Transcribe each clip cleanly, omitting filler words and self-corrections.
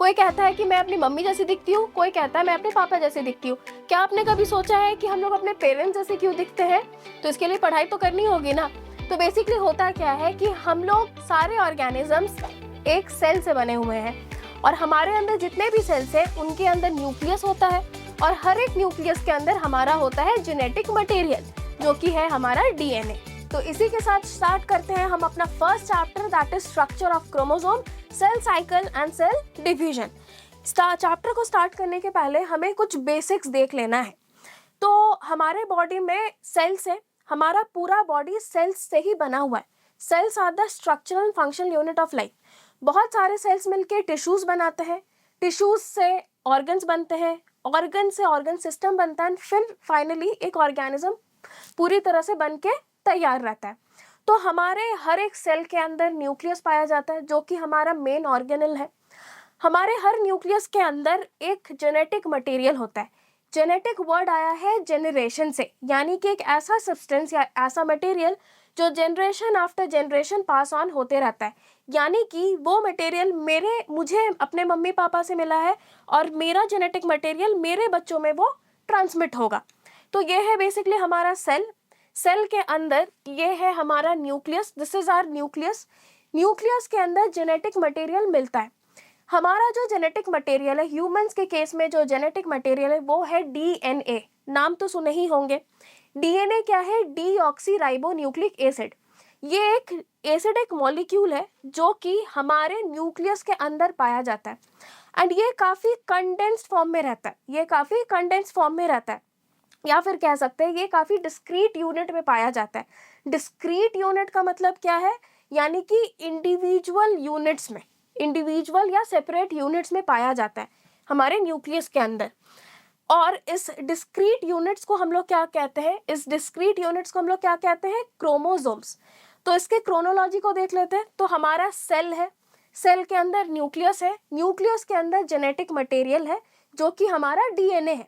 कोई कहता है कि मैं अपनी मम्मी जैसी दिखती हूँ, कोई कहता है मैं अपने पापा जैसी दिखती हूँ। क्या आपने कभी सोचा है कि हम लोग अपने पेरेंट्स जैसे क्यों दिखते हैं? तो इसके लिए पढ़ाई तो करनी होगी ना। तो बेसिकली होता क्या है कि हम लोग सारे ऑर्गेनिजम्स एक सेल से बने हुए हैं और हमारे अंदर जितने भी सेल्स हैं उनके अंदर न्यूक्लियस होता है और हर एक न्यूक्लियस के अंदर हमारा होता है जेनेटिक मटेरियल, जो कि है हमारा डीएनए। तो इसी के साथ स्टार्ट करते हैं हम अपना first chapter, that is structure of chromosome, cell cycle and cell division. Chapter को स्टार्ट करने के पहले हमें कुछ बेसिक्स देख लेना है। तो हमारे बॉडी में सेल्स है, हमारा पूरा बॉडी सेल्स से ही बना हुआ है। Cells are the structural and functional unit of life. बहुत सारे सेल्स मिलके टिश्यूज बनाते हैं, टिश्यूज से ऑर्गन्स बनते हैं, ऑर्गन से ऑर्गन सिस्टम बनता है, फिर फाइनली एक ऑर्गेनिज्म पूरी तरह से बन के तैयार रहता है। तो हमारे हर एक सेल के अंदर न्यूक्लियस पाया जाता है, जो कि हमारा मेन ऑर्गेनल है। हमारे हर न्यूक्लियस के अंदर एक जेनेटिक मटेरियल होता है। जेनेटिक वर्ड आया है जेनरेशन से, यानी कि एक ऐसा सब्सटेंस या ऐसा मटेरियल जो generation after generation pass on होते रहता है। यानी कि वो मटेरियल मुझे अपने मम्मी पापा से मिला है और मेरा जेनेटिक मटेरियल मेरे बच्चों में वो ट्रांसमिट होगा। तो ये है बेसिकली हमारा सेल। सेल के अंदर ये है हमारा nucleus, this is our nucleus. Nucleus के अंदर जेनेटिक मटेरियल मिलता है। हमारा जो जेनेटिक मटेरियल है, ह्यूमंस के केस में जो जेनेटिक मटेरियल है वो है डीएनए। नाम तो सुने ही होंगे। डीएनए क्या है? Deoxyribonucleic acid. ये एक एसिड, एक मॉलिक्यूल है जो कि हमारे न्यूक्लियस के अंदर पाया जाता है एंड ये काफ़ी कंडेंस्ड फॉर्म में रहता है। या फिर कह सकते हैं ये काफ़ी डिस्क्रीट यूनिट में पाया जाता है। डिस्क्रीट यूनिट का मतलब क्या है? यानी कि इंडिविजुअल यूनिट्स में, इंडिविजुअल या सेपरेट यूनिट्स में पाया जाता है हमारे न्यूक्लियस के अंदर। और इस डिस्क्रीट यूनिट्स को हम लोग क्या कहते हैं? क्रोमोसोम्स। तो इसके क्रोनोलॉजी को देख लेते हैं। तो हमारा सेल है, सेल के अंदर न्यूक्लियस है, न्यूक्लियस के अंदर जेनेटिक मटेरियल है जो कि हमारा डीएनए है।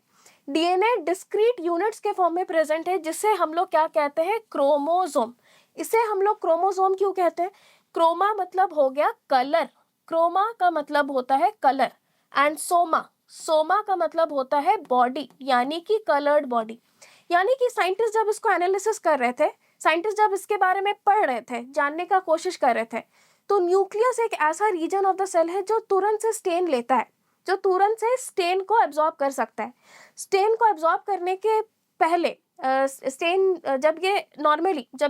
डीएनए डिस्क्रीट यूनिट्स के फॉर्म में प्रेजेंट है, जिसे हम लोग क्या कहते हैं? क्रोमोसोम। इसे हम लोग क्रोमोसोम क्यों कहते हैं? क्रोमा मतलब हो गया कलर, क्रोमा का मतलब होता है कलर, एंड सोमा का मतलब होता है बॉडी, यानी कि कलर्ड बॉडी। यानी कि साइंटिस्ट जब इसको एनालिसिस कर रहे थे, साइंटिस्ट जब इसके बारे में पढ़ रहे थे, जानने का कोशिश कर रहे थे, तो न्यूक्लियस एक ऐसा रीजन ऑफ द सेल है जो तुरंत से स्टेन लेता है, जो तुरंत से स्टेन को एब्जॉर्ब कर सकता है। स्टेन को एब्जॉर्ब करने के पहले जब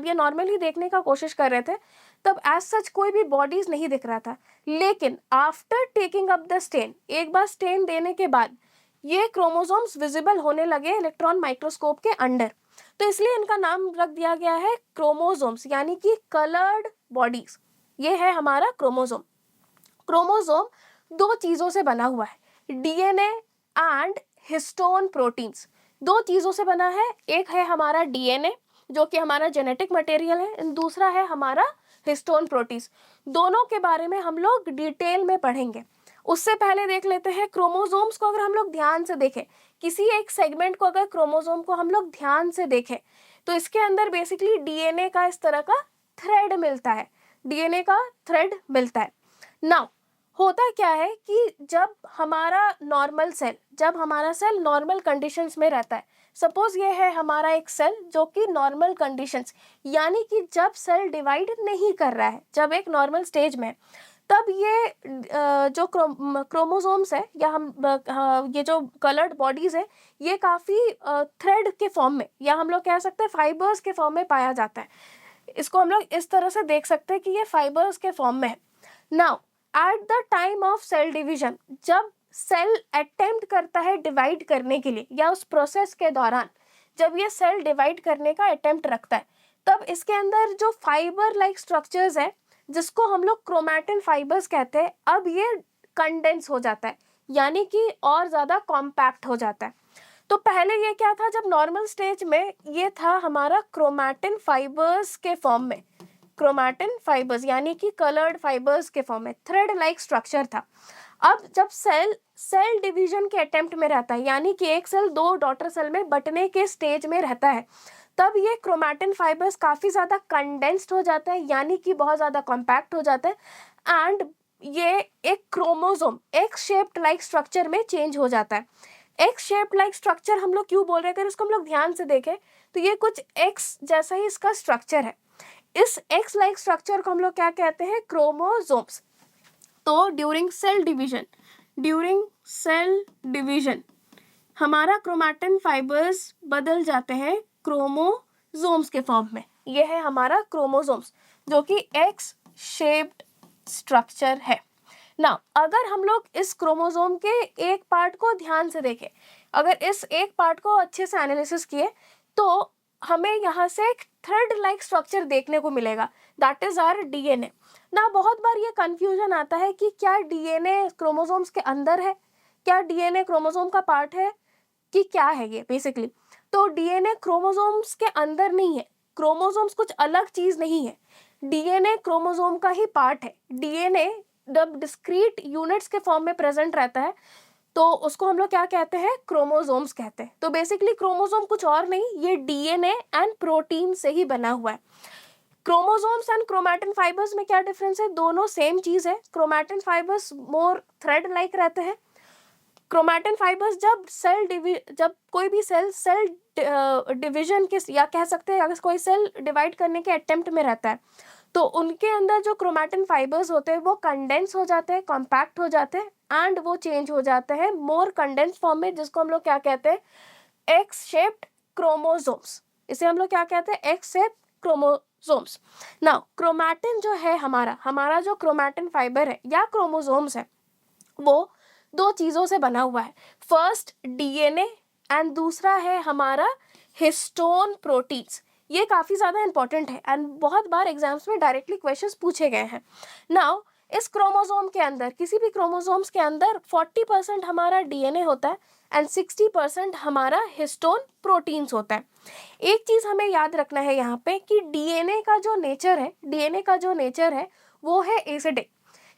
ये नॉर्मली देखने का कोशिश कर रहे थे, तब एज सच कोई भी बॉडीज नहीं दिख रहा था। लेकिन after taking up the stain, एक बार स्टेन देने के बाद ये क्रोमोसोम्स विजिबल होने लगे इलेक्ट्रॉन माइक्रोस्कोप के अंडर। तो इसलिए इनका नाम रख दिया गया है क्रोमोसोम्स, यानी कि कलर्ड बॉडीज। ये है हमारा क्रोमोसोम। क्रोमोसोम दो चीजों से बना हुआ है, डीएनए एंड हिस्टोन प्रोटीन्स। दो चीजों से बना है, एक है हमारा डीएनए जो कि हमारा जेनेटिक मटेरियल है, दूसरा है हमारा हिस्टोन प्रोटीन्स। दोनों के बारे में हम लोग डिटेल में पढ़ेंगे। उससे पहले देख लेते हैं क्रोमोसोम्स को। अगर हम लोग ध्यान से देखें, किसी एक सेगमेंट को, अगर क्रोमोसोम को हम लोग ध्यान से देखें, तो इसके अंदर बेसिकली डीएनए का इस तरह का थ्रेड मिलता है, डीएनए का थ्रेड मिलता है। नाउ होता क्या है कि जब हमारा सेल नॉर्मल कंडीशंस में रहता है, सपोज ये है हमारा एक सेल जो कि नॉर्मल कंडीशंस, यानी कि जब सेल डिवाइड नहीं कर रहा है, जब एक नॉर्मल स्टेज में, तब ये जो क्रोमोसोम्स है या ये जो कलर्ड बॉडीज है, ये काफ़ी थ्रेड के फॉर्म में, या हम लोग कह सकते हैं फाइबर्स के फॉर्म में पाया जाता है। इसको हम लोग इस तरह से देख सकते हैं कि ये फाइबर्स के फॉर्म में है। Now at the time of cell division, जब सेल अटेम्प्ट करता है डिवाइड करने के लिए, या उस प्रोसेस के दौरान जब ये सेल डिवाइड करने का अटेम्प्ट रखता है, तब इसके अंदर जो फाइबर लाइक स्ट्रक्चर्स है, जिसको हम लोग क्रोमैटिन फाइबर्स कहते हैं, अब ये कंडेंस हो जाता है, यानी कि और ज़्यादा कॉम्पैक्ट हो जाता है। तो पहले ये क्या था? जब नॉर्मल स्टेज में ये था हमारा क्रोमैटिन फाइबर्स के फॉर्म में, क्रोमैटिन फाइबर्स यानी कि कलर्ड फाइबर्स के फॉर्म में, थ्रेड लाइक स्ट्रक्चर था। अब जब सेल डिवीजन के अटेम्प्ट में रहता है, यानी कि एक सेल दो डॉटर सेल में बंटने के स्टेज में रहता है, तब ये क्रोमैटिन फाइबर्स काफ़ी ज़्यादा कंडेंस्ड हो जाता है, यानी कि बहुत ज़्यादा कॉम्पैक्ट हो जाता है, एंड ये एक chromosome x shaped like structure में चेंज हो जाता है। एक्स शेप्ड लाइक स्ट्रक्चर हम लोग क्यों बोल रहे हैं, अगर इसको हम लोग ध्यान से देखें तो ये कुछ एक्स जैसा ही इसका स्ट्रक्चर है। इस एक्स लाइक स्ट्रक्चर को हम लोग क्या कहते हैं, क्रोमोसोम्स। तो ड्यूरिंग सेल डिवीजन हमारा क्रोमैटिन फाइबर्स बदल जाते हैं क्रोमोसोम्स के फॉर्म में। ये है हमारा क्रोमोसोम्स जो कि एक्स शेप्ड स्ट्रक्चर है ना। अगर हम लोग इस क्रोमोसोम के एक पार्ट को ध्यान से देखें, अगर इस एक पार्ट को अच्छे से एनालिसिस किए तो हमें यहाँ से एक थ्रेड लाइक स्ट्रक्चर देखने को मिलेगा, दैट इज आवर डीएनए ना। बहुत बार ये कंफ्यूजन आता है कि क्या डीएनए क्रोमोसोम्स के अंदर है, क्या डीएनए क्रोमोसोम का पार्ट है, कि क्या है ये बेसिकली। तो डीएनए क्रोमोसोम्स के अंदर नहीं है, क्रोमोसोम्स कुछ अलग चीज नहीं है, डीएनए क्रोमोसोम का ही पार्ट है। डीएनए जब डिस्क्रीट यूनिट्स के फॉर्म में प्रेजेंट रहता है तो उसको हम लोग क्या कहते हैं, क्रोमोसोम्स कहते हैं। तो बेसिकली क्रोमोसोम कुछ और नहीं, ये डीएनए एंड प्रोटीन से ही बना हुआ है। क्रोमोसोम्स एंड क्रोमैटिन फाइबर्स में क्या डिफरेंस है, दोनों सेम चीज है। क्रोमैटिन फाइबर्स मोर थ्रेड लाइक रहते हैं। क्रोमैटिन फाइबर्स जब कोई भी सेल डिवीजन के या कह सकते हैं अगर कोई सेल डिवाइड करने के अटेम्प्ट में रहता है तो उनके अंदर जो क्रोमैटिन फाइबर्स होते हैं वो कंडेंस हो जाते हैं, कॉम्पैक्ट हो जाते हैं एंड वो चेंज हो जाते हैं मोर कंडेंस फॉर्म में, जिसको हम लोग क्या कहते हैं, एक्स शेप्ड क्रोमोसोम्स। इसे हम लोग क्या कहते हैं, x shaped chromosomes. Now chromatin जो है हमारा जो क्रोमैटिन फाइबर है या क्रोमोसोम्स है वो दो चीजों से बना हुआ है, फर्स्ट डीएनए एंड दूसरा है हमारा हिस्टोन प्रोटीन्स। ये काफी ज्यादा इंपॉर्टेंट है एंड बहुत बार एग्जाम्स में डायरेक्टली क्वेश्चंस पूछे गए हैं। नाउ इस क्रोमोसोम के अंदर, किसी भी क्रोमोसोम्स के अंदर 40% हमारा डीएनए होता है एंड 60% हमारा हिस्टोन प्रोटीन्स होता है। एक चीज हमें याद रखना है यहाँ पे कि डीएनए का जो नेचर है वो है एसिडिक,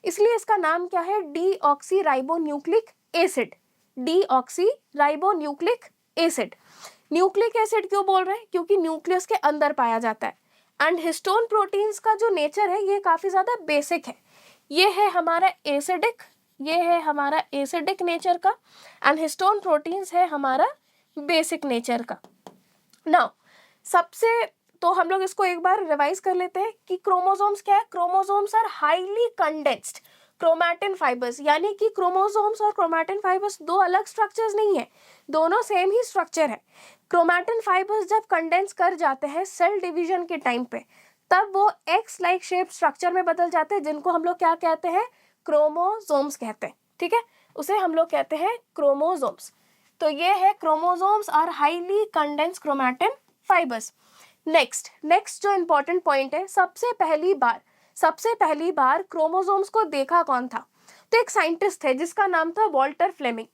इसलिए इसका नाम क्या है, deoxyribonucleic acid. Deoxyribonucleic acid. Nucleic acid क्यों बोल रहे हैं, क्योंकि न्यूक्लियस के अंदर पाया जाता है। एंड हिस्टोन प्रोटीन्स का जो नेचर है ये काफी ज्यादा बेसिक है, ये है हमारा एसिडिक नेचर का एंड हिस्टोन प्रोटीन्स है हमारा बेसिक नेचर का। नाउ सबसे तो हम लोग इसको एक बार रिवाइज कर लेते हैं कि क्रोमोसोम्स क्या है। Chromosomes are highly condensed chromatin fibres, यानी कि क्रोमोसोम्स और क्रोमैटिन फाइबर्स दो अलग स्ट्रक्चर्स नहीं है, दोनों सेम ही स्ट्रक्चर है। क्रोमैटिन फाइबर्स जब कंडेंस कर जाते हैं सेल डिवीजन के टाइम पे तब वो एक्स लाइक शेप स्ट्रक्चर में बदल जाते हैं, जिनको हम लोग क्या कहते हैं, क्रोमोसोम्स कहते हैं। ठीक है, उसे हम लोग कहते हैं क्रोमोसोम्स। तो ये है chromosomes are highly condense chromatin fibres. Next जो इंपॉर्टेंट पॉइंट है, सबसे पहली बार क्रोमोसोम्स को देखा कौन था, तो एक साइंटिस्ट है जिसका नाम था वॉल्टर फ्लेमिंग।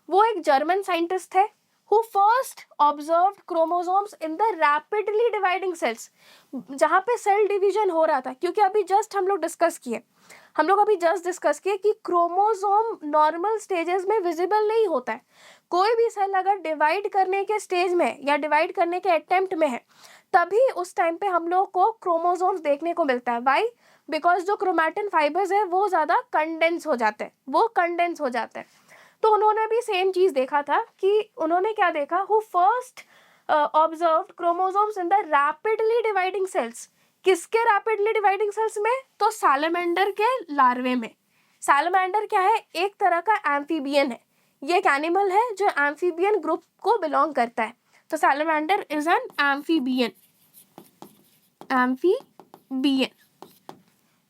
वो एक जर्मन साइंटिस्ट थे who first observed chromosomes in the rapidly dividing cells, जहाँ पे सेल डिवीजन हो रहा था। क्योंकि अभी जस्ट हम लोग डिस्कस किए कि क्रोमोसोम नॉर्मल स्टेजेस में विजिबल नहीं होता है। कोई भी सेल अगर डिवाइड करने के स्टेज में या डिवाइड करने के अटेम्प्ट में है तभी उस टाइम पे हम लोग को क्रोमोसोम्स देखने को मिलता है। वाई? बिकॉज जो क्रोमैटिन फाइबर्स है वो ज़्यादा कंडेंस हो जाते हैं। तो उन्होंने भी सेम चीज़ देखा था कि उन्होंने क्या देखा, who first observed chromosomes in the rapidly dividing cells. किसके रैपिडली डिवाइडिंग सेल्स में? तो सैलमेंडर के लार्वे में। सैलमेंडर क्या है? एक तरह का एम्फीबियन है, ये एक एनिमल है जो एम्फीबियन ग्रुप को बिलोंग करता है। तो सैलमेंडर इज एन एम्फीबियन।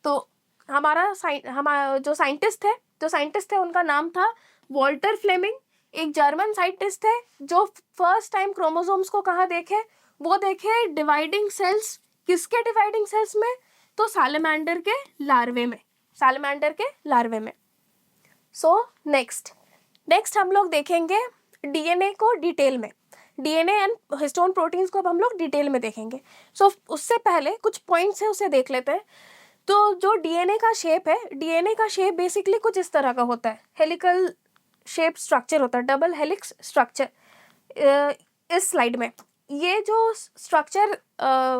तो हमारा जो साइंटिस्ट थे उनका नाम था वॉल्टर फ्लेमिंग। एक जर्मन साइंटिस्ट थे जो फर्स्ट टाइम क्रोमोसोम्स को कहाँ देखे, वो देखे डिवाइडिंग सेल्स। किसके डिवाइडिंग सेल्स में? तो सैलमेंडर के लार्वे में। सो नेक्स्ट हम लोग देखेंगे डीएनए को डिटेल में। डीएनए एंड हिस्टोन प्रोटीन्स को अब हम लोग डिटेल में देखेंगे। सो उससे पहले कुछ पॉइंट्स है उसे देख लेते हैं। तो जो डीएनए का शेप बेसिकली कुछ इस तरह का होता है, हेलिकल शेप स्ट्रक्चर होता है, डबल हेलिक्स स्ट्रक्चर। इस स्लाइड में ये जो स्ट्रक्चर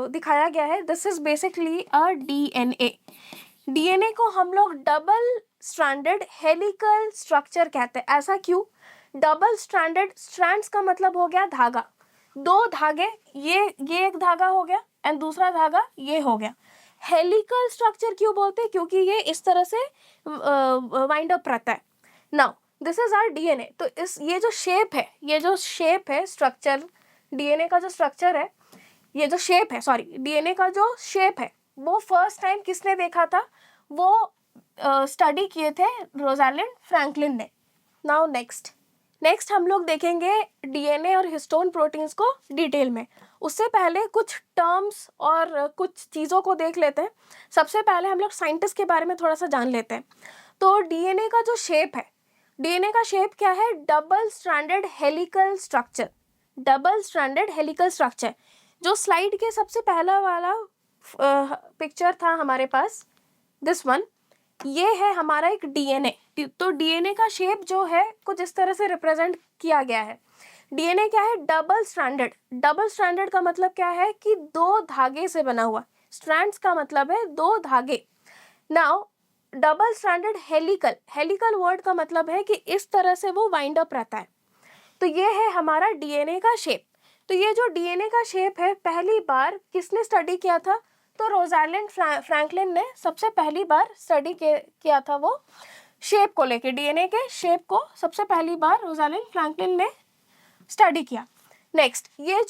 दिखाया गया है, this is basically a DNA. DNA को हम लोग डबल स्ट्रैंडेड हेलिकल स्ट्रक्चर कहते हैं। ऐसा क्यों? डबल स्ट्रैंडेड, स्ट्रैंड्स का मतलब हो गया धागा, दो धागे, ये एक धागा हो गया एंड दूसरा धागा ये हो गया। हेलिकल स्ट्रक्चर क्यों बोलते हैं? क्योंकि ये इस तरह से वाइंड अप रहता है। Now this is our DNA. तो इस ये जो शेप है स्ट्रक्चर, डीएनए का जो स्ट्रक्चर है, ये जो शेप है, सॉरी, डीएनए का जो शेप है, वो फर्स्ट टाइम किसने देखा था? वो स्टडी किए थे रोजालिंड फ्रैंकलिन ने। नाउ नेक्स्ट हम लोग देखेंगे डीएनए और हिस्टोन प्रोटीन्स को डिटेल में। उससे पहले कुछ टर्म्स और कुछ चीज़ों को देख लेते हैं। सबसे पहले हम लोग साइंटिस्ट के बारे में थोड़ा सा जान लेते हैं। तो डीएनए का जो शेप है, डीएनए का शेप क्या है? Double stranded helical structure. Double stranded helical structure जो स्लाइड के सबसे पहला वाला पिक्चर था हमारे पास, दिस वन, ये है हमारा एक डीएनए। तो डीएनए का शेप जो है कुछ इस तरह से रिप्रेजेंट किया गया है। डीएनए क्या है? Double stranded. डबल स्ट्रैंडेड का मतलब क्या है? कि दो धागे से बना हुआ। स्ट्रैंड्स का मतलब है दो धागे। Now double stranded helical, helical word का मतलब है कि इस तरह से वो वाइंड अप रहता है। तो ये है हमारा डीएनए का शेप। तो ये जो डीएनए का शेप है पहली बार किसने स्टडी किया था? तो रोजालिंड फ्रैंकलिन ने सबसे पहली बार स्टडी किया था वो शेप को लेके। डीएनए के शेप को सबसे पहली बार रोजालिंड फ्रैंकलिन ने स्टडी किया। नेक्स्ट, ये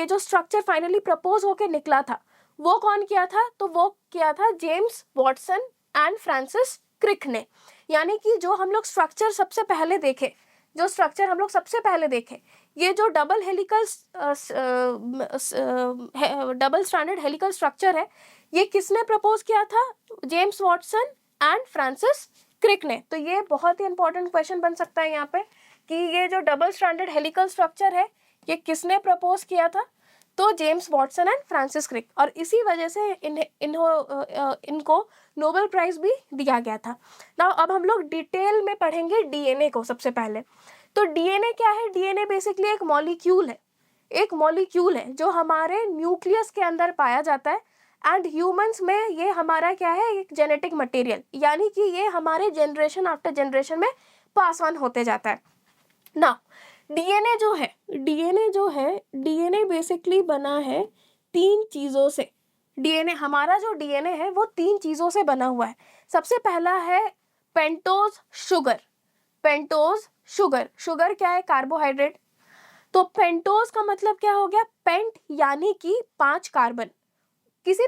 जो स्ट्रक्चर फाइनली प्रपोज होके निकला था वो कौन किया था? तो वो किया था James Watson and Francis Crick ने। यानी कि जो हम लोग स्ट्रक्चर सबसे पहले देखे, ये जो डबल स्ट्रैंडेड हेलिकल स्ट्रक्चर है, ये किसने प्रपोज किया था? James Watson and Francis Crick ने। तो ये बहुत ही इंपॉर्टेंट क्वेश्चन बन सकता है यहाँ पे कि ये जो डबल स्ट्रैंडेड हेलिकल स्ट्रक्चर है ये किसने प्रपोज किया था? तो James Watson and Francis Crick. और इसी वजह से इनको नोबेल प्राइज भी दिया गया था। नाउ अब हम लोग डिटेल में पढ़ेंगे डीएनए को। सबसे पहले तो डीएनए क्या है? डीएनए बेसिकली एक मॉलिक्यूल है जो हमारे न्यूक्लियस के अंदर पाया जाता है। एंड ह्यूमंस में ये हमारा क्या है? एक जेनेटिक मटेरियल, यानी कि ये हमारे जनरेशन आफ्टर जनरेशन में पास ऑन होते जाता है ना। डीएनए जो है डीएनए बेसिकली बना है तीन चीज़ों से। हमारा जो डीएनए है वो तीन चीज़ों से बना हुआ है। सबसे पहला है पेंटोज शुगर। शुगर क्या है? कार्बोहाइड्रेट। तो पेंटोज का मतलब क्या हो गया? पेंट यानी कि 5 कार्बन। किसी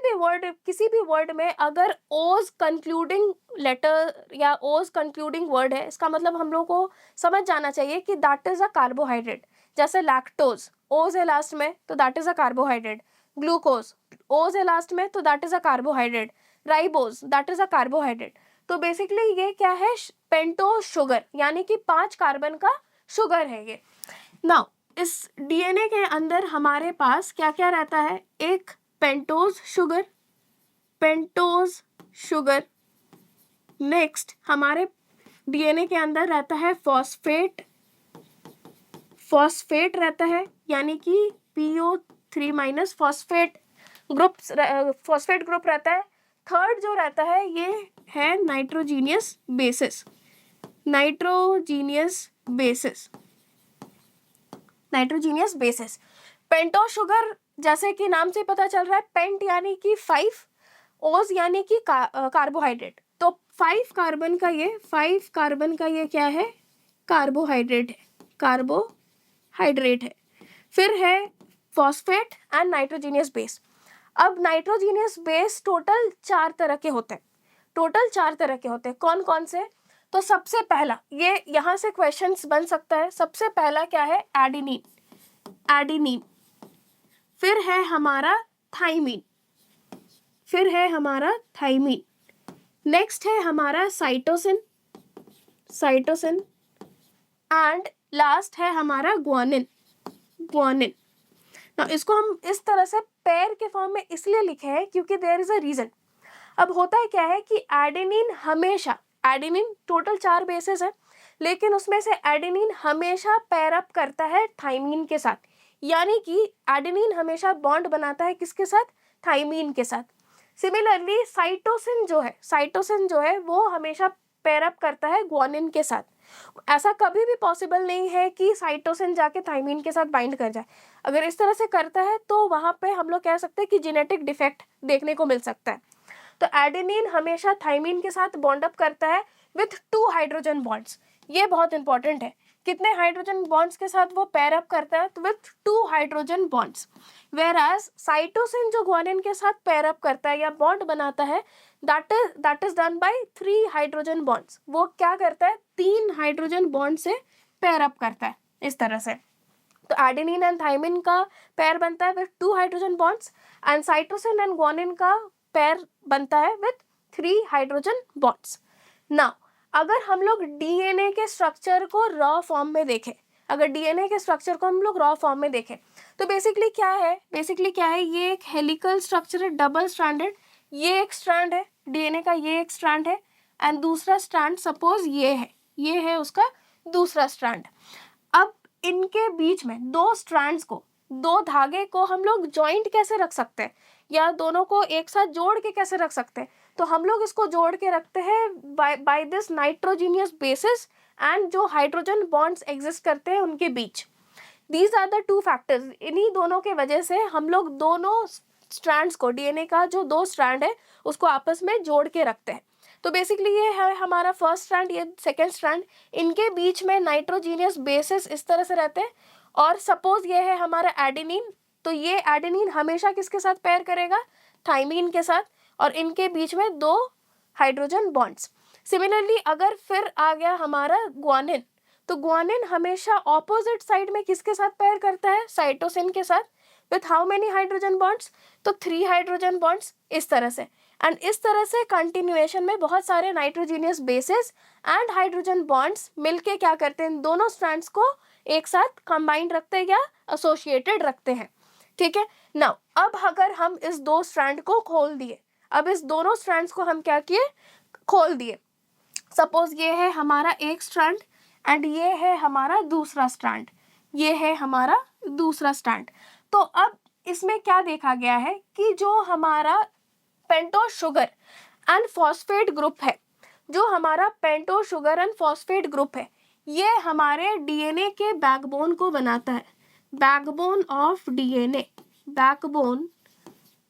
भी वर्ड में अगर ओज कंक्लूडिंग लेटर या ओज कंक्लूडिंग वर्ड है, इसका मतलब हम लोग को समझ जाना चाहिए कि दैट इज अ कार्बोहाइड्रेट। जैसे लैक्टोज, ओज है लास्ट में, तो that is a carbohydrate. Glucose, ओज है लास्ट में, तो that is a carbohydrate. Ribose, that is a carbohydrate. तो बेसिकली ये क्या है? पेंटोज शुगर, यानी कि 5 कार्बन का शुगर है ये। नाउ इस डीएनए के अंदर हमारे पास क्या क्या रहता है? एक पेंटोज शुगर। नेक्स्ट हमारे डीएनए के अंदर रहता है फॉस्फेट रहता है, यानी कि PO3- फॉस्फेट ग्रुप रहता है। थर्ड जो रहता है ये है नाइट्रोजीनियस बेसिस। पेंटोज शुगर जैसे कि नाम से पता चल रहा है, पेंट यानी कि 5, ओज यानी कि कार्बोहाइड्रेट। तो 5 कार्बन का ये क्या है? कार्बोहाइड्रेट है। फिर है फॉस्फेट एंड नाइट्रोजीनियस बेस। अब नाइट्रोजीनियस बेस टोटल 4 तरह के होते हैं। कौन कौन से? तो सबसे पहला, ये यहाँ से क्वेश्चंस बन सकता है। सबसे पहला क्या है? एडिनिन। फिर है हमारा थाइमिन। नेक्स्ट है हमारा साइटोसिन एंड लास्ट है हमारा ग्वानिन। ना इसको हम इस तरह से पेयर के फॉर्म में इसलिए लिखे हैं क्योंकि देयर इज अ रीजन। अब होता है क्या है कि एडेनिन टोटल 4 बेसेस है, लेकिन उसमें से एडेनिन हमेशा पेयर अप करता है थाइमीन के साथ। यानी कि एडेनिन हमेशा बॉन्ड बनाता है किसके साथ? थाइमीन के साथ। सिमिलरली साइटोसिन जो है वो हमेशा पेयर अप करता है ग्वानिन के साथ। ऐसा कभी भी पॉसिबल नहीं है कि साइटोसिन जाके थाइमिन के साथ बाइंड कर जाए। अगर इस तरह से करता है तो वहां पे हम लोग कह सकते हैं कि जेनेटिक डिफेक्ट देखने को मिल सकता है। तो एडेनिन हमेशा थाइमिन के साथ बॉन्ड अप करता है विथ 2 हाइड्रोजन बॉन्ड्स। ये बहुत इंपॉर्टेंट है, कितने हाइड्रोजन बॉन्ड्स के साथ वो पेयर अप करता है, तो with 2 hydrogen bonds. Whereas cytosine जो ग्वानिन के साथ पेयर अप करता है या बॉन्ड बनाता है, that is done by 3 hydrogen bonds. वो क्या करता है, 3 हाइड्रोजन बॉन्ड से पेयर अप करता है इस तरह से। तो एडेनिन एंड थाइमिन का पेयर बनता है with 2 hydrogen bonds and cytosine and guanine का पेयर बनता है विथ 3 हाइड्रोजन बॉन्ड्स। नाउ अगर हम लोग डीएनए के स्ट्रक्चर को रॉ फॉर्म में देखें, अगर डीएनए के स्ट्रक्चर को हम लोग रॉ फॉर्म में देखें तो बेसिकली क्या है, ये एक हेलिकल स्ट्रक्चर है, डबल स्ट्रैंडेड। ये एक स्ट्रैंड है डीएनए का, ये एक स्ट्रैंड है एंड दूसरा स्ट्रैंड सपोज ये है उसका दूसरा स्ट्रैंड। अब इनके बीच में 2 स्ट्रैंड्स को, 2 धागे को हम लोग जॉइंट कैसे रख सकते हैं या दोनों को एक साथ जोड़ के कैसे रख सकते हैं, तो हम लोग इसको जोड़ के रखते हैं by this nitrogenous bases and जो हाइड्रोजन बॉन्ड्स एग्जिस्ट करते हैं उनके बीच। These are the 2 factors. इन्हीं दोनों के वजह से हम लोग दोनों स्ट्रैंड्स को, डीएनए का जो 2 स्ट्रैंड है उसको आपस में जोड़ के रखते हैं। तो बेसिकली ये है हमारा फर्स्ट स्ट्रैंड, ये सेकेंड स्ट्रैंड, इनके बीच में नाइट्रोजीनियस बेसिस इस तरह से रहते हैं। और सपोज ये है हमारा एडेनिन, तो ये एडेनिन हमेशा किसके साथ पेयर करेगा, थाइमिन के साथ, और इनके बीच में 2 हाइड्रोजन बॉन्ड्स। सिमिलरली अगर फिर आ गया हमारा ग्वानिन, तो ग्वानिन हमेशा ऑपोजिट साइड में किसके साथ पेयर करता है, साइटोसिन के साथ, with how many hydrogen bonds, तो 3 हाइड्रोजन बॉन्ड्स इस तरह से। एंड इस तरह से कंटिन्यूएशन में बहुत सारे nitrogenous bases and hydrogen bonds मिलके क्या करते हैं, इन दोनों स्ट्रैंड्स को एक साथ कंबाइंड रखते हैं या एसोसिएटेड रखते हैं। ठीक है, नाउ अब अगर हम इस 2 स्ट्रैंड को खोल दिए, अब इस दोनों स्ट्रैंड्स को हम क्या किए, खोल दिए। सपोज ये है हमारा एक स्ट्रैंड एंड ये है हमारा दूसरा स्ट्रैंड, ये है हमारा दूसरा स्ट्रैंड। तो अब इसमें क्या देखा गया है कि जो हमारा pentose sugar and phosphate group है, जो हमारा pentose sugar and phosphate group है, ये हमारे डीएनए के बैकबोन को बनाता है, backbone of DNA, backbone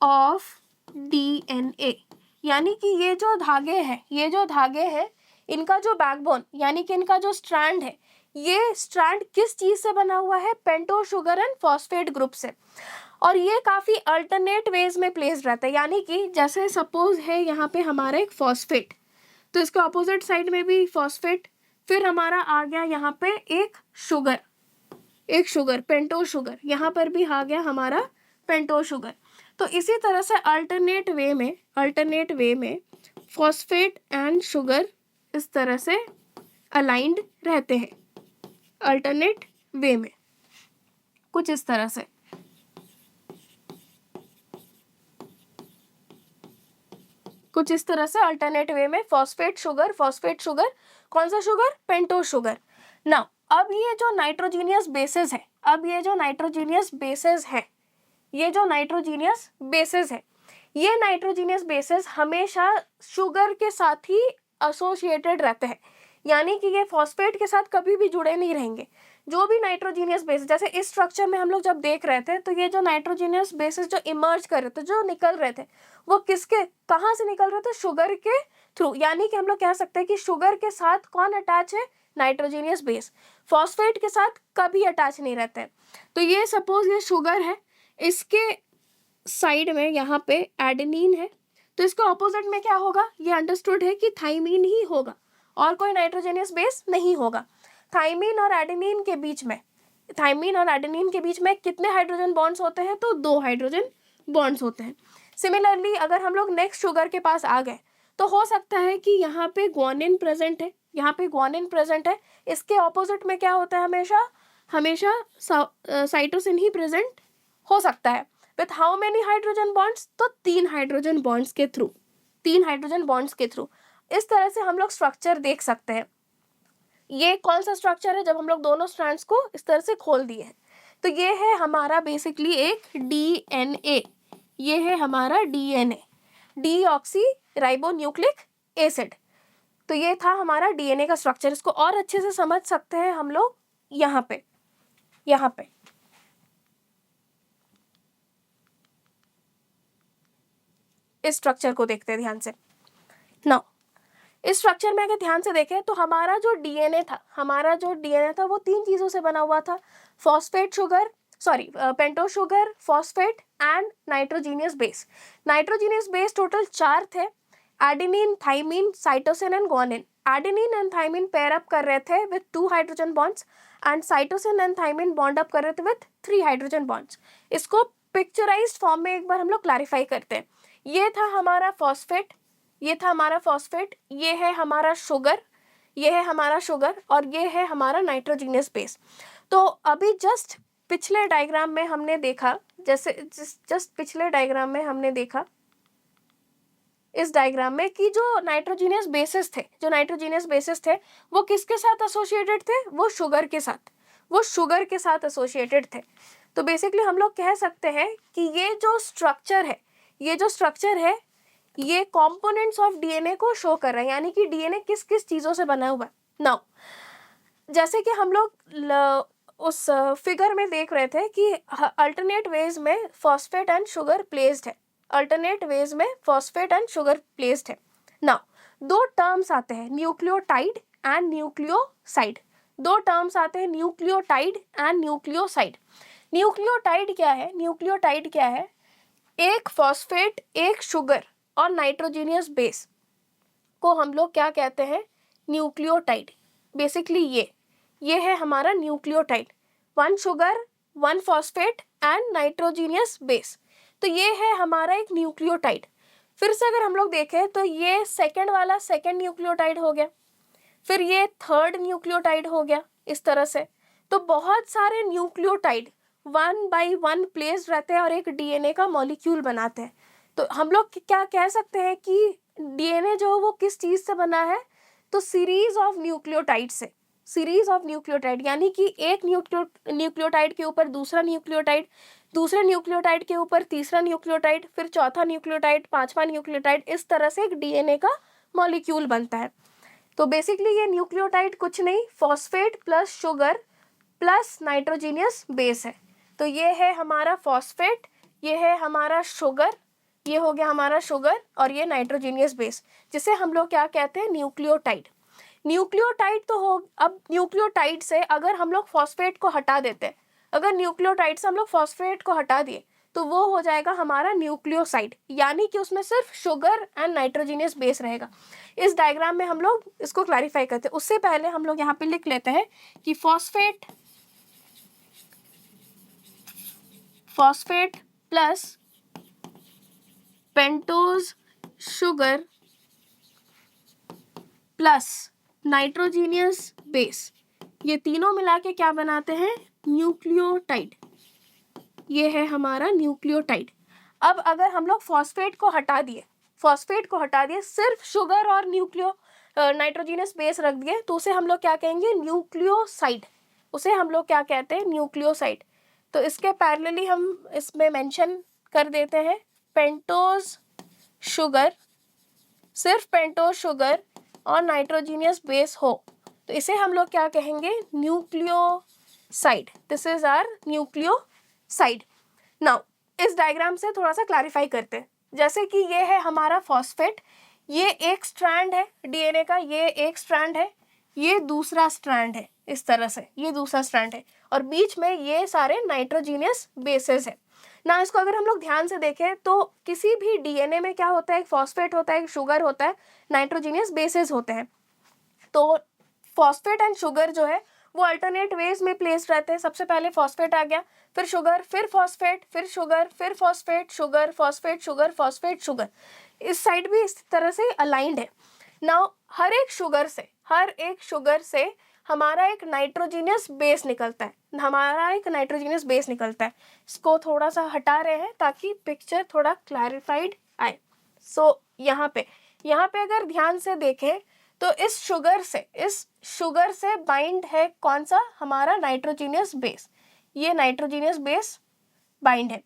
of DNA. यानी कि ये जो धागे हैं, इनका जो बैकबोन यानी कि इनका जो स्ट्रैंड है, ये स्ट्रैंड किस चीज से बना हुआ है, pentose sugar and phosphate group से। और ये काफी अल्टरनेट वेज में प्लेस्ड रहता है, यानी कि जैसे सपोज है यहाँ पे हमारा एक फॉस्फेट, तो इसके ऑपोजिट साइड में भी फॉस्फेट, फिर हमारा आ गया यहाँ पे एक शुगर पेंटोज शुगर, यहाँ पर भी आ गया हमारा पेंटोज शुगर। तो इसी तरह से अल्टरनेट वे में फॉस्फेट एंड शुगर इस तरह से अलाइंड रहते हैं, अल्टरनेट वे में कुछ इस तरह से। अल्टरनेट वे में फॉस्फेट शुगर, कौन सा शुगर, पेंटोज शुगर। नाउ अब ये जो नाइट्रोजीनियस बेसेस हमेशा शुगर के साथ ही एसोसिएटेड रहते हैं, यानी कि ये फॉस्फेट के साथ कभी भी जुड़े नहीं रहेंगे। जो भी नाइट्रोजीनियस बेसिस, जैसे इस स्ट्रक्चर में हम लोग जब देख रहे थे, तो ये जो नाइट्रोजीनियस बेसिस जो इमर्ज कर रहे थे, जो निकल रहे थे, वो कहाँ से निकल रहे थे, शुगर के थ्रू। यानी कि हम लोग कह सकते हैं कि शुगर के साथ कौन अटैच है, नाइट्रोजीनियस बेस, फॉस्फेट के साथ कभी अटैच नहीं रहते। तो ये सपोज ये शुगर है, इसके साइड में यहाँ पे एडेनिन है, तो इसके ऑपोजिट में क्या होगा, ये अंडरस्टूड है कि थाइमीन ही होगा और कोई नाइट्रोजीनियस बेस नहीं होगा। थाइमीन और एडेनिन के बीच में कितने हाइड्रोजन बॉन्ड्स होते हैं, तो 2 हाइड्रोजन बॉन्ड्स होते हैं। सिमिलरली अगर हम लोग नेक्स्ट शुगर के पास आ गए, तो हो सकता है कि यहाँ पे ग्वानिन प्रेजेंट है, इसके ऑपोजिट में क्या होता है, हमेशा साइटोसिन ही प्रेजेंट हो सकता है। With how many hydrogen bonds, तो 3 हाइड्रोजन बॉन्ड्स के थ्रू। इस तरह से हम लोग स्ट्रक्चर देख सकते हैं। ये कौन सा स्ट्रक्चर है, जब हम लोग दोनों स्ट्रैंड्स को इस तरह से खोल दिए हैं। तो ये है हमारा बेसिकली एक डीएनए, ये है हमारा डीएनए। Deoxy ribonucleic acid. तो ये था हमारा डीएनए का स्ट्रक्चर। इसको और अच्छे से समझ सकते हैं हम लोग यहाँ पे इस स्ट्रक्चर को देखते हैं ध्यान से। नाउ इस स्ट्रक्चर में अगर ध्यान से देखें तो हमारा जो डीएनए था वो 3 चीजों से बना हुआ था, pentose sugar, phosphate and nitrogenous base. Nitrogenous base total 4 थे, adenine, thymine, cytosine and guanine. Adenine and thymine pair up कर रहे थे with 2 hydrogen bonds and cytosine and thymine bond up कर रहे थे विथ 3 हाइड्रोजन बॉन्ड्स। इसको picturised form में एक बार हम लोग क्लैरिफाई करते हैं। ये था हमारा फॉस्फेट, ये है हमारा शुगर, और ये है हमारा नाइट्रोजीनियस बेस। तो अभी जस्ट पिछले डायग्राम में हमने देखा, इस डायग्राम में कि जो नाइट्रोजीनियस बेसिस थे वो किसके साथ एसोसिएटेड थे? वो शुगर के साथ एसोसिएटेड थे। तो बेसिकली हम लोग कह सकते हैं कि ये जो स्ट्रक्चर है ये कंपोनेंट्स ऑफ डीएनए को शो कर रहा है, यानी कि डीएनए किस किस चीजों से बना हुआ है। नाउ जैसे कि हम लोग उस फिगर में देख रहे थे कि अल्टरनेट वेज में फॉस्फेट एंड शुगर प्लेस्ड है। नाउ 2 टर्म्स आते हैं, न्यूक्लियोटाइड एंड न्यूक्लियोसाइड। न्यूक्लियोटाइड क्या है? एक फॉस्फेट, एक शुगर और नाइट्रोजीनियस बेस को हम लोग क्या कहते हैं? न्यूक्लियोटाइड। बेसिकली ये है हमारा nucleotide, 1 sugar, 1 phosphate and nitrogenous base. तो ये है हमारा एक न्यूक्लियोटाइड। फिर से अगर हम लोग देखें तो ये सेकंड न्यूक्लियोटाइड हो गया, फिर ये 3rd न्यूक्लियोटाइड हो गया, इस तरह से। तो बहुत सारे न्यूक्लियोटाइड 1 by 1 प्लेस रहते हैं और एक डीएनए का मॉलिक्यूल बनाते हैं। तो हम लोग क्या कह सकते हैं कि डीएनए जो वो किस चीज से बना है? तो सीरीज ऑफ न्यूक्लियोटाइड, यानी कि एक न्यूक्लियोटाइड के ऊपर दूसरे न्यूक्लियोटाइड के ऊपर तीसरा न्यूक्लियोटाइड, फिर चौथा न्यूक्लियोटाइड, 5वां न्यूक्लियोटाइड, इस तरह से एक डीएनए का मॉलिक्यूल बनता है। तो बेसिकली ये न्यूक्लियोटाइड कुछ नहीं, phosphate plus sugar plus nitrogenous base है। तो ये है हमारा फॉस्फेट, ये है हमारा शुगर, ये हो गया हमारा शुगर और ये नाइट्रोजीनियस बेस, जिसे हम लोग क्या कहते हैं? न्यूक्लियोटाइड तो हो। अब न्यूक्लियोटाइड से अगर हम लोग फॉस्फेट को हटा देते, तो वो हो जाएगा हमारा न्यूक्लियोसाइड, यानी कि उसमें सिर्फ शुगर एंड नाइट्रोजीनियस बेस रहेगा। इस डायग्राम में हम लोग इसको क्लैरिफाई करते हैं। उससे पहले हम लोग यहाँ पे लिख लेते हैं कि phosphate plus pentose sugar plus nitrogenous base, ये तीनों मिला के क्या बनाते हैं? न्यूक्लियोटाइड। ये है हमारा न्यूक्लियोटाइड। अब अगर हम लोग फॉस्फेट को हटा दिए, सिर्फ शुगर और नाइट्रोजीनियस बेस रख दिए, तो उसे हम लोग क्या कहेंगे? न्यूक्लियोसाइड। तो इसके पैरेलली हम इसमें मेंशन कर देते हैं पेंटोज शुगर, सिर्फ पेंटोज शुगर और नाइट्रोजीनियस बेस हो तो इसे हम लोग क्या कहेंगे? Nucleoside. This is our nucleoside. Now इस डायग्राम से थोड़ा सा क्लैरिफाई करते हैं। जैसे कि ये है हमारा फॉस्फेट, ये एक स्ट्रैंड है डीएनए का, ये एक स्ट्रैंड है, ये दूसरा स्ट्रैंड है, इस तरह से ये दूसरा स्ट्रैंड है, और बीच में ये सारे नाइट्रोजीनियस बेसेस है ना। इसको अगर हम लोग ध्यान से देखें तो किसी भी डीएनए में क्या होता है? एक फॉस्फेट होता है, एक शुगर होता है, नाइट्रोजीनियस बेसेस होते हैं। तो फॉस्फेट एंड शुगर जो है वो अल्टरनेट वेज में प्लेस रहते हैं। सबसे पहले फॉस्फेट आ गया, फिर शुगर, फिर फॉस्फेट, फिर शुगर, फिर phosphate, sugar, phosphate, sugar, phosphate, sugar. इस साइड भी इस तरह से अलाइंड है। नाउ हर एक शुगर से हमारा एक नाइट्रोजीनियस बेस निकलता है। इसको थोड़ा सा हटा रहे हैं ताकि पिक्चर थोड़ा क्लैरिफाइड आए। सो यहाँ पे अगर ध्यान से देखें तो इस शुगर से बाइंड है कौन सा? हमारा नाइट्रोजीनियस बेस। ये नाइट्रोजीनियस बेस बाइंड है।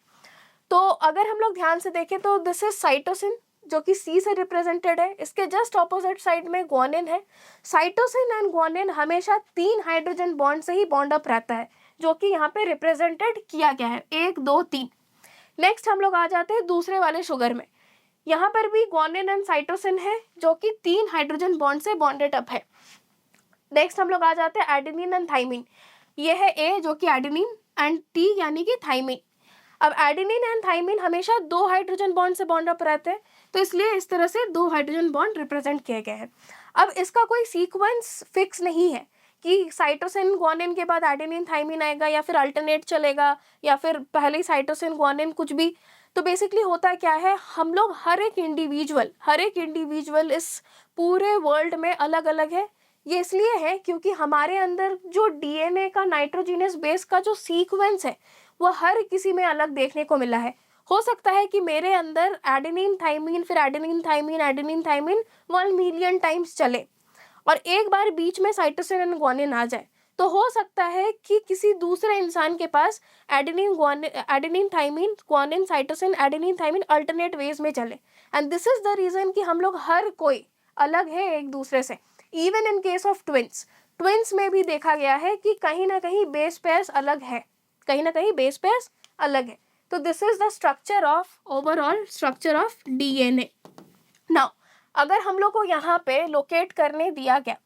तो अगर हम लोग ध्यान से देखें तो दिस इज साइटोसिन, जो कि C से रिप्रेजेंटेड है। इसके जस्ट ऑपोजिट साइड में ग्वानिन है। साइटोसिन एंड ग्वानिन हमेशा 3 हाइड्रोजन बॉन्ड से ही बॉन्ड अप रहता है, जो कि यहाँ पे रिप्रेजेंटेड किया गया है, 1 2 3। नेक्स्ट हम लोग आ जाते हैं दूसरे वाले शुगर में। यहाँ पर भी ग्वानिन एंड साइटोसिन है, जो कि 3 हाइड्रोजन बॉन्ड से बॉन्डेड अप है। नेक्स्ट हम लोग आ जाते हैं एडेनिन एंड थाइमिन। ये है A, जो कि एडेनिन, एंड T यानी कि थाइमिन। अब एडेनिन एंड थाइमिन हमेशा 2 हाइड्रोजन बॉन्ड से बॉन्ड अप रहते हैं, तो इसलिए इस तरह से 2 हाइड्रोजन बॉन्ड रिप्रेजेंट किए गए हैं। अब इसका कोई सीक्वेंस फिक्स नहीं है कि साइटोसिन ग्वानिन के बाद एडेनिन थाइमिन आएगा, या फिर अल्टरनेट चलेगा, या फिर पहले साइटोसिन ग्वानिन, कुछ भी। तो बेसिकली होता क्या है, हम लोग हर एक इंडिविजुअल इस पूरे वर्ल्ड में अलग अलग है। ये इसलिए है क्योंकि हमारे अंदर जो डीएनए का नाइट्रोजीनियस बेस का जो सीक्वेंस है वो हर किसी में अलग देखने को मिला है। हो सकता है कि मेरे अंदर एडेनिन थाइमिन, फिर एडेनिन थाइमिन 1 मिलियन टाइम्स चले, और एक बार बीच में साइटोसिन एंड ग्वानिन आ जाए, तो हो सकता है कि किसी दूसरे इंसान के पास adenine thymine guanine cytosine adenine thymine alternate ways में चले। And this is the reason कि हम लोग हर कोई अलग है एक दूसरे से। Even in case of twins में भी देखा गया है कि कहीं ना कहीं बेस पेयर्स अलग है, तो this is the structure of overall structure of DNA. Now अगर हम लोग को यहाँ पे लोकेट करने दिया गया,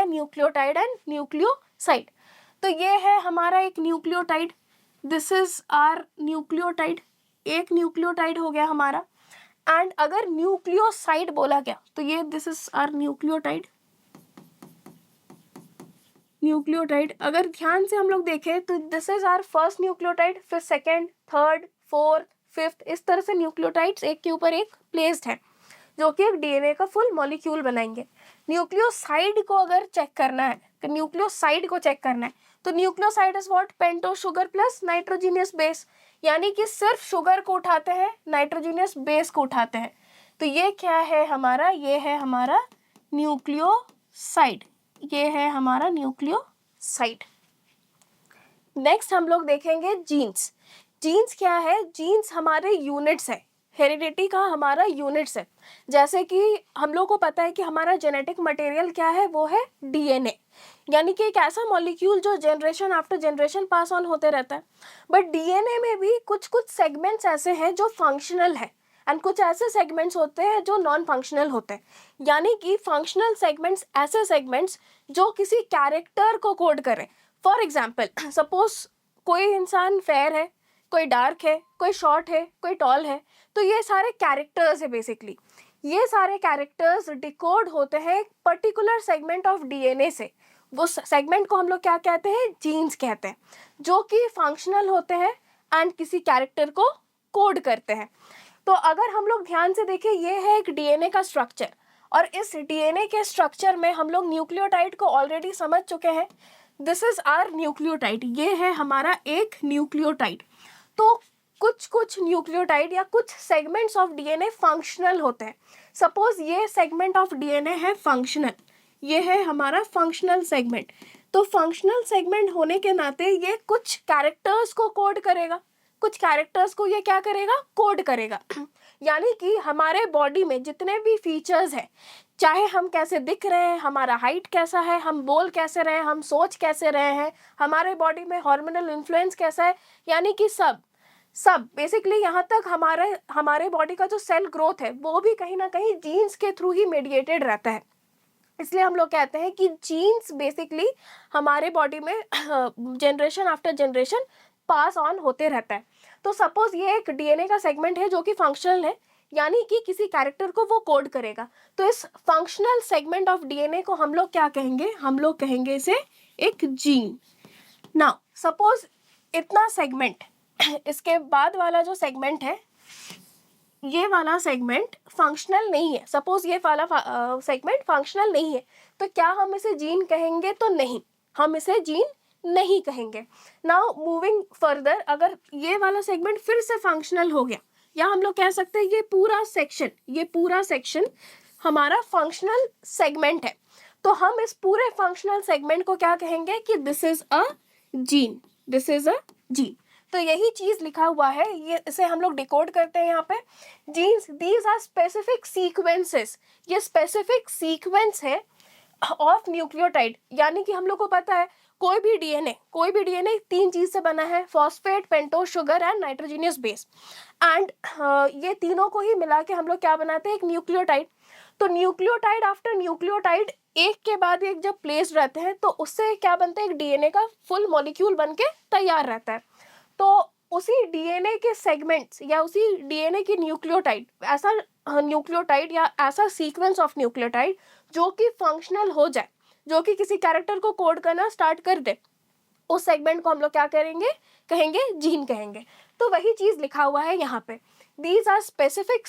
न्यूक्लियोटाइड एंड न्यूक्लियोसाइड, तो ये है हमारा एक nucleotide, this is our nucleotide, एक न्यूक्लियोटाइड हो गया हमारा। एंड अगर न्यूक्लियोसाइड बोला गया तो ये दिस इज आर न्यूक्लियोटाइड। अगर ध्यान से हम लोग देखें तो this is our first nucleotide, फिर सेकेंड, थर्ड, फोर्थ, फिफ्थ, इस तरह से न्यूक्लियोटाइड्स एक के ऊपर एक प्लेस्ड है, जो कि एक डीएनए का फुल मॉलिक्यूल बनाएंगे। न्यूक्लियोसाइड को अगर चेक करना है, तो nucleoside is what, pentose sugar plus nitrogenous base, यानी कि सिर्फ शुगर को उठाते हैं, नाइट्रोजीनियस बेस को उठाते हैं। तो ये क्या है हमारा, ये है हमारा न्यूक्लियोसाइड, नेक्स्ट हम लोग देखेंगे जीन्स क्या है। जीन्स हमारे यूनिट्स है, हेरिडिटी का हमारा यूनिट्स है। जैसे कि हम लोग को पता है कि हमारा जेनेटिक मटेरियल क्या है, वो है डीएनए, यानी कि एक ऐसा मॉलिक्यूल जो generation after generation pass on होते रहता है। बट डीएनए में भी कुछ सेगमेंट्स ऐसे हैं जो फंक्शनल है, एंड कुछ ऐसे सेगमेंट्स होते हैं जो नॉन फंक्शनल होते हैं। यानी कि फंक्शनल सेगमेंट्स ऐसे सेगमेंट्स जो किसी कैरेक्टर को कोड करें। फॉर एग्जाम्पल, सपोज कोई इंसान फेयर है, कोई डार्क है, कोई शॉर्ट है, कोई टॉल है, तो ये सारे कैरेक्टर्स है। बेसिकली ये सारे कैरेक्टर्स डिकोड होते हैं पर्टिकुलर सेगमेंट ऑफ डीएनए से। वो सेगमेंट को हम लोग क्या कहते हैं, जीन्स कहते हैं, जो कि फंक्शनल होते हैं एंड किसी कैरेक्टर को कोड करते हैं। तो अगर हम लोग ध्यान से देखें, ये है एक डीएनए का स्ट्रक्चर, और इस डीएनए के स्ट्रक्चर में हम लोग न्यूक्लियोटाइड को ऑलरेडी समझ चुके हैं। दिस इज आर न्यूक्लियोटाइड, ये है हमारा एक न्यूक्लियोटाइड। तो कुछ न्यूक्लियोटाइड या कुछ सेगमेंट्स ऑफ डीएनए फंक्शनल होते हैं। सपोज ये सेगमेंट ऑफ डीएनए है फंक्शनल, ये है हमारा फंक्शनल सेगमेंट। तो फंक्शनल सेगमेंट होने के नाते ये कुछ कैरेक्टर्स को कोड करेगा, कुछ कैरेक्टर्स को ये क्या करेगा, कोड करेगा। यानी कि हमारे बॉडी में जितने भी फीचर्स हैं, चाहे हम कैसे दिख रहे हैं, हमारा हाइट कैसा है, हम बोल कैसे रहे हैं, हम सोच कैसे रहे हैं, हमारे बॉडी में हार्मोनल इन्फ्लुएंस कैसा है, यानी कि सब बेसिकली यहाँ तक हमारे बॉडी का जो सेल ग्रोथ है वो भी कहीं ना कहीं जीन्स के थ्रू ही मेडिएटेड रहता है। इसलिए हम लोग कहते हैं कि जीन्स बेसिकली हमारे बॉडी में generation after generation pass on होते रहता है। तो सपोज ये एक डीएनए का सेगमेंट है जो कि फंक्शनल है, यानी कि किसी कैरेक्टर को वो कोड करेगा। तो इस फंक्शनल सेगमेंट ऑफ डीएनए को हम लोग क्या कहेंगे, हम लोग कहेंगे इसे एक जीन। नाउ सपोज इतना सेगमेंट, इसके बाद वाला जो सेगमेंट है, ये वाला सेगमेंट फंक्शनल नहीं है। सपोज ये वाला सेगमेंट फंक्शनल नहीं है, तो क्या हम इसे जीन कहेंगे? तो नहीं, हम इसे जीन नहीं कहेंगे। नाउ मूविंग फर्दर, अगर ये वाला सेगमेंट फिर से फंक्शनल हो गया, या हम लोग कह सकते हैं ये पूरा सेक्शन हमारा फंक्शनल सेगमेंट है, तो हम इस पूरे फंक्शनल सेगमेंट को क्या कहेंगे कि दिस इज अ जीन, तो यही चीज लिखा हुआ है, ये इसे हम लोग डिकोड करते हैं यहाँ पे। Genes, these are specific sequences, ये स्पेसिफिक सीक्वेंस है ऑफ न्यूक्लियोटाइड। यानी कि हम लोग को पता है कोई भी डीएनए 3 चीज से बना है, phosphate, pentose sugar and nitrogenous base. And ये तीनों को ही मिला के हम लोग क्या बनाते हैं, एक न्यूक्लियोटाइड। तो न्यूक्लियोटाइड आफ्टर न्यूक्लियोटाइड एक के बाद एक जब प्लेस रहते हैं तो उससे क्या बनता है, एक डीएनए का फुल मॉलिक्यूल बन के तैयार रहता है। तो उसी डीएनए के सेगमेंट्स या उसी डीएनए की न्यूक्लियोटाइड, ऐसा न्यूक्लियोटाइड या ऐसा सीक्वेंस ऑफ न्यूक्लियोटाइड जो कि फंक्शनल हो जाए, जो कि किसी कैरेक्टर को कोड करना स्टार्ट कर दे, उस सेगमेंट को हम लोग क्या करेंगे, कहेंगे जीन कहेंगे। तो वही चीज लिखा हुआ है यहाँ पे, these are specific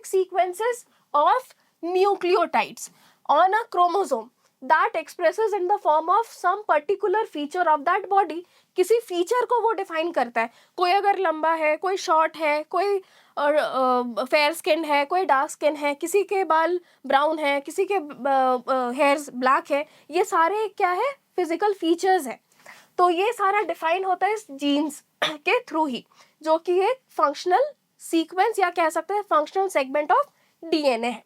sequences of nucleotides on a chromosome that expresses in the form of some particular feature of that body। किसी फीचर को वो डिफाइन करता है, कोई अगर लंबा है, कोई शॉर्ट है, कोई फेयर स्किन है, कोई डार्क स्किन है, किसी के बाल ब्राउन है, किसी के हेयर्स ब्लैक है, ये सारे क्या है, फिजिकल फीचर्स है। तो ये सारा डिफाइन होता है इस जीन्स के थ्रू ही, जो कि एक फंक्शनल सीक्वेंस या कह सकते हैं फंक्शनल सेगमेंट ऑफ डीएनए है।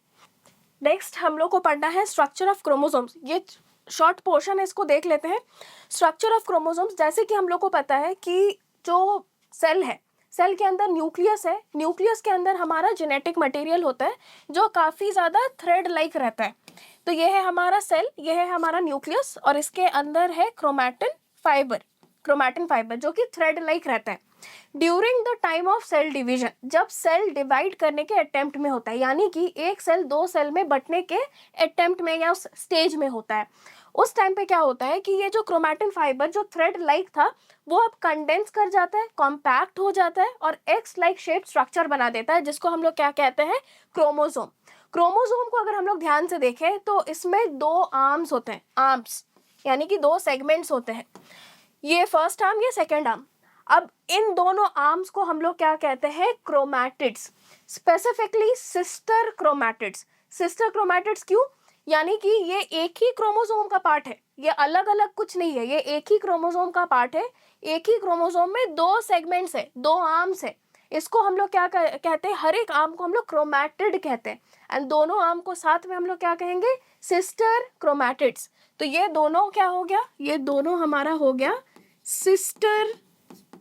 नेक्स्ट हम लोग को पढ़ना है स्ट्रक्चर ऑफ क्रोमोसोम्स। ये शॉर्ट पोर्शन है, इसको देख लेते हैं। स्ट्रक्चर ऑफ क्रोमोसोम्स, जैसे कि हम लोग को पता है कि जो सेल है, सेल के अंदर न्यूक्लियस है, न्यूक्लियस के अंदर हमारा जेनेटिक मटेरियल होता है जो काफ़ी ज़्यादा थ्रेड लाइक रहता है। तो ये है हमारा सेल, ये है हमारा न्यूक्लियस, और इसके अंदर है क्रोमैटिन फाइबर जो कि थ्रेड लाइक रहता है। During the time of cell division, जब सेल डिवाइड करने के अटेम्प्ट में होता है, यानी कि एक सेल 2 सेल में बंटने के अटेम्प्ट में या उस स्टेज में होता है, उस टाइम पे क्या होता है कि ये जो क्रोमैटिन फाइबर जो थ्रेड लाइक था वो अब कंडेंस कर जाता है, कॉम्पैक्ट हो जाता है और एक्स लाइक शेप स्ट्रक्चर बना देता है, जिसको हम लोग क्या कहते हैं, क्रोमोसोम। क्रोमोसोम को अगर हम लोग ध्यान से देखें तो इसमें 2 आर्म्स होते हैं, आर्म्स यानी कि 2 सेगमेंट्स होते हैं, ये फर्स्ट आर्म, ये सेकेंड आर्म। अब इन दोनों आर्म्स को हम लोग क्या कहते हैं, chromatids, specifically sister chromatids. Sister chromatids क्यों, यानी कि ये एक ही क्रोमोसोम का पार्ट है, ये अलग अलग कुछ नहीं है, ये एक ही क्रोमोसोम का पार्ट है। एक ही क्रोमोसोम में 2 सेगमेंट्स है, 2 आर्म्स है, इसको हम लोग क्या कहते हैं, हर एक आर्म को हम लोग क्रोमैटिड कहते हैं। एंड दोनों आर्म को साथ में हम लोग क्या कहेंगे, सिस्टर क्रोमैटिड्स। तो ये दोनों क्या हो गया, ये दोनों हमारा हो गया सिस्टर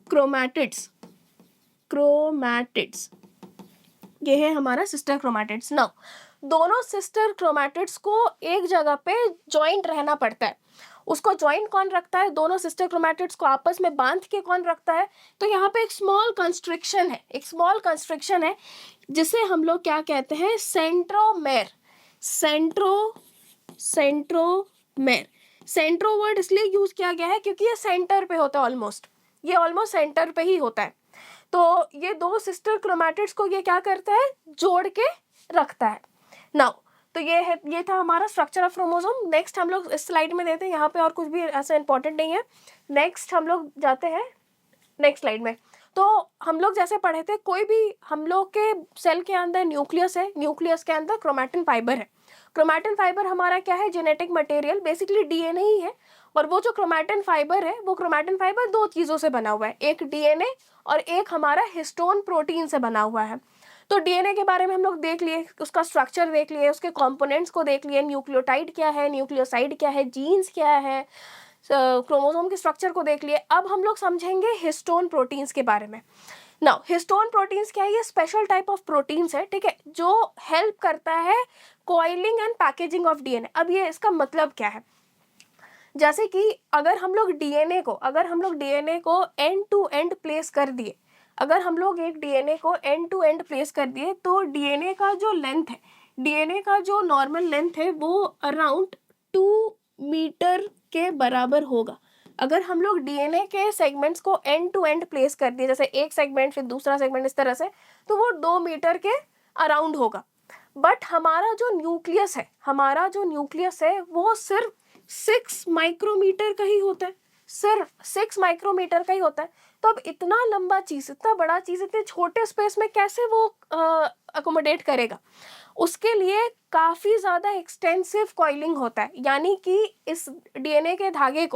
क्रोमैटिड्स, ये है हमारा सिस्टर क्रोमैटिड्स। नाउ दोनों सिस्टर क्रोमैटिड्स को एक जगह पे जॉइंट रहना पड़ता है। उसको जॉइंट कौन रखता है, दोनों सिस्टर क्रोमैटिड्स को आपस में बांध के कौन रखता है, तो यहाँ पे एक स्मॉल कंस्ट्रिक्शन है, जिसे हम लोग क्या कहते हैं, सेंट्रोमेर। सेंट्रो वर्ड इसलिए यूज किया गया है क्योंकि ये सेंटर पे होता है, ऑलमोस्ट सेंटर पे ही होता है। तो ये 2 सिस्टर क्रोमैटिड्स को ये क्या करता है, जोड़ के रखता है। नाउ तो ये था हमारा स्ट्रक्चर ऑफ क्रोमोसोम। नेक्स्ट हम लोग इस स्लाइड में देते हैं, यहाँ पे और कुछ भी ऐसा इंपॉर्टेंट नहीं है। नेक्स्ट हम लोग जाते हैं नेक्स्ट स्लाइड में। तो हम लोग जैसे पढ़े थे, कोई भी हम लोग के सेल के अंदर न्यूक्लियस है, न्यूक्लियस के अंदर क्रोमैटिन फाइबर है। क्रोमैटिन फाइबर हमारा क्या है, जेनेटिक मटेरियल, बेसिकली डीएनए ही है। और वो जो क्रोमैटिन फाइबर है, वो क्रोमैटिन फाइबर 2 चीज़ों से बना हुआ है, एक डीएनए और एक हमारा हिस्टोन प्रोटीन से बना हुआ है। तो डीएनए के बारे में हम लोग देख लिए, उसका स्ट्रक्चर देख लिए, उसके कंपोनेंट्स को देख लिए, न्यूक्लियोटाइड क्या है, न्यूक्लियोसाइड क्या है, जीन्स क्या है, क्रोमोसोम के स्ट्रक्चर को देख लिए। अब हम लोग समझेंगे हिस्टोन प्रोटीन्स के बारे में। नाउ हिस्टोन प्रोटीन्स क्या है, ये स्पेशल टाइप ऑफ प्रोटीन्स है, ठीक है, जो हेल्प करता है coiling and packaging of DNA. अब ये इसका मतलब क्या है, जैसे कि अगर हम लोग डीएनए को एंड टू एंड प्लेस कर दिए, अगर हम लोग एक डीएनए को एंड टू एंड प्लेस कर दिए, तो डीएनए का जो लेंथ है, डीएनए का जो नॉर्मल लेंथ है, वो अराउंड 2 मीटर के बराबर होगा। अगर हम लोग डीएनए के सेगमेंट्स को एंड टू एंड प्लेस कर दिए, जैसे एक सेगमेंट फिर दूसरा सेगमेंट, इस तरह से, तो वो 2 मीटर के अराउंड होगा। बट हमारा जो न्यूक्लियस है वो सिर्फ 6 माइक्रोमीटर का ही होता है, सिर्फ 6 माइक्रोमीटर का ही होता है। तो अब इतना लंबा चीज, इतना बड़ा चीज, इतने छोटे स्पेस में कैसे वो अकोमोडेट करेगा, उसके लिए काफ़ी ज़्यादा एक्सटेंसिव कॉइलिंग होता है, यानी कि इस डीएनए के धागे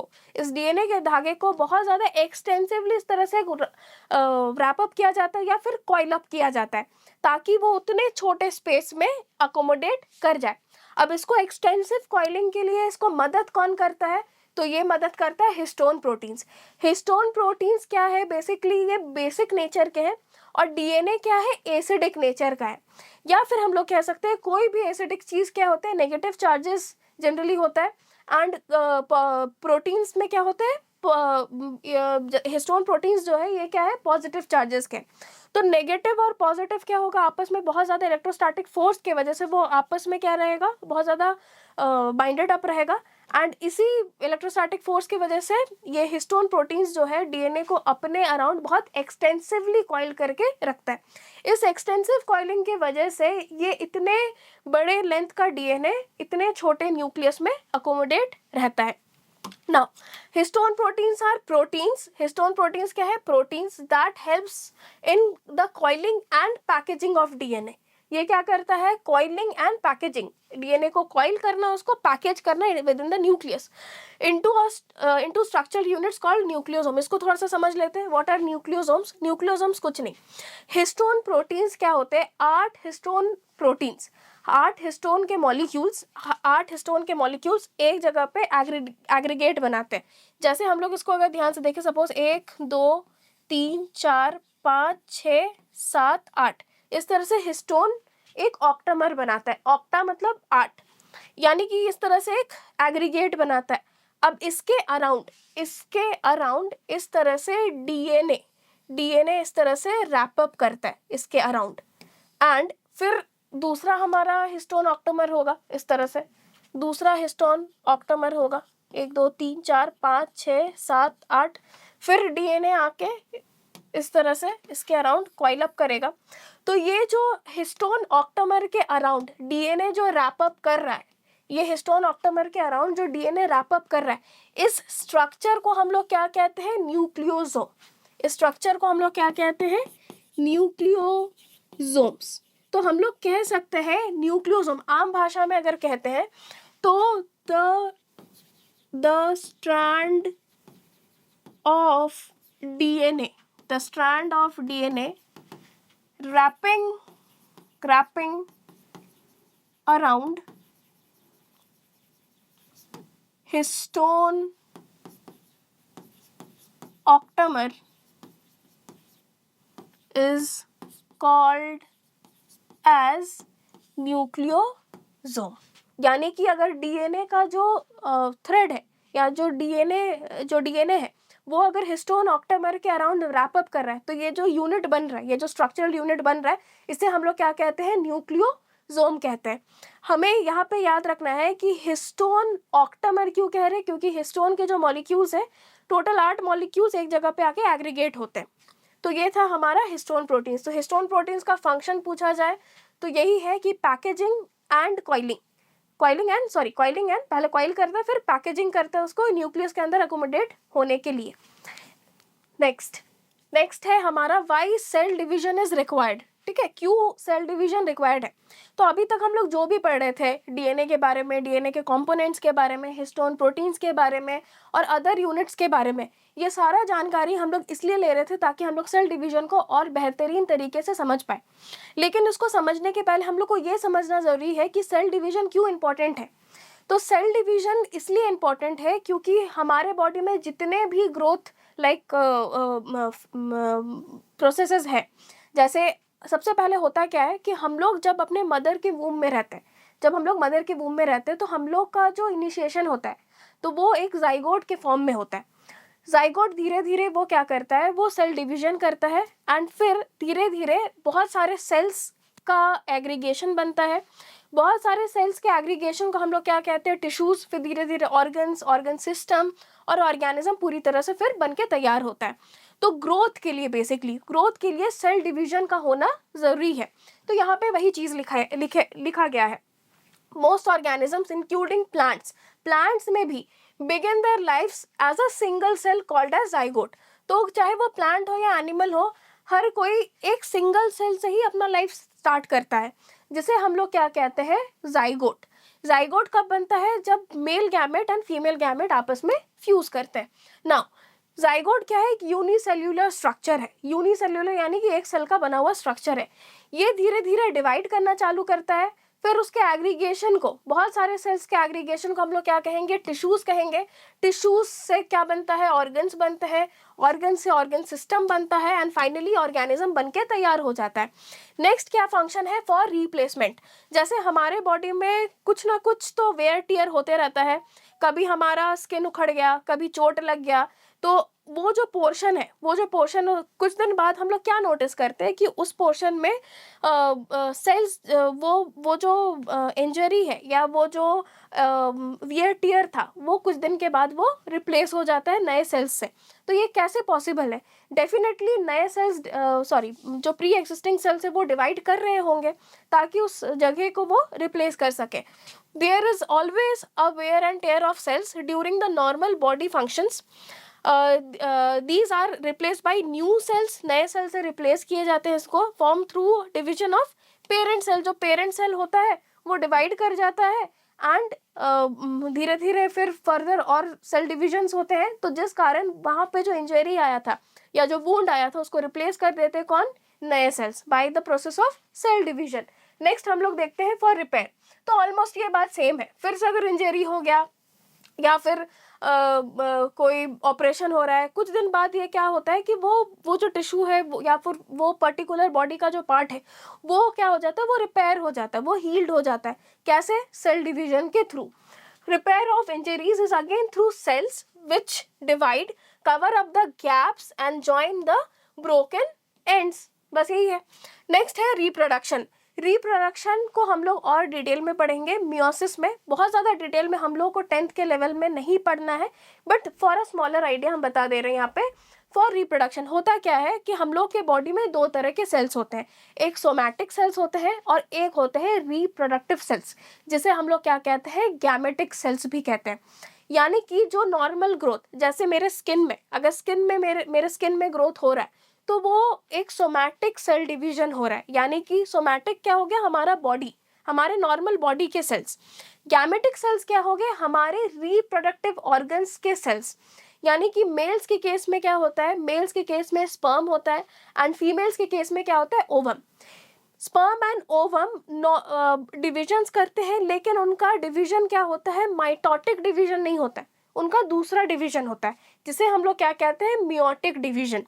को बहुत ज़्यादा एक्सटेंसिवली इस तरह से रैप अप किया जाता है या फिर कॉइल अप किया जाता है ताकि वो उतने छोटे स्पेस में अकोमोडेट कर जाए। अब इसको एक्सटेंसिव कॉइलिंग के लिए इसको मदद कौन करता है? तो ये मदद करता है हिस्टोन प्रोटीन्स। हिस्टोन प्रोटीन्स क्या है? बेसिकली ये बेसिक नेचर के हैं और डीएनए क्या है? एसिडिक नेचर का है। या फिर हम लोग कह सकते हैं कोई भी एसिडिक चीज़ क्या होते हैं? नेगेटिव चार्जेस जनरली होता है। एंड प्रोटीन्स में क्या होते हैं? हिस्टोन प्रोटीन्स जो है ये क्या है? पॉजिटिव चार्जेस के। तो नेगेटिव और पॉजिटिव क्या होगा? आपस में बहुत ज़्यादा इलेक्ट्रोस्टैटिक फोर्स की वजह से वो आपस में क्या रहेगा? बहुत ज़्यादा बाइंडेड अप रहेगा एंड इसी इलेक्ट्रोस्टैटिक फोर्स की वजह से ये हिस्टोन प्रोटीन्स जो है डीएनए को अपने अराउंड बहुत एक्सटेंसिवली कॉइल करके रखता है। इस एक्सटेंसिव कॉइलिंग की वजह से ये इतने बड़े लेंथ का डीएनए इतने छोटे न्यूक्लियस में अकोमोडेट रहता है। Now, histone proteins are proteins. Histone proteins क्या है? Proteins that helps in the coiling and packaging of DNA. ये क्या करता है? Coiling and packaging. DNA को coil करना, उसको package करना within the nucleus into structural units called nucleosome. इसको थोड़ा सा समझ लेते हैं. What are nucleosomes? Nucleosomes कुछ नहीं. Histone proteins क्या होते हैं? 8 histone proteins. 8 हिस्टोन के मॉलिक्यूल्स एक जगह पे एग्रीगेट बनाते हैं। जैसे हम लोग इसको अगर ध्यान से देखें, सपोज 1 2 3 4 5 6 7 8 इस तरह से हिस्टोन एक ऑक्टामर बनाता है। ऑक्टा मतलब 8, यानी कि इस तरह से एक एग्रीगेट बनाता है। अब इसके अराउंड इस तरह से डीएनए इस तरह से रैप अप करता है इसके अराउंड। एंड फिर दूसरा हमारा हिस्टोन ऑक्टामर होगा इस तरह से, दूसरा हिस्टोन ऑक्टामर होगा 1 2 3 4 5 6 7 8, फिर डीएनए आके इस तरह से इसके अराउंड कॉइल अप करेगा। तो ये जो हिस्टोन ऑक्टामर के अराउंड डीएनए जो रैप अप कर रहा है, ये हिस्टोन ऑक्टामर के अराउंड जो डीएनए रैप अप कर रहा है, इस स्ट्रक्चर को हम लोग क्या कहते हैं? न्यूक्लियोसोम। इस स्ट्रक्चर को हम लोग क्या कहते हैं? न्यूक्लियोसोम्स। तो हम लोग कह सकते हैं न्यूक्लियोसोम, आम भाषा में अगर कहते हैं तो the strand of DNA wrapping around histone octamer is called as nucleosome. यानी कि अगर डीएनए का जो थ्रेड है या जो डीएनए है वो अगर हिस्टोन ऑक्टामर के अराउंड रैप अप कर रहा है, तो ये जो यूनिट बन रहा है, ये जो स्ट्रक्चरल यूनिट बन रहा है, इसे हम लोग क्या कहते हैं? न्यूक्लियोसोम कहते हैं। हमें यहाँ पे याद रखना है कि हिस्टोन ऑक्टामर क्यों कह रहे हैं? क्योंकि हिस्टोन के जो मॉलिक्यूल्स है, टोटल 8 मॉलिक्यूल्स एक जगह पे आके एग्रीगेट होते हैं। तो ये था हमारा हिस्टोन प्रोटीन्स। तो हिस्टोन प्रोटीन्स का फंक्शन पूछा जाए तो यही है कि पैकेजिंग एंड कॉइलिंग पहले कॉइल करता है फिर पैकेजिंग करता है उसको न्यूक्लियस के अंदर अकोमोडेट होने के लिए। नेक्स्ट है हमारा why cell division is required. ठीक है, क्यों सेल डिवीजन रिक्वायर्ड है? तो अभी तक हम लोग जो भी पढ़ रहे थे डीएनए के बारे में, डीएनए के कंपोनेंट्स के बारे में, हिस्टोन प्रोटीन्स के बारे में और अदर यूनिट्स के बारे में, ये सारा जानकारी हम लोग इसलिए ले रहे थे ताकि हम लोग सेल डिवीजन को और बेहतरीन तरीके से समझ पाए। लेकिन उसको समझने के पहले हम लोग को ये समझना ज़रूरी है कि सेल डिवीजन क्यों इम्पोर्टेंट है। तो सेल डिवीजन इसलिए इम्पोर्टेंट है क्योंकि हमारे बॉडी में जितने भी ग्रोथ प्रोसेसेस है, जैसे सबसे पहले होता क्या है कि हम लोग जब अपने मदर के वूम में रहते हैं, तो हम लोग का जो इनिशिएशन होता है तो वो एक जाइगोट के फॉर्म में होता है। जाइगोट धीरे धीरे वो क्या करता है? वो सेल डिवीजन करता है एंड फिर धीरे धीरे बहुत सारे सेल्स का एग्रीगेशन बनता है। बहुत सारे सेल्स के एग्रीगेशन को हम लोग क्या कहते हैं? टिश्यूज। फिर धीरे धीरे ऑर्गन सिस्टम और ऑर्गेनिज्म पूरी तरह से फिर बन के तैयार होता है। तो ग्रोथ के लिए सेल डिवीजन का होना ज़रूरी है। तो यहाँ पे वही चीज़ लिखा गया है। मोस्ट ऑर्गेनिजम्स इंक्लूडिंग प्लांट्स में भी begin their lifes as a single cell called as zygote. तो चाहे वो प्लांट हो या एनिमल हो, हर कोई एक सिंगल सेल से ही अपना लाइफ स्टार्ट करता है, जिसे हम लोग क्या कहते हैं, जाइगोट। जाइगोट कब बनता है, जब male gamete and female gamete आपस में फ्यूज करते हैं। नाउ जाइगोट क्या है, एक यूनिसेल्यूलर स्ट्रक्चर है। यूनिसेल्यूलर यानी कि एक सेल का बना हुआ स्ट्रक्चर है। ये धीरे धीरे डिवाइड करना चालू करता है, फिर उसके एग्रीगेशन को, बहुत सारे सेल्स के एग्रीगेशन को हम लोग क्या कहेंगे, टिश्यूज कहेंगे। टिश्यूज से क्या बनता है, ऑर्गन्स बनते हैं, ऑर्गन से ऑर्गन सिस्टम बनता है, एंड फाइनली ऑर्गेनिज्म बनके तैयार हो जाता है। नेक्स्ट क्या फंक्शन है, फॉर रिप्लेसमेंट। जैसे हमारे बॉडी में कुछ ना कुछ तो वेयर टियर होते रहता है, कभी हमारा स्किन उखड़ गया, कभी चोट लग गया, तो वो जो पोर्शन है, वो जो पोर्शन कुछ दिन बाद हम लोग क्या नोटिस करते हैं कि उस पोर्शन में सेल्स, वो जो इंजरी है या वो जो वियर टियर था, वो कुछ दिन के बाद वो रिप्लेस हो जाता है नए सेल्स से। तो ये कैसे पॉसिबल है, डेफिनेटली नए सेल्स, जो प्री एग्जिस्टिंग सेल्स है वो डिवाइड कर रहे होंगे ताकि उस जगह को वो रिप्लेस कर सके। There is always a wear and tear of cells during the normal body functions. these are replaced by new cells, नए सेल से रिप्लेस किए जाते हैं इसको, form through division of parent cell. जो पेरेंट सेल होता है वो डिवाइड कर जाता है, एंड धीरे धीरे फिर फर्दर और सेल डिविजन्स होते हैं, तो जिस कारण वहाँ पे जो इंजरी आया था या जो वुंड आया था उसको रिप्लेस कर देते हैं कौन, नए cells, by the process of cell division. Next हम लोग देखते हैं फॉर रिपेयर। तो ऑलमोस्ट ये बात सेम है, फिर से अगर इंजरी हो गया या फिर कोई ऑपरेशन हो रहा है, कुछ दिन बाद ये क्या होता है कि वो जो टिश्यू है या फिर वो पर्टिकुलर बॉडी का जो पार्ट है वो क्या हो जाता है, वो रिपेयर हो जाता है, वो हील्ड हो जाता है। कैसे, सेल डिवीजन के through. Repair of injuries is again through cells which divide, cover up the gaps and join the broken ends. बस यही है। नेक्स्ट है रिप्रोडक्शन। रिप्रोडक्शन को हम लोग और डिटेल में पढ़ेंगे मियोसिस में, बहुत ज़्यादा डिटेल में हम लोग को 10th के लेवल में नहीं पढ़ना है, but for a smaller idea हम बता दे रहे हैं यहाँ पे। फॉर रिप्रोडक्शन होता क्या है कि हम लोग के बॉडी में दो तरह के सेल्स होते हैं, एक सोमैटिक सेल्स होते हैं और एक होते हैं रिप्रोडक्टिव सेल्स, जिसे हम लोग क्या कहते हैं, गैमेटिक सेल्स भी कहते हैं। यानी कि जो नॉर्मल ग्रोथ, जैसे मेरे स्किन में, अगर स्किन में मेरे स्किन में ग्रोथ हो रहा है तो वो एक सोमैटिक सेल डिवीजन हो रहा है। यानी कि सोमैटिक क्या हो गया, हमारा बॉडी, हमारे नॉर्मल बॉडी के सेल्स। गैमेटिक सेल्स क्या हो गए, हमारे रिप्रोडक्टिव ऑर्गन्स के सेल्स। यानी कि मेल्स के केस में क्या होता है, मेल्स के केस में स्पर्म होता है, एंड फीमेल्स के केस में क्या होता है, ovum. Sperm and ovum divisions करते हैं, लेकिन उनका डिवीजन क्या होता है, माइटोटिक डिवीजन नहीं होता है, उनका दूसरा डिवीजन होता है, जिसे हम लोग क्या कहते हैं, meiotic division.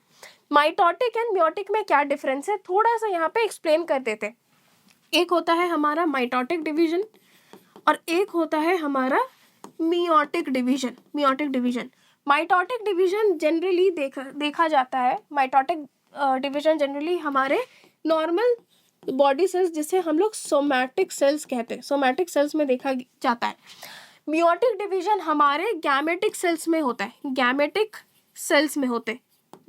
Mitotic and meiotic में क्या डिफरेंस है, थोड़ा सा यहाँ पे एक्सप्लेन कर देते हैं। एक होता है हमारा माइटोटिक डिवीजन और एक होता है हमारा meiotic division. Meiotic division, mitotic division generally देखा जाता है, माइटोटिक डिवीजन जनरली हमारे नॉर्मल बॉडी सेल्स, जिसे हम लोग सोमैटिक सेल्स कहते हैं, सोमैटिक सेल्स में देखा जाता है। मियोटिक डिवीजन हमारे गैमेटिक सेल्स में होता है, गैमेटिक सेल्स में होते हैं,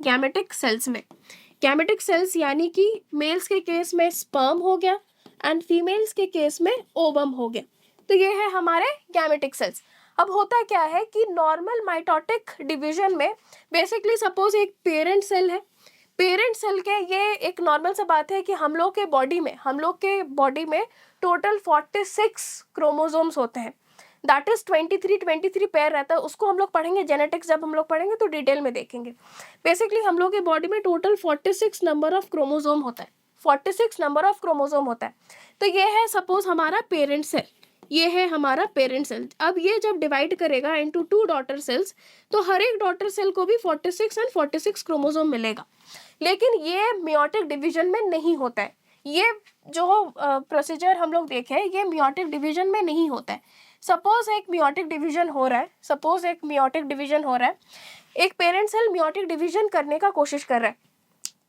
गैमेटिक सेल्स में। गैमेटिक सेल्स यानी कि मेल्स के केस में स्पर्म हो गया एंड फीमेल्स के केस में ओवम हो गया, तो ये है हमारे गैमेटिक सेल्स। अब होता क्या है कि नॉर्मल माइटोटिक डिवीजन में बेसिकली सपोज एक पेरेंट सेल है, पेरेंट सेल के, ये एक नॉर्मल सा बात है कि हम लोग के बॉडी में टोटल 46 क्रोमोसोम्स होते हैं, दैट इज 23 पेयर रहता है। उसको हम लोग पढ़ेंगे जेनेटिक्स, जब हम लोग पढ़ेंगे तो डिटेल में देखेंगे। बेसिकली हम लोग के बॉडी में टोटल 46 नंबर ऑफ क्रोमोसोम होता है, 46 नंबर ऑफ क्रोमोसोम होता है। तो ये है सपोज हमारा पेरेंट सेल, ये है हमारा पेरेंट सेल। अब ये जब डिवाइड करेगा इनटू 2 डॉटर सेल्स, तो हर एक डॉटर सेल को भी 46 एंड 46 क्रोमोसोम मिलेगा, लेकिन ये मियोटिक डिवीजन में नहीं होता है। ये जो प्रोसीजर हम लोग देखे ये मियोटिक डिवीजन में नहीं होता है। सपोज एक मियोटिक डिवीजन हो रहा है, एक पेरेंट सेल मियोटिक डिवीजन करने का कोशिश कर रहा है।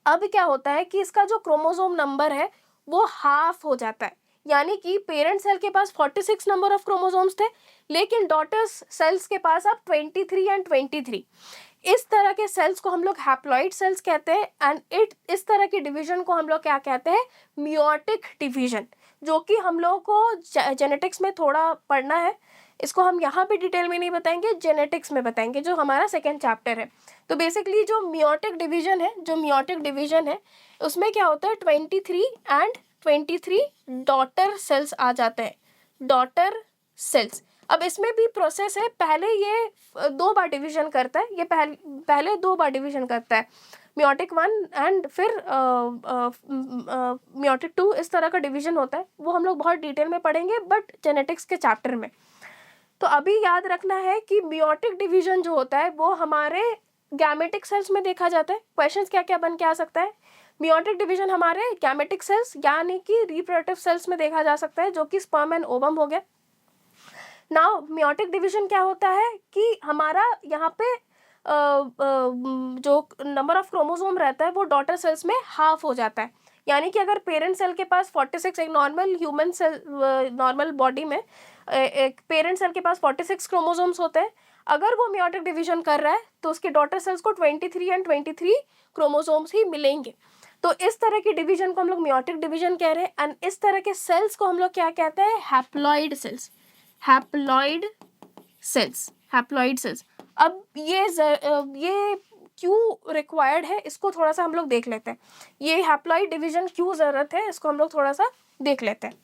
अब क्या होता है कि इसका जो क्रोमोसोम नंबर है वो हाफ हो जाता है, यानी कि पेरेंट सेल के पास 46 नंबर ऑफ क्रोमोसोम्स थे, लेकिन डॉटर्स सेल्स के पास अब 23 एंड 23। इस तरह के सेल्स को हम लोग हैप्लॉइड सेल्स कहते हैं, एंड इस तरह के डिवीजन को हम लोग क्या कहते हैं, मियोटिक डिवीजन, जो कि हम लोगों को जेनेटिक्स में थोड़ा पढ़ना है। इसको हम यहाँ पे डिटेल में नहीं बताएंगे, जेनेटिक्स में बताएंगे, जो हमारा सेकेंड चैप्टर है। तो बेसिकली जो मियोटिक डिवीजन है उसमें क्या होता है 23 एंड 23 डॉटर सेल्स आ जाते हैं, डॉटर सेल्स। अब इसमें भी प्रोसेस है, पहले ये 2 बार डिवीजन करता है, ये पहले 2 बार डिवीजन करता है, मियोटिक 1 एंड फिर मियोटिक 2, इस तरह का डिवीजन होता है। वो हम लोग बहुत डिटेल में पढ़ेंगे बट जेनेटिक्स के चैप्टर में। तो अभी याद रखना है कि मियोटिक डिवीजन जो होता है वो हमारे गैमेटिक सेल्स में देखा जाता है। क्वेश्चंस क्या क्या बन के आ सकता है, मियोटिक डिवीजन हमारे गैमेटिक सेल्स यानी कि रिप्रोडक्टिव सेल्स में देखा जा सकता है, जो कि स्पर्म एंड ओवम हो गया। नाउ मियोटिक डिवीजन क्या होता है कि हमारा यहाँ पे जो नंबर ऑफ क्रोमोसोम रहता है वो डॉटर सेल्स में हाफ हो जाता है। यानी कि अगर पेरेंट सेल के पास 46, एक normal human cell, normal body में एक पेरेंट सेल के पास 46 क्रोमोसोम्स होते हैं, अगर वो मियोटिक डिवीजन कर रहा है तो उसके डॉटर सेल्स को 23 एंड 23 क्रोमोसोम्स ही मिलेंगे। तो इस तरह की डिवीजन को हम लोग मियोटिक डिवीजन कह रहे हैं। एंड इस तरह के सेल्स को हम लोग क्या कहते हैं, haploid cells, haploid cells, haploid cells. अब ये क्यों रिक्वायर्ड है इसको थोड़ा सा हम लोग देख लेते हैं, ये हैप्लॉइड डिवीजन क्यों जरूरत है इसको हम लोग थोड़ा सा देख लेते हैं।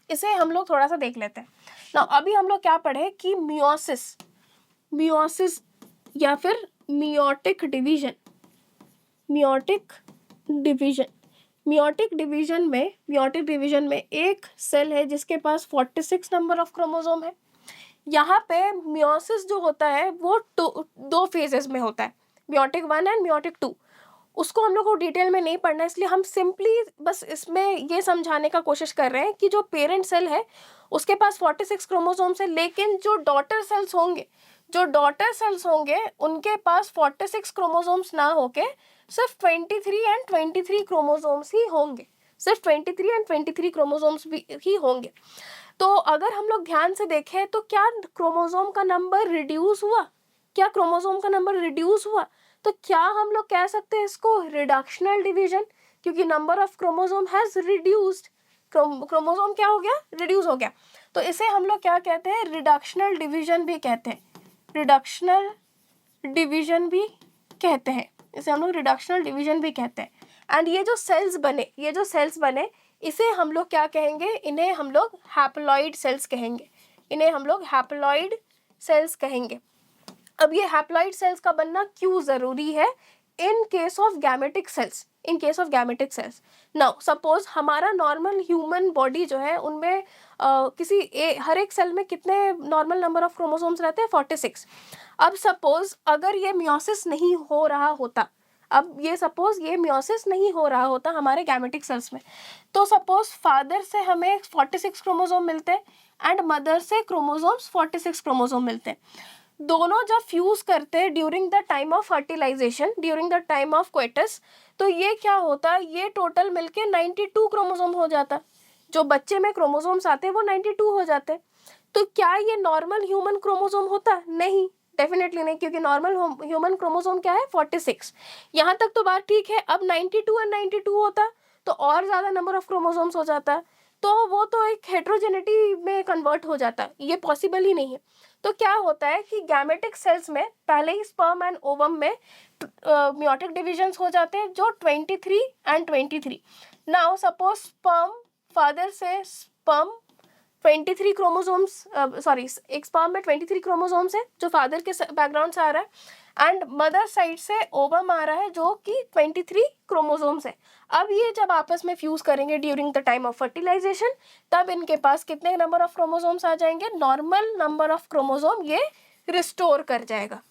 इसे हम लोग थोड़ा सा देख लेते हैं ना। अभी हम लोग क्या पढ़े कि मियोसिस, मियोसिस या फिर meiotic division, meiotic division, meiotic division में एक सेल है जिसके पास 46 नंबर ऑफ क्रोमोसोम है। यहाँ पे मियोसिस जो होता है वो 2 फेजेस में होता है, मियोटिक 1 एंड मियोटिक 2। उसको हम लोग को डिटेल में नहीं पढ़ना है, इसलिए हम सिंपली बस इसमें ये समझाने का कोशिश कर रहे हैं कि जो पेरेंट सेल है उसके पास 46 क्रोमोसोम्स है, लेकिन जो डॉटर सेल्स होंगे उनके पास 46 क्रोमोसोम्स ना होके सिर्फ 23 एंड 23 क्रोमोसोम्स ही होंगे, सिर्फ 23 एंड 23 क्रोमोसोम्स भी ही होंगे। तो अगर हम लोग ध्यान से देखें तो क्या क्रोमोसोम का नंबर रिड्यूस हुआ, क्या क्रोमोसोम का नंबर रिड्यूस हुआ? तो क्या हम लोग कह सकते हैं इसको रिडक्शनल डिवीजन, क्योंकि number of chromosome has reduced, chromosome क्या हो गया, रिड्यूस हो गया। तो इसे हम लोग क्या कहते हैं, रिडक्शनल डिवीजन भी कहते हैं, रिडक्शनल डिवीजन भी कहते हैं, इसे हम लोग रिडक्शनल डिवीजन भी कहते हैं। एंड ये जो सेल्स बने इसे हम लोग क्या कहेंगे, इन्हें हम लोग हैप्लॉइड सेल्स कहेंगे, इन्हें हम लोग हैप्लॉइड सेल्स कहेंगे। अब ये हैप्लॉइड सेल्स का बनना क्यों ज़रूरी है, in case of gametic cells, in case of gametic cells. Now suppose हमारा नॉर्मल ह्यूमन बॉडी जो है उनमें हर एक सेल में कितने नॉर्मल नंबर ऑफ क्रोमोसोम्स रहते हैं, 46। अब सपोज अगर ये मियोसिस नहीं हो रहा होता, अब ये सपोज ये मियोसिस नहीं हो रहा होता हमारे गैमेटिक सेल्स में, तो सपोज फादर से हमें 46 क्रोमोसोम मिलते हैं एंड मदर से 46 क्रोमोसोम मिलते हैं। दोनों जब फ्यूज करते हैं during the time of fertilisation, during the time of coitus, तो ये क्या होता, ये टोटल मिलके 92 क्रोमोसोम हो जाता। जो बच्चे में क्रोमोसोम्स आते हैं वो 92 हो जाते। तो क्या ये नॉर्मल ह्यूमन क्रोमोसोम होता? नहीं, डेफिनेटली नहीं, क्योंकि नॉर्मल ह्यूमन क्रोमोसोम क्या है, 46। यहाँ तक तो बात ठीक है। अब 92 और 92 होता तो और ज़्यादा नंबर ऑफ क्रोमोसोम्स हो जाता, तो वो तो एक हेट्रोजेनिटी में कन्वर्ट हो जाता, ये पॉसिबल ही नहीं है। तो क्या होता है कि गैमेटिक सेल्स में पहले ही स्पर्म एंड ओवम में मियोटिक डिविजन्स हो जाते हैं जो 23 and 23। Now suppose sperm, father से स्पर्म 23 क्रोमोसोम्स, एक स्पर्म में 23 क्रोमोसोम्स है जो फादर के बैकग्राउंड से आ रहा है, एंड मदर साइड से ओवम आ रहा है जो कि 23 क्रोमोसोम्स है। अब ये जब आपस में फ्यूज करेंगे during the time of fertilisation, तब इनके पास कितने नंबर ऑफ क्रोमोसोम्स आ जाएंगे, नॉर्मल नंबर ऑफ क्रोमोसोम ये रिस्टोर कर जाएगा,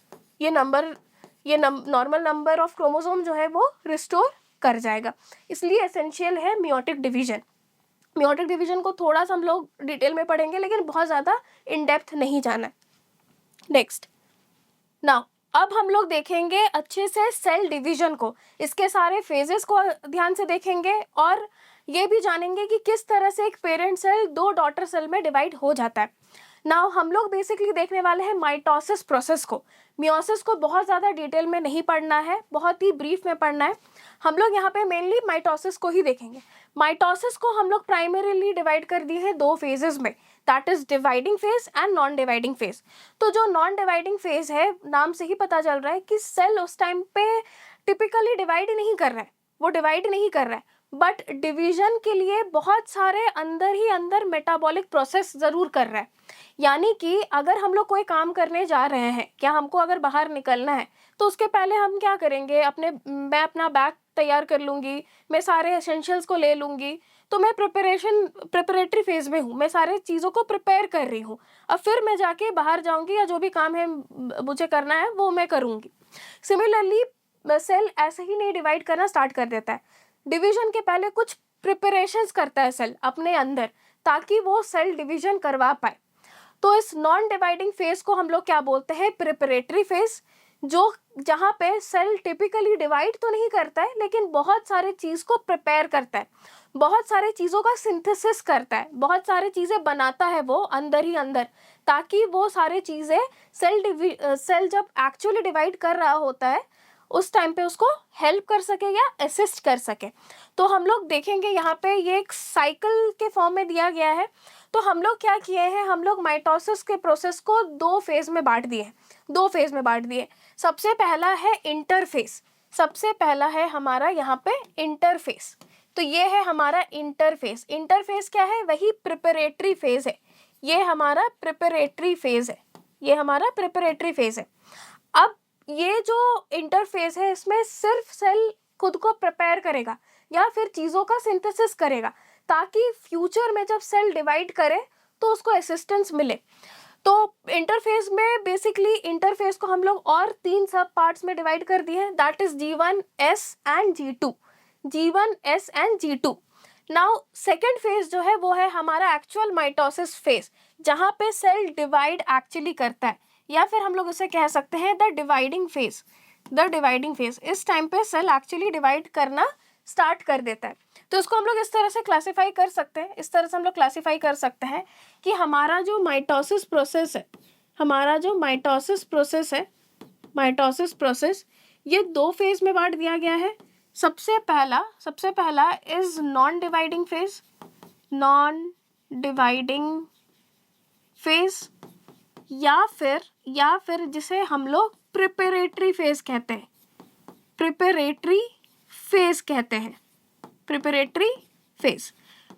ये नॉर्मल नंबर ऑफ क्रोमोसोम जो है वो रिस्टोर कर जाएगा। इसलिए एसेंशियल है मियोटिक डिवीजन। मियोटिक डिवीजन को थोड़ा सा हम लोग डिटेल में पढ़ेंगे, लेकिन बहुत ज़्यादा इन डेप्थ नहीं जाना है। नेक्स्ट, नाउ अब हम लोग देखेंगे अच्छे से सेल डिवीजन को, इसके सारे फेजेस को ध्यान से देखेंगे और ये भी जानेंगे कि किस तरह से एक पेरेंट सेल 2 डॉटर सेल में डिवाइड हो जाता है। नाउ हम लोग बेसिकली देखने वाले हैं माइटोसिस प्रोसेस को। मियोसिस को बहुत ज़्यादा डिटेल में नहीं पढ़ना है, बहुत ही ब्रीफ में पढ़ना है। हम लोग यहाँ पे मेनली माइटोसिस को ही देखेंगे। माइटोसिस को हम लोग प्राइमरीली डिवाइड कर दिए हैं दो फेजेस में, that is dividing phase and non dividing phase. तो जो नॉन डिवाइडिंग फेज है, नाम से ही पता चल रहा है कि सेल उस टाइम पे टिपिकली डिवाइड नहीं कर रहा है, वो डिवाइड नहीं कर रहा है, बट डिवीजन के लिए बहुत सारे अंदर ही अंदर मेटाबॉलिक प्रोसेस ज़रूर कर रहा है। यानी कि अगर हम लोग कोई काम करने जा रहे हैं, क्या हमको अगर बाहर निकलना है, तो उसके पहले हम क्या करेंगे, मैं अपना बैग तैयार कर लूँगी, मैं सारे एसेंशियल्स को ले लूँगी, तो मैं प्रिपरेटरी फेज में हूँ, मैं सारे चीज़ों को प्रिपेयर कर रही हूँ। अब फिर मैं जाके बाहर जाऊँगी या जो भी काम है मुझे करना है वो मैं करूँगी। सिमिलरली सेल ऐसे ही नहीं डिवाइड करना स्टार्ट कर देता है, डिवीजन के पहले कुछ प्रिपरेशंस करता है सेल अपने अंदर, ताकि वो सेल डिवीजन करवा पाए। तो इस नॉन डिवाइडिंग फेज को हम लोग क्या बोलते हैं, प्रिपरेटरी फेज, जो जहाँ पे सेल टिपिकली डिवाइड तो नहीं करता है, लेकिन बहुत सारे चीज़ को प्रिपेयर करता है, बहुत सारे चीज़ों का सिंथेसिस करता है, बहुत सारे चीज़ें बनाता है वो अंदर ही अंदर, ताकि वो सारे चीज़ें सेल जब एक्चुअली डिवाइड कर रहा होता है उस टाइम पे उसको हेल्प कर सके या असिस्ट कर सके। तो हम लोग देखेंगे यहाँ पे ये एक साइकिल के फॉर्म में दिया गया है। तो हम लोग क्या किए हैं, हम लोग माइटोसिस के प्रोसेस को दो फेज में बांट दिए। सबसे पहला है इंटरफेस, सबसे पहला है हमारा यहाँ पे इंटरफेस। तो ये है हमारा इंटरफेस। इंटरफेस क्या है, वही प्रिपरेटरी फेज है, ये हमारा प्रिपरेटरी फेज है। अब ये जो इंटरफेस है, इसमें सिर्फ सेल खुद को प्रिपेयर करेगा या फिर चीज़ों का सिंथेसिस करेगा, ताकि फ्यूचर में जब सेल डिवाइड करे तो उसको असिस्टेंस मिले। तो इंटरफेस में बेसिकली इंटरफेस को हम लोग और 3 सब पार्ट्स में डिवाइड कर दिए हैं, that is G1S and G2। Now second phase जो है वो है हमारा एक्चुअल माइटोसिस फेज, जहाँ पे सेल डिवाइड एक्चुअली करता है, या फिर हम लोग उसे कह सकते हैं द डिवाइडिंग फेज। इस टाइम पे सेल एक्चुअली डिवाइड करना स्टार्ट कर देता है। तो इसको हम लोग इस तरह से क्लासिफाई कर सकते हैं, कि हमारा जो माइटोसिस प्रोसेस ये दो फेज में बांट दिया गया है। सबसे पहला इज नॉन डिवाइडिंग फेज, या फिर जिसे हम लोग प्रिपरेटरी फेज कहते हैं।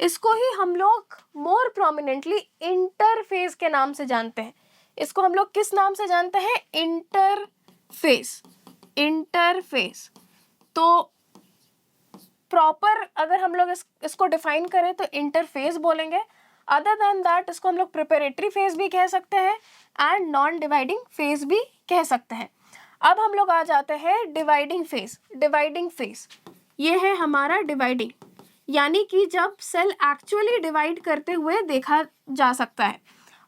इसको ही हम लोग मोर प्रोमिनेंटली इंटरफेज के नाम से जानते हैं। इसको हम लोग किस नाम से जानते हैं, इंटरफेस। तो प्रॉपर अगर हम लोग इसको डिफाइन करें तो इंटरफेस बोलेंगे। अदर देन दैट इसको हम लोग प्रिपरेटरी फेज भी कह सकते हैं एंड नॉन डिवाइडिंग फेज भी कह सकते हैं। अब हम लोग आ जाते हैं डिवाइडिंग फेज। ये है हमारा डिवाइडिंग, यानी कि जब सेल एक्चुअली डिवाइड करते हुए देखा जा सकता है,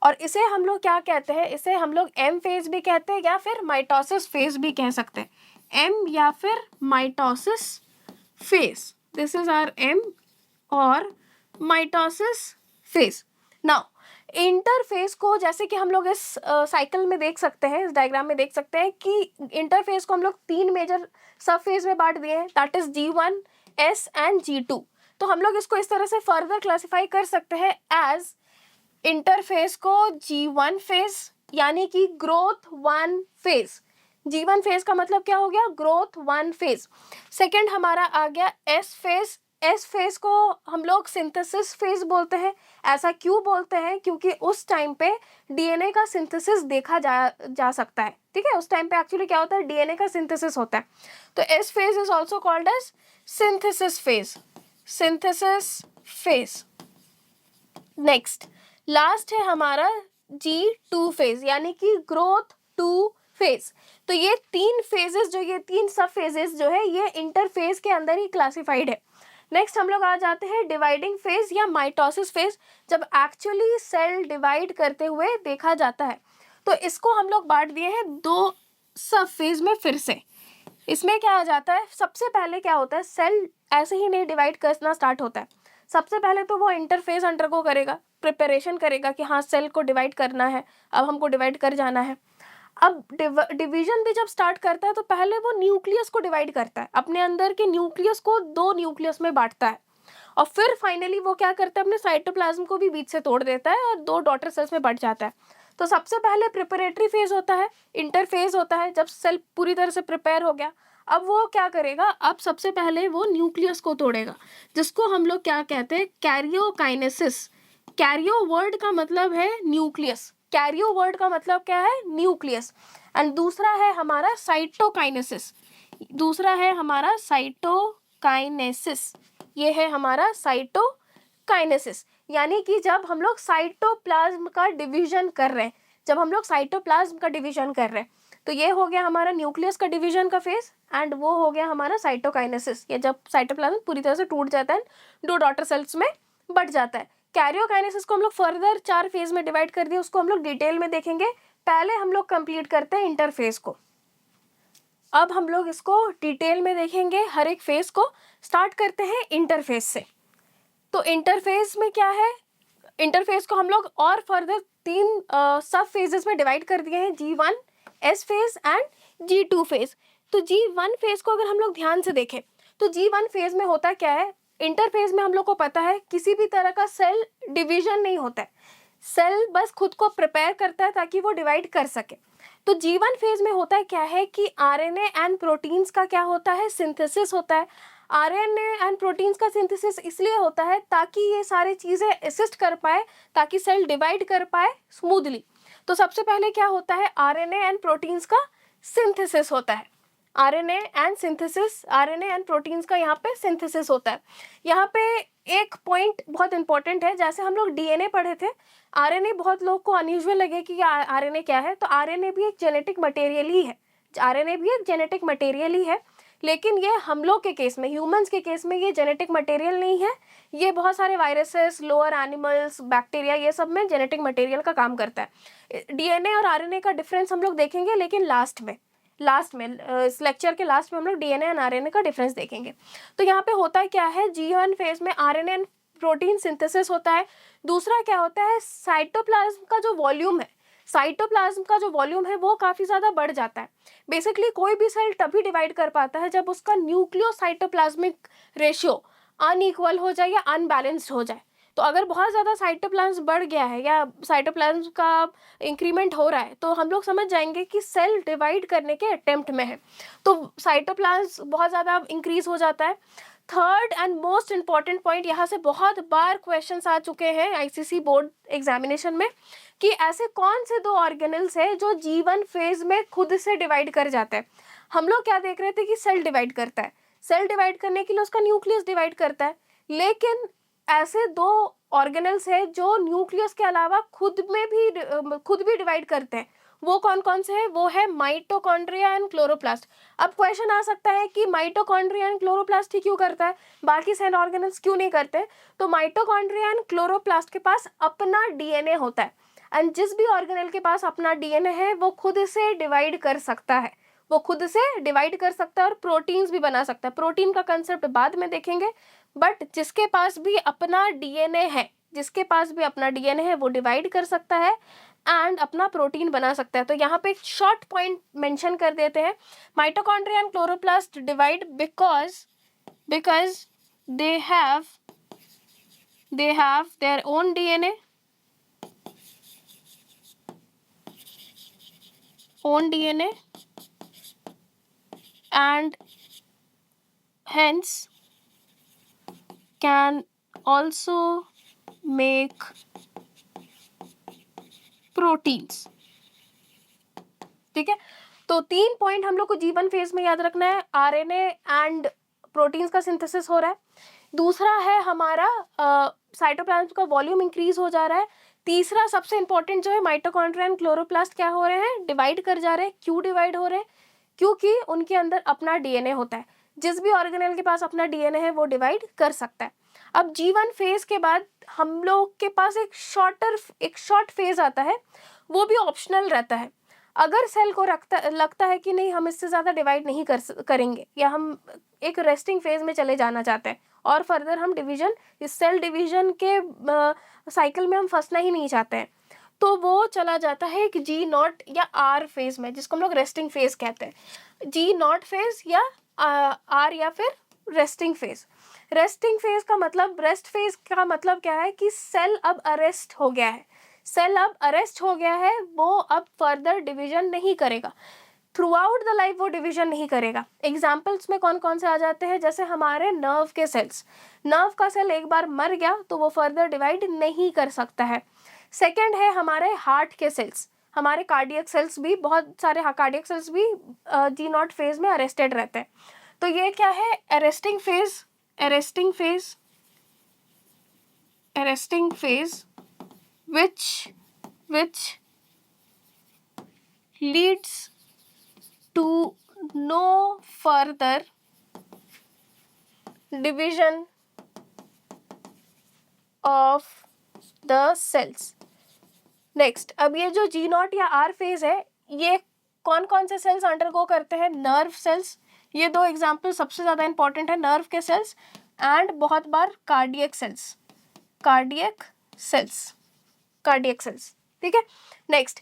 और इसे हम लोग क्या कहते हैं, इसे हम लोग एम फेज भी कहते हैं या फिर माइटोसिस फेज भी कह सकते हैं, एम या फिर mitosis phase. This is our M और माइटोसिस फेज। नाउ इंटरफेस को जैसे कि हम लोग इस साइकिल में देख सकते हैं, इस डायग्राम में देख सकते हैं कि इंटरफेस को हम लोग 3 मेजर सब फेज में बांट दिए हैं, that is G1S and G2। तो हम लोग इसको इस तरह से फर्दर क्लासिफाई कर सकते हैं एज इंटरफेस को G1 फेज, यानी कि ग्रोथ 1 फेज। G1 फेज का मतलब क्या हो गया, ग्रोथ 1 फेज। सेकेंड हमारा आ गया एस फेज को हम लोग सिंथेसिस फेज बोलते हैं। ऐसा क्यों बोलते हैं, क्योंकि उस टाइम पे डीएनए का सिंथेसिस देखा जा सकता है। ठीक है, उस टाइम पे एक्चुअली क्या होता है, डीएनए का सिंथेसिस होता है। तो S phase is also called as synthesis phase. Next last है हमारा G2 फेज, यानी कि ग्रोथ 2 फेज। तो ये 3 फेजेस ये 3 सब फेजेस जो है ये इंटरफेज के अंदर ही क्लासिफाइड है। नेक्स्ट हम लोग आ जाते हैं डिवाइडिंग फेज या माइटोसिस फेज, जब एक्चुअली सेल डिवाइड करते हुए देखा जाता है। तो इसको हम लोग बांट दिए हैं 2 सब फेज में। फिर से इसमें क्या आ जाता है, सबसे पहले क्या होता है, सेल ऐसे ही नहीं डिवाइड करना स्टार्ट होता है। सबसे पहले तो वो इंटरफेज अंडरगो करेगा, प्रिपरेशन करेगा कि हाँ सेल को डिवाइड करना है, अब हमको डिवाइड कर जाना है। अब डिवीजन भी जब स्टार्ट करता है तो पहले वो न्यूक्लियस को डिवाइड करता है, अपने अंदर के न्यूक्लियस को 2 न्यूक्लियस में बांटता है, और फिर फाइनली वो क्या करता है, अपने साइटोप्लाज्म को भी बीच से तोड़ देता है और 2 डॉटर सेल्स में बंट जाता है। तो सबसे पहले प्रिपरेटरी फेज होता है, इंटरफेज होता है, जब सेल पूरी तरह से प्रिपेयर हो गया, अब वो क्या करेगा, अब सबसे पहले वो न्यूक्लियस को तोड़ेगा, जिसको हम लोग क्या कहते हैं, कैरियोकाइनेसिस। कैरियो वर्ड का मतलब है न्यूक्लियस, कैरियो वर्ड का मतलब क्या है, न्यूक्लियस। एंड दूसरा है हमारा साइटोकाइनेसिस, दूसरा है हमारा साइटोकाइनेसिस, ये है हमारा साइटोकाइनेसिस। यानी कि जब हम लोग साइटोप्लाज्म का डिवीजन कर रहे हैं, जब हम लोग साइटोप्लाज्म का डिवीजन कर रहे हैं, तो ये हो गया हमारा न्यूक्लियस का डिवीजन का फेज, एंड वो हो गया हमारा साइटोकाइनेसिस, ये जब साइटोप्लाज्म पूरी तरह से टूट जाता है, 2 डॉटर सेल्स में बट जाता है। कैरियोकाइनेसिस को हम लोग फर्दर 4 फेज में डिवाइड कर दिए, उसको हम लोग डिटेल में देखेंगे। पहले हम लोग कंप्लीट करते हैं इंटरफेज को। अब हम लोग इसको डिटेल में देखेंगे, हर एक फेज को। स्टार्ट करते हैं इंटरफेज से। तो इंटरफेज में क्या है, इंटरफेज को हम लोग और फर्दर 3 सब फेजेस में डिवाइड कर दिए हैं, G1, S phase and G2 phase. तो G1 फेज को अगर हम लोग ध्यान से देखें तो G1 फेज में होता क्या है, इंटरफेज में हम लोग को पता है किसी भी तरह का सेल डिवीजन नहीं होता है, सेल बस खुद को प्रिपेयर करता है ताकि वो डिवाइड कर सके। तो G1 फेज में होता है क्या है कि आरएनए एंड प्रोटीन्स का क्या होता है, सिंथेसिस होता है। आरएनए एंड प्रोटीन्स का सिंथेसिस इसलिए होता है ताकि ये सारी चीज़ें असिस्ट कर पाए, ताकि सेल डिवाइड कर पाए स्मूथली। तो सबसे पहले क्या होता है, आरएनए एंड प्रोटीन्स का सिंथेसिस होता है, RNA and synthesis, RNA and proteins का यहाँ पे सिंथेसिस होता है। यहाँ पे एक पॉइंट बहुत इंपॉर्टेंट है, जैसे हम लोग डीएनए पढ़े थे, आरएनए बहुत लोग को अनयूजुअल लगे कि आरएनए क्या है, तो आरएनए भी एक जेनेटिक मटेरियल ही है, आरएनए भी एक जेनेटिक मटेरियल ही है, लेकिन ये हम लोग के केस में, ह्यूमंस के केस में ये जेनेटिक मटेरियल नहीं है, ये बहुत सारे वायरसेस, लोअर एनिमल्स, बैक्टीरिया, ये सब में जेनेटिक मटेरियल का काम करता है। डीएनए और आरएनए का डिफरेंस हम लोग देखेंगे, लेकिन लास्ट में इस लेक्चर के लास्ट में हम लोग डीएनए और आरएनए का डिफरेंस देखेंगे। तो यहाँ पे होता है क्या है, G1 फेज में आरएनए एंड प्रोटीन सिंथेसिस होता है। दूसरा क्या होता है, साइटोप्लाज्म का जो वॉल्यूम है, साइटोप्लाज्म का जो वॉल्यूम है वो काफ़ी ज़्यादा बढ़ जाता है। बेसिकली कोई भी सेल तभी डिवाइड कर पाता है जब उसका न्यूक्लियोसाइटोप्लाज्मिक रेशियो अनइक्वल हो जाए या अनबैलेंस्ड हो जाए। तो अगर बहुत ज़्यादा साइटोप्लाज्म बढ़ गया है या साइटोप्लाज्म का इंक्रीमेंट हो रहा है, तो हम लोग समझ जाएंगे कि सेल डिवाइड करने के अटेम्प्ट में है, तो साइटोप्लाज्म बहुत ज़्यादा इंक्रीज हो जाता है। Third and most important point, यहाँ से बहुत बार क्वेश्चंस आ चुके हैं आईसीसी बोर्ड एग्जामिनेशन में, कि ऐसे कौन से 2 ऑर्गेनल्स है जो G1 फेज में खुद से डिवाइड कर जाता है। हम लोग क्या देख रहे थे कि सेल डिवाइड करता है, सेल डिवाइड करने के लिए उसका न्यूक्लियस डिवाइड करता है, लेकिन ऐसे 2 ऑर्गेनल्स है जो न्यूक्लियस के अलावा खुद भी डिवाइड करते हैं। वो कौन कौन से हैं, वो है माइटोकॉन्ड्रिया एंड क्लोरोप्लास्ट। अब क्वेश्चन आ सकता है कि माइटोकॉन्ड्रिया एंड क्लोरोप्लास्ट ही क्यों करता है, बाकी सेल ऑर्गेनल्स क्यों नहीं करते। तो माइटोकॉन्ड्रिया एंड क्लोरोप्लास्ट के पास अपना डीएनए होता है, एंड जिस भी ऑर्गेनल के पास अपना डीएनए है वो खुद से डिवाइड कर सकता है, वो खुद से डिवाइड कर सकता है और प्रोटीन्स भी बना सकता है। प्रोटीन का कंसेप्ट बाद में देखेंगे, बट जिसके पास भी अपना डीएनए है, जिसके पास भी अपना डीएनए है वो डिवाइड कर सकता है एंड अपना प्रोटीन बना सकता है। तो यहाँ पे एक शॉर्ट पॉइंट मेंशन कर देते हैं, mitochondria and chloroplast divide because they have their own DNA, and hence can also make proteins। ठीक है, तो 3 पॉइंट हम लोग को G1 फेज में याद रखना है, आरएनए एंड प्रोटीन्स का सिंथेसिस हो रहा है, दूसरा है हमारा साइटोप्लाज्म का वॉल्यूम इंक्रीज हो जा रहा है, तीसरा सबसे इंपॉर्टेंट जो है माइटोकॉन्ड्रिया एंड क्लोरोप्लास्ट क्या हो रहे हैं, डिवाइड कर जा रहे हैं। क्यों डिवाइड हो रहे हैं, क्योंकि उनके अंदर अपना डीएनए होता है, जिस भी ऑर्गेनल के पास अपना डीएनए है वो डिवाइड कर सकता है। अब G1 फेज के बाद हम लोग के पास एक शॉर्ट फेज आता है, वो भी ऑप्शनल रहता है। अगर सेल को लगता है कि नहीं हम इससे ज़्यादा डिवाइड नहीं करेंगे, या हम एक रेस्टिंग फेज में चले जाना चाहते हैं और फर्दर हम डिवीजन, इस सेल डिवीजन के साइकिल में हम फंसना ही नहीं चाहते हैं, तो वो चला जाता है एक जी नॉट या आर फेज में, जिसको हम लोग रेस्टिंग फेज कहते हैं। जी नॉट फेज या आर या फिर रेस्टिंग फेज। रेस्टिंग फेज का मतलब, रेस्ट फेज का मतलब क्या है कि सेल अब अरेस्ट हो गया है, सेल अब अरेस्ट हो गया है, वो अब फर्दर डिवीजन नहीं करेगा, थ्रू आउट द लाइफ वो डिवीजन नहीं करेगा। एग्जाम्पल्स में कौन कौन से आ जाते हैं, जैसे हमारे नर्व के सेल्स, नर्व का सेल एक बार मर गया तो वो फर्दर डिवाइड नहीं कर सकता है। सेकेंड है हमारे हार्ट के सेल्स, हमारे कार्डियक सेल्स भी, बहुत सारे कार्डियक सेल्स भी जी नॉट फेज में अरेस्टेड रहते हैं। तो ये क्या है, arresting phase, arresting phase, arresting phase which leads to no further division of the cells. Next, अब ये जो जी नॉट या आर फेज है, ये कौन कौन से सेल्स अंडरगो करते हैं, नर्व सेल्स, ये दो एग्जाम्पल सबसे ज़्यादा इंपॉर्टेंट है, नर्व के सेल्स एंड बहुत बार cardiac cells, cardiac cells, cardiac cells, ठीक है। नेक्स्ट,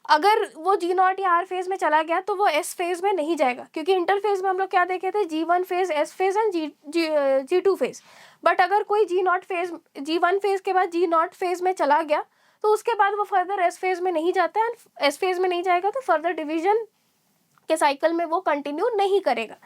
अगर वो जी नॉट या आर फेज में चला गया तो वो एस फेज में नहीं जाएगा, क्योंकि इंटरफेज में हम लोग क्या देखे थे, G1 phase, S phase and G2 phase. But अगर कोई जी नॉट फेज, जी1 फेज के बाद जी नॉट फेज में चला गया तो उसके बाद वो फर्दर एस फेज में नहीं जाता है, एस फेज में नहीं जाएगा तो फर्दर डिवीजन के साइकिल में वो कंटिन्यू नहीं करेगा।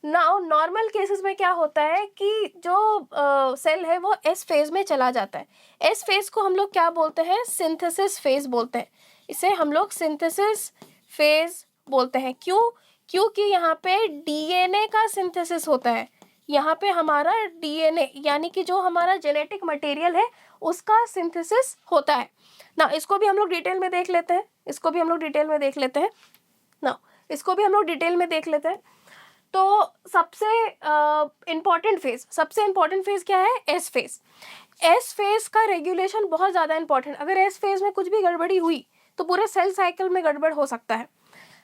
नाउ नॉर्मल केसेस में क्या होता है कि जो सेल है वो एस फेज में चला जाता है। एस फेज को हम लोग क्या बोलते हैं, सिंथेसिस फेज बोलते हैं, इसे हम लोग सिंथेसिस फेज बोलते हैं। क्यों, क्योंकि यहाँ पे डीएनए का सिंथेसिस होता है, यहाँ पे हमारा डीएनए यानी कि जो हमारा जेनेटिक मटेरियल है उसका सिंथेसिस होता है ना। इसको भी हम लोग डिटेल में देख लेते हैं, इसको भी हम लोग डिटेल में देख लेते हैं ना, इसको भी हम लोग डिटेल में देख लेते हैं। तो सबसे इम्पॉर्टेंट फेज, सबसे इम्पॉर्टेंट फेज क्या है, एस फेज। एस फेज का रेगुलेशन बहुत ज़्यादा इंपॉर्टेंट, अगर एस फेज में कुछ भी गड़बड़ी हुई तो पूरे सेल साइकिल में गड़बड़ हो सकता है।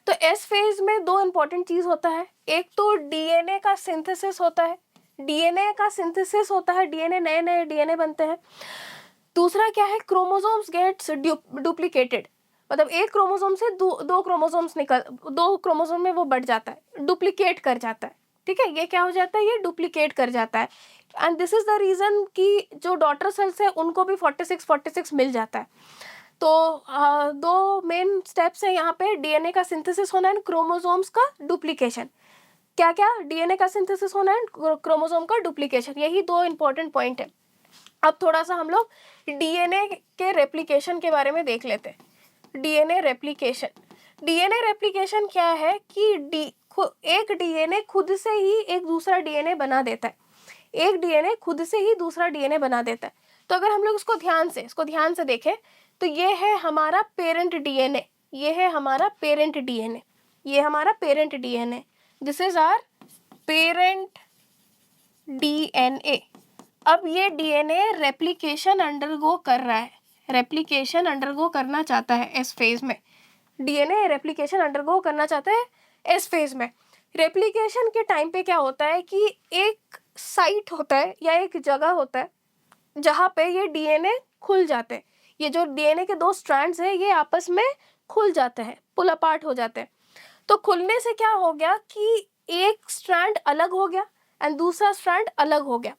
तो एस फेज में दो इंपॉर्टेंट चीज़ होता है, एक तो डीएनए का सिंथेसिस होता है, डीएनए का सिंथेसिस होता है, डीएनए, नए नए डीएनए बनते हैं। दूसरा क्या है, क्रोमोसोम्स गेट्स डुप्लीकेटेड, मतलब एक क्रोमोसोम से दो क्रोमोसोम्स निकल, दो क्रोमोसोम में वो बढ़ जाता है, डुप्लीकेट कर जाता है, ठीक है, ये क्या हो जाता है, ये डुप्लीकेट कर जाता है। And this is the reason कि जो डॉटर सेल्स है उनको भी 46 मिल जाता है। तो दो मेन स्टेप्स है यहाँ पे, डीएनए का सिंथेसिस होना एंड क्रोमोसोम्स का डुप्लीकेशन। क्या क्या, डीएनए का सिंथेसिस होना एंड क्रोमोसोम का डुप्लीकेशन, यही दो इंपॉर्टेंट पॉइंट है। अब थोड़ा सा हम लोग डीएनए के रेप्लिकेशन के बारे में देख लेते हैं। डीएनए रेप्लिकेशन, डीएनए रेप्लिकेशन क्या है कि एक डीएनए खुद से ही एक दूसरा डीएनए बना देता है, एक डीएनए खुद से ही दूसरा डीएनए बना देता है। तो अगर हम लोग इसको ध्यान से देखें तो ये है हमारा पेरेंट डीएनए, ये है हमारा पेरेंट डीएनए, ये हमारा parent DNA, this is our parent DNA. अब ये डीएनए रेप्लिकेशन अंडरगो कर रहा है, रेप्लिकेशन अंडरगो करना चाहता है एस फेज में, डीएनए रेप्लिकेशन अंडरगो करना चाहता है एस फेज में। रेप्लिकेशन के टाइम पे क्या होता है कि एक साइट होता है या एक जगह होता है जहाँ पे ये डीएनए खुल जाते हैं, ये जो डीएनए के दो स्ट्रैंड्स हैं ये आपस में खुल जाते हैं, पुल अपार्ट हो जाते हैं। तो खुलने से क्या हो गया कि एक स्ट्रैंड अलग हो गया एंड दूसरा स्ट्रैंड अलग हो गया।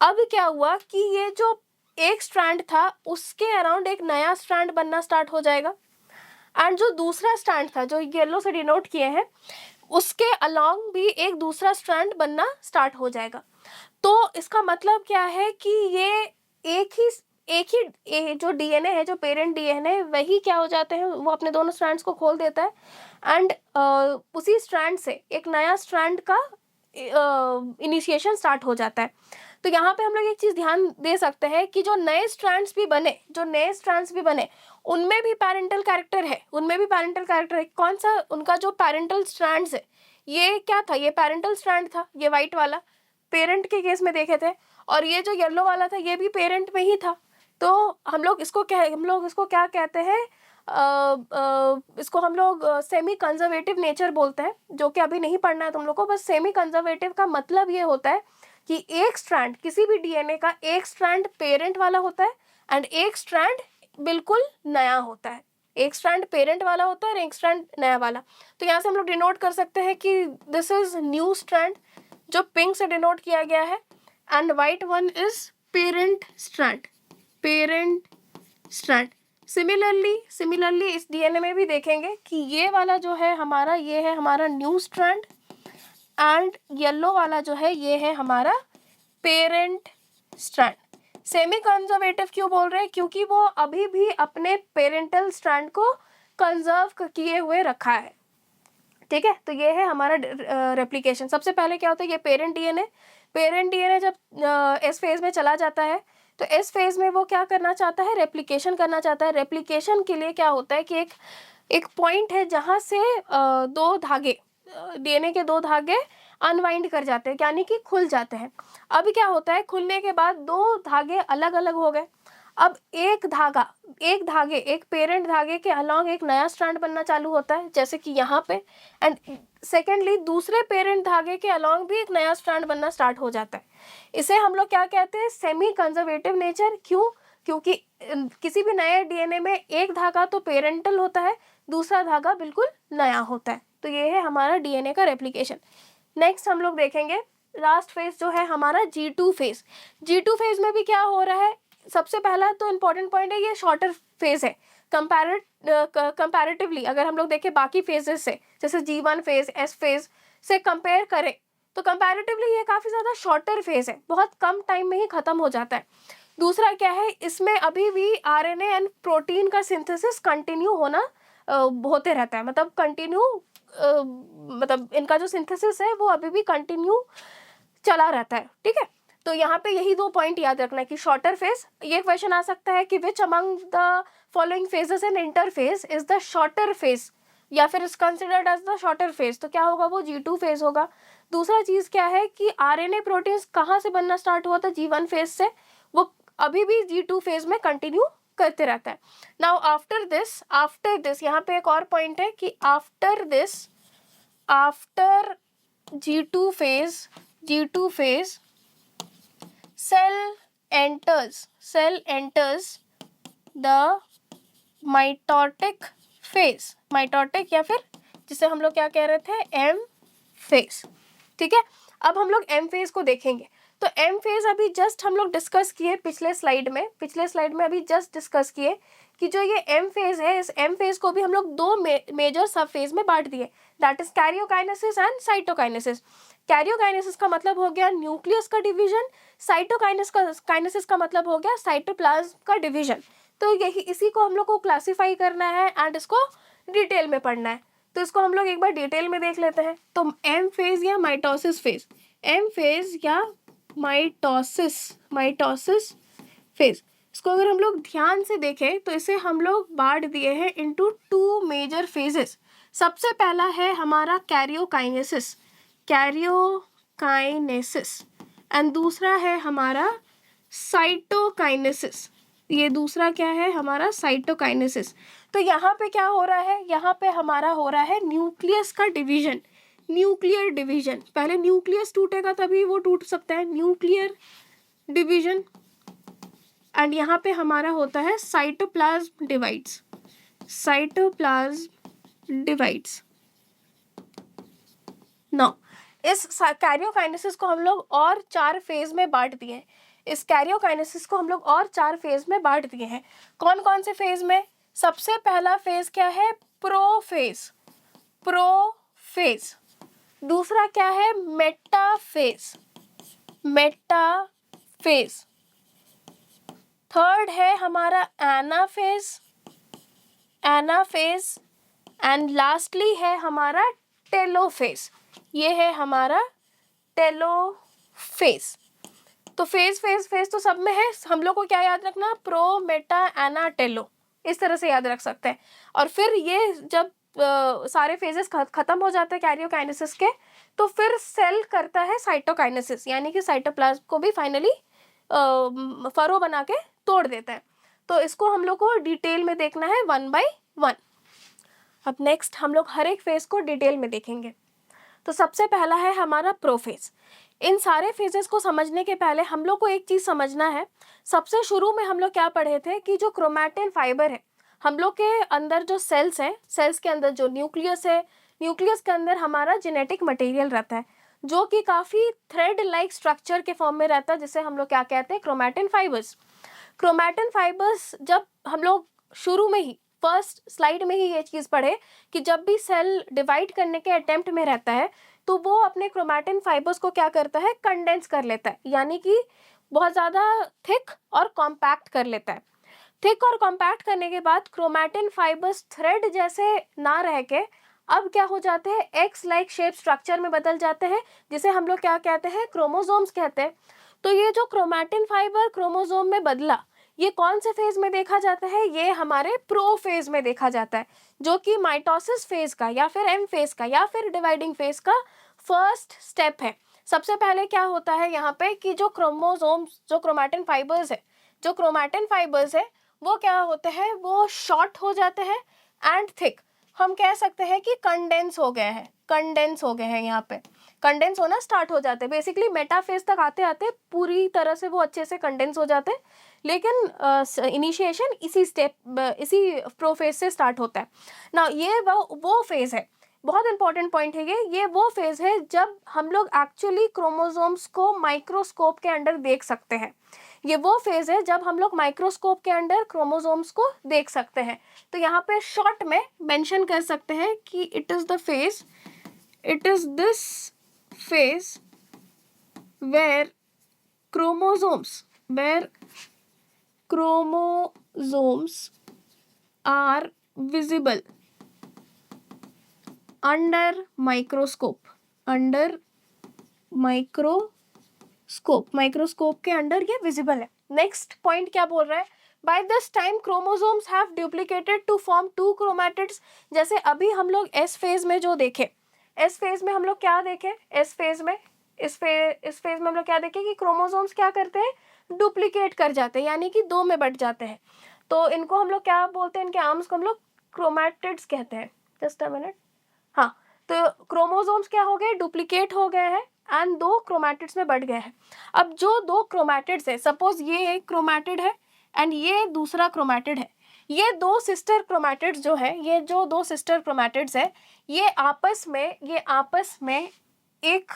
अब क्या हुआ कि ये जो एक स्ट्रैंड था उसके अराउंड एक नया स्ट्रैंड बनना स्टार्ट हो जाएगा एंड जो दूसरा स्ट्रैंड था जो येलो से डिनोट किए हैं उसके अलोंग भी एक दूसरा स्ट्रैंड बनना स्टार्ट हो जाएगा। तो इसका मतलब क्या है कि ये एक ही जो डीएनए है, जो पेरेंट डीएनए, वही क्या हो जाते हैं, वो अपने दोनों स्ट्रैंड्स को खोल देता है एंड उसी स्ट्रैंड से एक नया स्ट्रैंड का इनिशिएशन स्टार्ट हो जाता है। तो यहाँ पे हम लोग एक चीज़ ध्यान दे सकते हैं कि जो नए स्ट्रैंड्स भी बने उनमें भी पैरेंटल कैरेक्टर है, उनमें भी पैरेंटल कैरेक्टर है। कौन सा, उनका जो पैरेंटल स्ट्रैंड्स है, ये क्या था, ये पैरेंटल स्ट्रैंड था, ये वाइट वाला पेरेंट के केस में देखे थे, और ये जो येलो वाला था ये भी पेरेंट में ही था। तो हम लोग इसको क्या कहते हैं, इसको हम लोग सेमी कंजर्वेटिव नेचर बोलते हैं, जो कि अभी नहीं पढ़ना है तुम लोग को। बस सेमी कंजर्वेटिव का मतलब ये होता है कि एक स्ट्रैंड, किसी भी डीएनए का एक स्ट्रैंड पेरेंट वाला होता है एंड एक स्ट्रैंड बिल्कुल नया होता है। एक स्ट्रैंड पेरेंट वाला होता है और एक स्ट्रैंड नया वाला। तो यहाँ से हम लोग डिनोट कर सकते हैं कि दिस इज न्यू स्ट्रैंड, जो पिंक से डिनोट किया गया है, and white one is parent strand, parent strand. Similarly इस डीएनए में भी देखेंगे कि ये वाला जो है हमारा, ये है हमारा न्यू स्ट्रैंड, एंड येलो वाला जो है ये है हमारा पेरेंट स्ट्रैंड। सेमी कंजर्वेटिव क्यों बोल रहे हैं? क्योंकि वो अभी भी अपने पेरेंटल स्ट्रैंड को कंजर्व किए हुए रखा है। ठीक है, तो ये है हमारा रेप्लिकेशन। सबसे पहले क्या होता है, ये पेरेंट डीएनए जब एस फेज में चला जाता है तो एस फेज में वो क्या करना चाहता है, रेप्लिकेशन करना चाहता है। रेप्लिकेशन के लिए क्या होता है कि एक पॉइंट है जहाँ से दो धागे, डीएनए के दो धागे अनवाइंड कर जाते हैं, यानी कि खुल जाते हैं। अब क्या होता है, खुलने के बाद दो धागे अलग अलग हो गए। अब एक पेरेंट धागे के अलॉन्ग एक नया स्ट्रैंड बनना चालू होता है, जैसे कि यहाँ पे, एंड सेकेंडली दूसरे पेरेंट धागे के अलॉन्ग भी एक नया स्ट्रैंड बनना स्टार्ट हो जाता है। इसे हम लोग क्या कहते हैं, सेमी कंजर्वेटिव नेचर। क्यों? क्योंकि किसी भी नए डीएनए में एक धागा तो पेरेंटल होता है, दूसरा धागा बिल्कुल नया होता है। तो ये है हमारा डीएनए का रेप्लिकेशन। नेक्स्ट हम लोग देखेंगे लास्ट फेज जो है हमारा G2 फेज। G2 फेज में भी क्या हो रहा है, सबसे पहला तो इम्पॉर्टेंट पॉइंट है, ये शॉर्टर फेज है कंपैरेटिवली। अगर हम लोग देखें बाकी फेजेस से, जैसे G1 फेज, S फेज से कंपेयर करें तो कंपैरेटिवली ये काफ़ी ज़्यादा शॉर्टर फेज है, बहुत कम टाइम में ही ख़त्म हो जाता है। दूसरा क्या है, इसमें अभी भी आरएनए एंड प्रोटीन का सिंथेसिस कंटिन्यू होना होते रहता है, मतलब कंटिन्यू मतलब इनका जो सिंथेसिस है वो अभी भी कंटिन्यू चला रहता है। ठीक है, तो यहाँ पे यही दो पॉइंट याद रखना है कि शॉर्टर फेज, ये क्वेश्चन आ सकता है कि which among the following phases in interphase is the shorter phase, या फिर is considered as the shorter phase, तो क्या होगा, वो G2 फेज होगा। दूसरा चीज क्या है कि आरएनए प्रोटीन्स कहाँ से बनना स्टार्ट हुआ था, G1 फेज से, वो अभी भी G2 फेज में कंटिन्यू करते रहता है। नाउ आफ्टर दिस यहाँ पे एक और पॉइंट है कि after G2 phase cell enters the mitotic phase, या फिर जिसे हम लोग क्या कह रहे थे, M फेज। ठीक है, अब हम लोग M फेज को देखेंगे। तो M फेज अभी जस्ट हम लोग डिस्कस किए पिछले स्लाइड में अभी जस्ट डिस्कस किए कि जो ये M फेज है, इस M फेज को भी हम लोग दो मेजर सब फेज में बांट दिए, that is karyokinesis and cytokinesis. Karyokinesis का मतलब हो गया न्यूक्लियस का डिवीजन, साइटोकाइनेसिस का मतलब हो गया साइटोप्लाज्म का डिवीजन। तो यही, इसी को हम लोग को क्लासिफाई करना है एंड इसको डिटेल में पढ़ना है। तो इसको हम लोग एक बार डिटेल में देख लेते हैं। तो M फेज या माइटोसिस फेज, M फेज या माइटोसिस फेज, इसको अगर हम लोग ध्यान से देखें तो इसे हम लोग बांट दिए हैं इनटू टू मेजर फेजेस। सबसे पहला है हमारा कैरियोकाइनेसिस एंड दूसरा है हमारा साइटोकाइनेसिस। ये दूसरा क्या है हमारा, साइटोकाइनेसिस। तो यहाँ पे क्या हो रहा है, यहाँ पे हमारा हो रहा है न्यूक्लियस का डिवीजन, न्यूक्लियर डिवीजन। पहले न्यूक्लियस टूटेगा तभी वो टूट सकता है, न्यूक्लियर डिवीजन। एंड यहाँ पे हमारा होता है साइटोप्लाज्म डिवाइड्स। नाउ इस कैरियोकाइनेसिस को हम लोग और चार फेज में बांट दिए हैं। कौन कौन से फेज में? सबसे पहला फेज क्या है, प्रोफेज। दूसरा क्या है, मेटाफेज। थर्ड है हमारा एनाफेज एंड लास्टली है हमारा टेलोफेज। ये है हमारा टेलोफेज। तो फेज तो सब में है। हम लोग को क्या याद रखना, प्रो, मेटा, एना, टेलो, इस तरह से याद रख सकते हैं। और फिर ये जब सारे फेजेस खत्म हो जाते हैं कैरियोकाइनेसिस के, तो फिर सेल करता है साइटोकाइनेसिस, यानी कि साइटोप्लाज्म को भी फाइनली फरो बना के तोड़ देता है। तो इसको हम लोग को डिटेल में देखना है 1 by 1। अब नेक्स्ट हम लोग हर एक फेज को डिटेल में देखेंगे। तो सबसे पहला है हमारा प्रोफेज। इन सारे फेजेस को समझने के पहले हम लोग को एक चीज समझना है। सबसे शुरू में हम लोग क्या पढ़े थे कि जो क्रोमैटिन फाइबर है, हम लोग के अंदर जो सेल्स हैं, सेल्स के अंदर जो न्यूक्लियस है, न्यूक्लियस के अंदर हमारा जेनेटिक मटेरियल रहता है जो कि काफी थ्रेड लाइक स्ट्रक्चर के फॉर्म में रहता है, जिसे हम लोग क्या कहते हैं, क्रोमैटिन फाइबर्स। क्रोमैटिन फाइबर्स जब हम लोग शुरू में ही फर्स्ट स्लाइड में ही ये चीज पढ़े कि जब भी सेल डिवाइड करने के अटेम्प्ट में रहता है तो वो अपने क्रोमैटिन फाइबर्स को क्या करता है, कंडेंस कर लेता है, यानी कि बहुत ज़्यादा थिक और कॉम्पैक्ट कर लेता है। थिक और कॉम्पैक्ट करने के बाद क्रोमैटिन फाइबर्स थ्रेड जैसे ना रह के अब क्या हो जाते हैं, एक्स लाइक शेप स्ट्रक्चर में बदल जाते हैं, जिसे हम लोग क्या कहते हैं, क्रोमोसोम्स कहते हैं। तो ये जो क्रोमैटिन फाइबर क्रोमोसोम में बदला, ये कौन से फेज में देखा जाता है, ये हमारे प्रो फेज में देखा जाता है, जो कि माइटोसिस फेज का या फिर एम फेज का या फिर डिवाइडिंग फेज का फर्स्ट स्टेप है। सबसे पहले क्या होता है यहाँ पे कि जो क्रोमोसोम्स, जो क्रोमैटिन फाइबर्स है, जो क्रोमैटिन फाइबर्स है वो क्या होते हैं, वो शॉर्ट हो जाते हैं एंड थिक। हम कह सकते हैं कि कंडेंस हो गए हैं, कंडेंस हो गए हैं, यहाँ पे कंडेंस होना स्टार्ट हो जाते हैं। बेसिकली मेटाफेज तक आते आते पूरी तरह से वो अच्छे से कंडेंस हो जाते हैं, लेकिन इनिशिएशन इसी स्टेप, इसी प्रोफेज से स्टार्ट होता है ना। ये वो फेज है, बहुत इंपॉर्टेंट पॉइंट है ये वो फेज है जब हम लोग एक्चुअली क्रोमोसोम्स को माइक्रोस्कोप के अंडर देख सकते हैं। ये वो फेज है जब हम लोग माइक्रोस्कोप के अंडर क्रोमोसोम्स को देख सकते हैं। तो यहाँ पे शॉर्ट में मेंशन कर सकते हैं कि it is the phase, it is this phase where chromosomes are visible under microscope, microscope के अंडर ये विजिबल है। नेक्स्ट पॉइंट क्या बोल रहा है, by this time chromosomes have duplicated to form 2 chromatids. जैसे अभी हम लोग एस फेज में जो देखे, एस फेज में हम लोग क्या देखे, एस फेज में इस फेज में हम लोग क्या देखे कि क्रोमोसोम्स क्या करते हैं, डुप्लीकेट कर जाते हैं, यानी कि 2 में बट जाते हैं। तो इनको हम लोग क्या बोलते हैं, इनके आर्म्स को हम लोग क्रोमैटिड्स कहते हैं। जस्ट अ मिनट, हाँ, तो क्रोमोसोम्स क्या हो गए, डुप्लीकेट हो गए हैं एंड 2 क्रोमैटिड्स में बढ़ गए हैं। अब जो 2 क्रोमैटिड्स है, सपोज ये एक क्रोमैटिड है एंड ये दूसरा क्रोमैटिड है, ये 2 सिस्टर क्रोमैटिड्स जो है, ये जो 2 सिस्टर क्रोमैटिड्स है, ये आपस में एक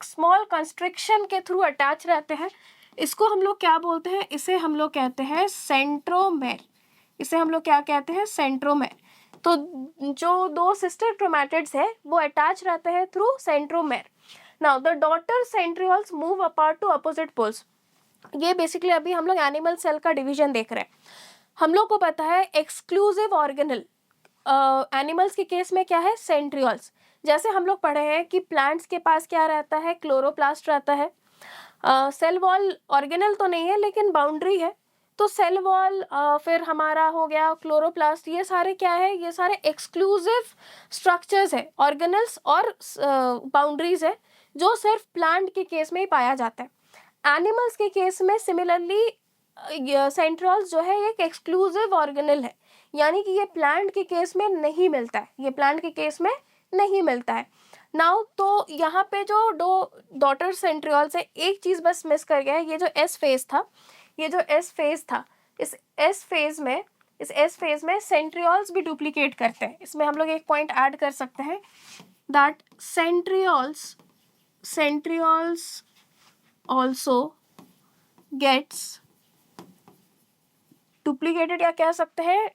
स्मॉल कंस्ट्रिक्शन के थ्रू अटैच रहते हैं। इसको हम लोग क्या बोलते हैं, इसे हम लोग कहते हैं सेंट्रोमेर, इसे हम लोग क्या कहते हैं, सेंट्रोमेर। तो जो 2 सिस्टर क्रोमैटिड्स है वो अटैच रहते हैं through centromere. Now the daughter centrioles move apart to opposite poles. ये बेसिकली अभी हम लोग एनिमल सेल का डिवीजन देख रहे हैं। हम लोग को पता है एक्सक्लूसिव ऑर्गेनल एनिमल्स के केस में क्या है, सेंट्रियोल्स। जैसे हम लोग पढ़े हैं कि प्लांट्स के पास क्या रहता है, क्लोरोप्लास्ट रहता है। सेल वॉल ऑर्गेनल तो नहीं है लेकिन बाउंड्री है, तो सेल वॉल फिर हमारा हो गया क्लोरोप्लास्ट, ये सारे क्या है, ये सारे एक्सक्लूसिव स्ट्रक्चर्स है, ऑर्गेनल्स और बाउंड्रीज है, जो सिर्फ प्लांट के केस में ही पाया जाता है। एनिमल्स के केस में सिमिलरली सेंट्रियोल्स जो है एक एक्सक्लूसिव ऑर्गेनल है, यानी कि ये प्लांट के केस में नहीं मिलता है, ये प्लांट के केस में नहीं मिलता है। नाउ तो यहाँ पे जो 2 डॉटर सेंट्रियोल्स है, एक चीज बस मिस कर गया है, ये जो एस फेज था, ये जो एस फेज था, इस एस फेज में सेंट्रियोल्स भी डुप्लीकेट करते हैं। इसमें हम लोग एक पॉइंट ऐड कर सकते हैं that centrioles also gets duplicated, या कह सकते हैं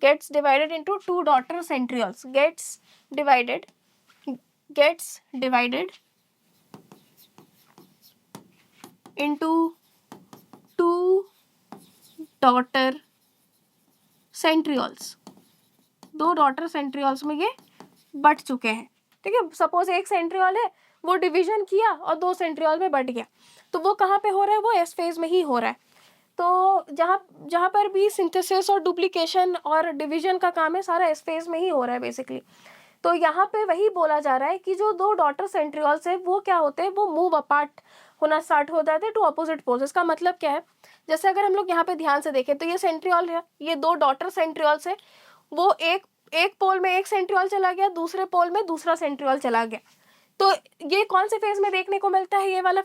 gets divided into 2 daughter centrioles, gets divided into 2 daughter centrioles। 2 daughter centrioles में ये बट चुके हैं, ठीक है। सपोज एक सेंट्रियोल है, वो डिवीजन किया और 2 सेंट्रियोल में बट गया, तो वो कहाँ पे हो रहा है, वो एस फेज में ही हो रहा है। तो जहाँ पर भी सिंथेसिस और डुप्लीकेशन और डिवीजन का काम है, सारा एस फेज में ही हो रहा है बेसिकली। तो यहाँ पे वही बोला जा रहा है कि जो 2 डॉटर सेंट्रियोल्स है वो क्या होते हैं, वो मूव अपार्ट होना स्टार्ट हो जाते हैं टू अपोजिट पोल्स। इसका मतलब क्या है, जैसे अगर हम लोग यहाँ पे ध्यान से देखें तो ये सेंट्रियोल है, ये 2 डॉटर सेंट्रियोल्स है, वो एक पोल में एक सेंट्रियोल चला गया, दूसरे पोल में दूसरा सेंट्रियोल चला गया। तो ये कौन से फेज में देखने को मिलता है ये वाला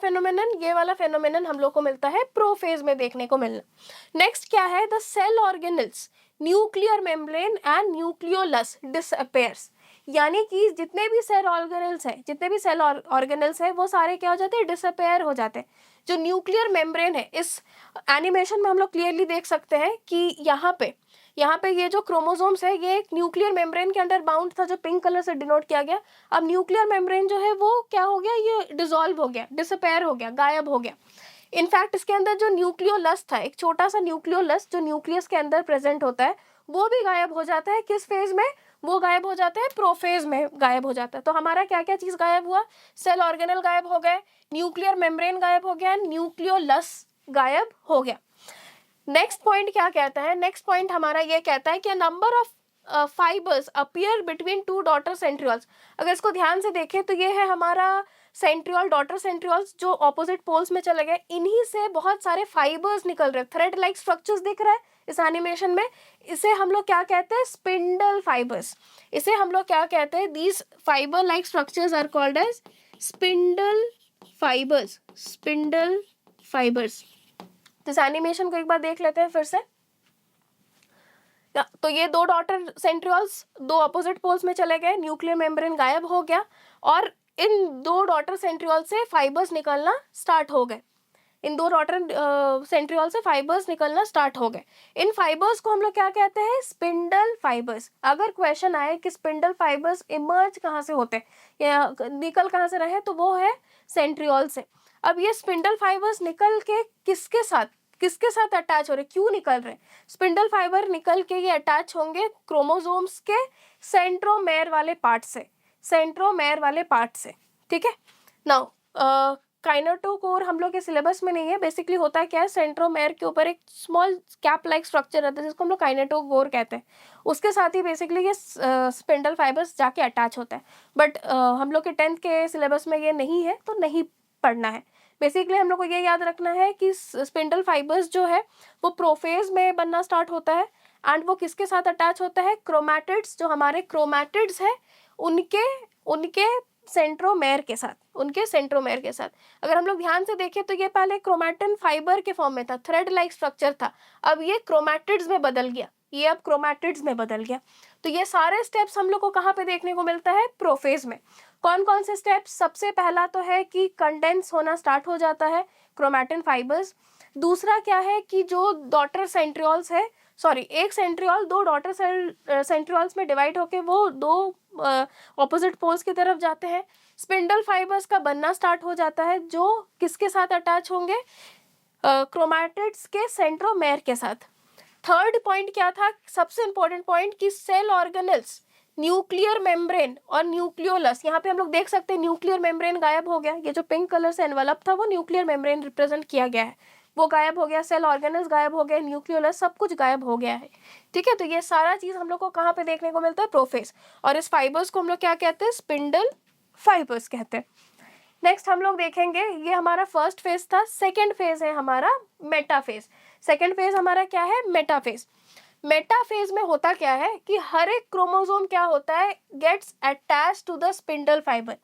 फेनोमेनन हम लोग को मिलता है प्रोफेज में देखने को मिलना। नेक्स्ट क्या है, the cell organelles, nuclear membrane and nucleolus disappears, यानी कि जितने भी सेल ऑर्गेनल्स है वो सारे क्या हो जाते हैं, डिसअपेयर हो जाते हैं। जो न्यूक्लियर मेम्ब्रेन है, इस एनिमेशन में हम लोग क्लियरली देख सकते हैं कि यहाँ पे ये जो क्रोमोसोम्स है ये एक न्यूक्लियर मेम्ब्रेन के अंदर बाउंड था, जो पिंक कलर से डिनोट किया गया। अब न्यूक्लियर मेम्ब्रेन जो है वो क्या हो गया, ये डिसॉल्व हो गया, डिसअपेयर हो गया, गायब हो गया। इनफैक्ट इसके अंदर जो न्यूक्लियोलस था, एक छोटा सा न्यूक्लियोलस जो न्यूक्लियस के अंदर प्रेजेंट होता है, वो भी गायब हो जाता है। किस फेज में वो गायब हो जाता है, प्रोफेज में गायब हो जाता है। तो हमारा क्या क्या चीज गायब हुआ, सेल ऑर्गेनल गायब हो गए, न्यूक्लियर मेम्ब्रेन गायब हो गया, न्यूक्लियोलस गायब हो गया। नेक्स्ट पॉइंट क्या कहता है, नेक्स्ट पॉइंट हमारा ये कहता है कि number of fibres appear between two daughter centrioles. अगर इसको ध्यान से देखें तो ये है हमारा सेंट्रियोल, डॉटर सेंट्रियोल्स जो ऑपोजिट पोल्स में चले गए, इन्हीं से बहुत सारे फाइबर्स निकल रहे, थ्रेड लाइक स्ट्रक्चर्स दिख रहा है इस एनिमेशन में। इसे हम लोग क्या कहते हैं, स्पिंडल फाइबर्स। इसे हम लोग क्या कहते हैं, these fibre like structures are called as spindle fibres, spindle fibres. तो इस एनिमेशन को एक बार देख लेते हैं फिर से। तो ये दो डॉटर सेंट्रियोल्स दो अपोजिट पोल्स में चले गए, न्यूक्लियर मेम्ब्रेन गायब हो गया और इन दो डॉटर सेंट्रियोल से फाइबर्स निकलना स्टार्ट हो गए। इन दो डॉटर सेंट्रियोल से फाइबर्स निकलना स्टार्ट हो गए। इन फाइबर्स को हम लोग क्या कहते हैं, स्पिंडल फाइबर्स। अगर क्वेश्चन आए कि स्पिंडल फाइबर्स इमर्ज कहाँ से होते हैं या निकल कहाँ से रहे, तो वो है सेंट्रियोल से। अब ये स्पिंडल फाइबर्स निकल के किसके साथ अटैच हो रहे, क्यों निकल रहे, स्पिंडल फाइबर निकल के ये अटैच होंगे क्रोमोसोम्स के सेंट्रोमेर वाले पार्ट से, सेंट्रोमेर वाले पार्ट से। ठीक है। नाउ काइनेटोकोर हम लोग के सिलेबस में नहीं है। बेसिकली होता है क्या है, सेंट्रोमेर के ऊपर एक स्मॉल कैप लाइक स्ट्रक्चर रहता है जिसको हम लोग काइनेटोकोर कहते हैं, उसके साथ ही बेसिकली ये स्पिंडल फाइबर्स जाके अटैच होता है। बट हम लोग के 10th के सिलेबस में ये नहीं है तो नहीं पढ़ना है। बेसिकली हम लोग को ये याद रखना है कि स्पिंडल फाइबर्स जो है वो प्रोफेज में बनना स्टार्ट होता है एंड वो किसके साथ अटैच होता है, क्रोमैटिड्स, जो हमारे क्रोमैटिड्स है उनके सेंट्रोमेर के साथ, उनके सेंट्रोमेर के साथ। अगर हम लोग ध्यान से देखें तो ये पहले क्रोमैटिन फाइबर के फॉर्म में था, थ्रेड लाइक स्ट्रक्चर था, अब ये क्रोमैटिड्स में बदल गया, ये अब क्रोमैटिड्स में बदल गया। तो ये सारे स्टेप्स हम लोग को कहाँ पे देखने को मिलता है, प्रोफेज में। कौन कौन से स्टेप्स, सबसे पहला तो है कि कंडेंस होना स्टार्ट हो जाता है क्रोमैटिन फाइबर्स। दूसरा क्या है कि जो डॉटर सेंट्रियोल्स है, सॉरी एक सेंट्रियोल दो डॉटर सेंट्रियोल्स में डिवाइड होके वो दो ऑपोजिट पोल्स की तरफ जाते हैं, स्पिंडल फाइबर्स का बनना स्टार्ट हो जाता है जो किसके साथ अटैच होंगे, क्रोमैटिड्स के सेंट्रोमेर के साथ। थर्ड पॉइंट क्या था, सबसे इंपॉर्टेंट पॉइंट, कि सेल ऑर्गेनल्स, न्यूक्लियर मेम्ब्रेन और न्यूक्लियोलस। यहाँ पे हम लोग देख सकते हैं न्यूक्लियर मेम्ब्रेन गायब हो गया, ये जो पिंक कलर से एनवलप था वो न्यूक्लियर मेम्ब्रेन रिप्रेजेंट किया गया है, वो गायब हो गया, सेल ऑर्गेनल्स गायब हो गए, न्यूक्लियोलस सब कुछ गायब हो गया है। ठीक है। तो ये सारा चीज हम लोग को कहाँ पे देखने को मिलता है, प्रोफेज। और इस फाइबर्स को हम लोग क्या कहते हैं, स्पिंडल फाइबर्स कहते हैं। नेक्स्ट हम लोग देखेंगे, ये हमारा फर्स्ट फेज था। सेकेंड फेज है हमारा मेटाफेज। सेकेंड फेज हमारा क्या है, मेटाफेज। मेटाफेज में होता क्या है कि हर एक क्रोमोसोम क्या होता है, gets attach to the spindle fibre.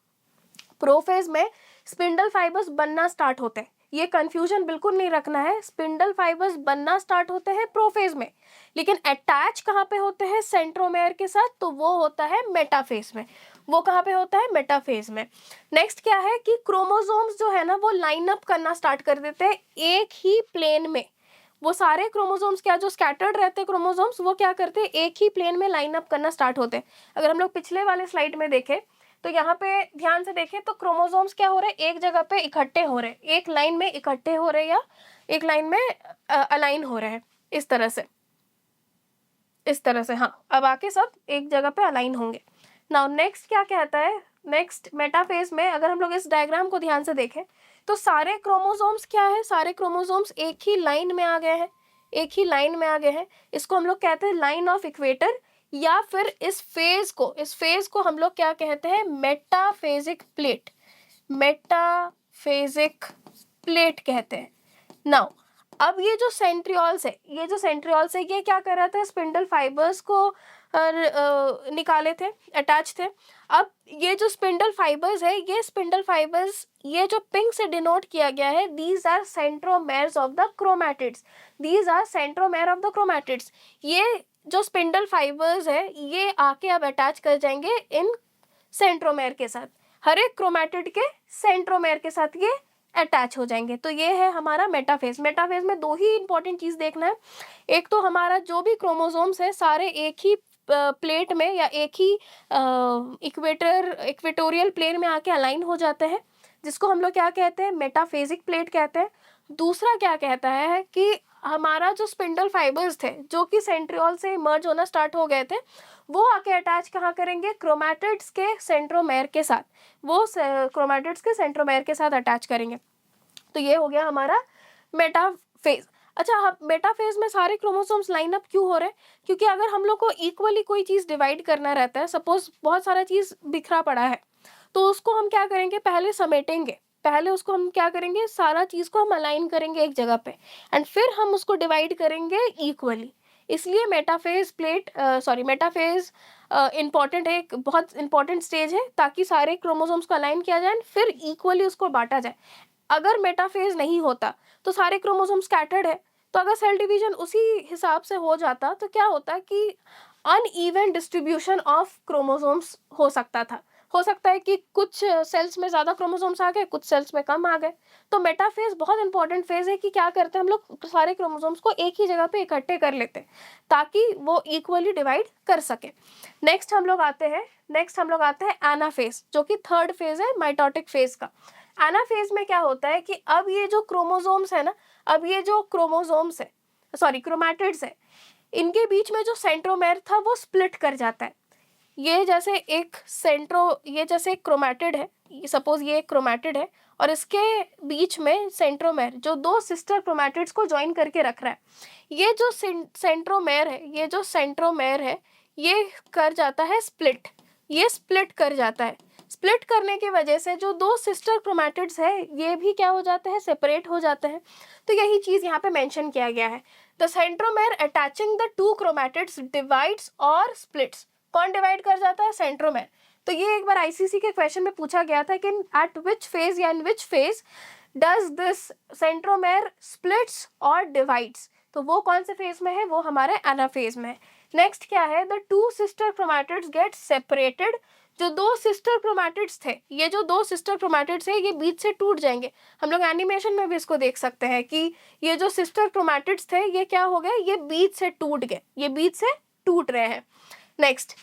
Prophase में स्पिंडल फाइबर्स बनना स्टार्ट होते हैं, ये कंफ्यूजन बिल्कुल नहीं रखना है, स्पिंडल फाइबर्स बनना स्टार्ट होते हैं प्रोफेज में, लेकिन अटैच कहाँ पे होते हैं, सेंट्रोमेयर के साथ, तो वो होता है मेटाफेज में। वो कहाँ पे होता है, मेटाफेज में। नेक्स्ट क्या है कि क्रोमोसोम्स जो है ना वो लाइन अप करना स्टार्ट कर देते हैं एक ही प्लेन में। वो सारे क्रोमोसोम्स क्या जो स्कैटर्ड रहते हैं क्रोमोसोम्स, वो क्या करते हैं, एक ही प्लेन में लाइन अप करना स्टार्ट होते हैं। अगर हम लोग पिछले वाले स्लाइड में देखें तो यहाँ पे ध्यान से देखें तो क्रोमोसोम्स क्या हो रहे हैं, एक जगह पे इकट्ठे हो रहे हैं, एक लाइन में इकट्ठे हो रहे हैं या एक लाइन में अलाइन हो रहे हैं, इस तरह से, इस तरह से। हाँ, अब आके सब एक जगह पे अलाइन होंगे। नाउ नेक्स्ट क्या कहता है, नेक्स्ट मेटाफेज में अगर हम लोग इस डायग्राम को ध्यान से देखें तो सारे क्रोमोसोम्स क्या है, सारे क्रोमोसोम्स एक ही लाइन में आ गए हैं, एक ही लाइन में आ गए हैं। इसको हम लोग कहते हैं लाइन ऑफ इक्वेटर, या फिर इस फेज को हम लोग क्या कहते हैं, मेटाफेजिक प्लेट, मेटाफेजिक प्लेट कहते हैं। नाउ अब ये जो सेंट्रियोल्स है, ये क्या कर रहा था, स्पिंडल फाइबर्स को निकाले थे, अटैच थे। अब ये जो स्पिंडल फाइबर्स है, ये स्पिंडल फाइबर्स, ये जो पिंक से डिनोट किया गया है, these are centromeres of the chromatids, these are centromere of the chromatids. ये जो स्पिंडल फाइबर्स है, ये आके अब अटैच कर जाएंगे इन सेंट्रोमेर के साथ, हर एक क्रोमैटिड के सेंट्रोमेर के साथ ये अटैच हो जाएंगे। तो ये है हमारा मेटाफेज। मेटाफेज में दो ही इंपॉर्टेंट चीज देखना है, एक तो हमारा जो भी क्रोमोसोम्स है सारे एक ही प्लेट में या एक ही इक्वेटोरियल प्लेन में आके अलाइन हो जाते हैं, जिसको हम लोग क्या कहते हैं, मेटाफेजिक प्लेट कहते हैं। दूसरा क्या कहता है कि हमारा जो स्पिंडल फाइबर्स थे जो कि सेंट्रियोल से इमर्ज होना स्टार्ट हो गए थे, वो आके अटैच कहाँ करेंगे, क्रोमैटिड्स के सेंट्रोमेर के साथ, वो क्रोमैटिड्स के सेंट्रोमेर के साथ अटैच करेंगे। तो ये हो गया हमारा मेटाफेज। अच्छा, मेटाफेज में सारे क्रोमोसोम्स लाइन अप क्यों हो रहे हैं, क्योंकि अगर हम लोग को इक्वली कोई चीज़ डिवाइड करना रहता है, सपोज बहुत सारा चीज़ बिखरा पड़ा है, तो उसको हम क्या करेंगे, पहले समेटेंगे, पहले उसको हम क्या करेंगे, सारा चीज़ को हम अलाइन करेंगे एक जगह पे, एंड फिर हम उसको डिवाइड करेंगे इक्वली। इसलिए मेटाफेज इंपॉर्टेंट है, एक बहुत इंपॉर्टेंट स्टेज है, ताकि सारे क्रोमोसोम्स को अलाइन किया जाए फिर इक्वली उसको बांटा जाए। अगर मेटाफेज नहीं होता तो सारे क्रोमोसोम स्कैटर्ड है, तो अगर सेल डिवीजन उसी हिसाब से हो जाता तो क्या होता कि अनइवन डिस्ट्रीब्यूशन ऑफ क्रोमोसोम्स हो सकता था। हो सकता है कि कुछ सेल्स में ज़्यादा क्रोमोसोम्स आ गए, कुछ सेल्स में कम आ गए। तो मेटाफेज बहुत इंपॉर्टेंट फेज है कि क्या करते हैं हम लोग, सारे क्रोमोसोम्स को एक ही जगह पे इकट्ठे कर लेते हैं ताकि वो इक्वली डिवाइड कर सके। नेक्स्ट हम लोग आते हैं एनाफेज, जो कि थर्ड फेज है माइटोटिक फेज का। एनाफेज में क्या होता है कि अब ये जो क्रोमोसोम्स है ना, अब ये जो क्रोमैटिड्स है, इनके बीच में जो सेंट्रोमेर था वो स्प्लिट कर जाता है। ये जैसे एक क्रोमैटिड है, सपोज ये एक क्रोमैटिड है और इसके बीच में सेंट्रोमेर जो दो सिस्टर क्रोमैटिड्स को ज्वाइन करके रख रहा है, ये जो सेंट्रोमेर है ये कर जाता है स्प्लिट, ये स्प्लिट कर जाता है। स्प्लिट करने की वजह से जो दो सिस्टर क्रोमैटिड्स है ये भी क्या हो जाते हैं, सेपरेट हो जाते हैं। तो यही चीज यहाँ पे मेंशन किया गया है, the centromere attaching the two chromatids divides और स्प्लिट्स। कौन डिवाइड कर जाता है, सेंट्रोमेर। तो ये एक बार आईसीसी के क्वेश्चन में पूछा गया था कि एट विच फेज या in which phase does this centromere splits और डिवाइड्स, तो वो कौन से फेज में है, वो हमारे एनाफेज में है। नेक्स्ट क्या है, the two sister chromatids get separated. जो दो सिस्टर क्रोमैटिड्स थे, ये जो दो सिस्टर क्रोमैटिड्स है ये बीच से टूट जाएंगे। हम लोग एनिमेशन में भी इसको देख सकते हैं कि ये जो सिस्टर क्रोमैटिड्स थे ये क्या हो गए, ये बीच से टूट गए, ये बीच से टूट रहे हैं। नेक्स्ट,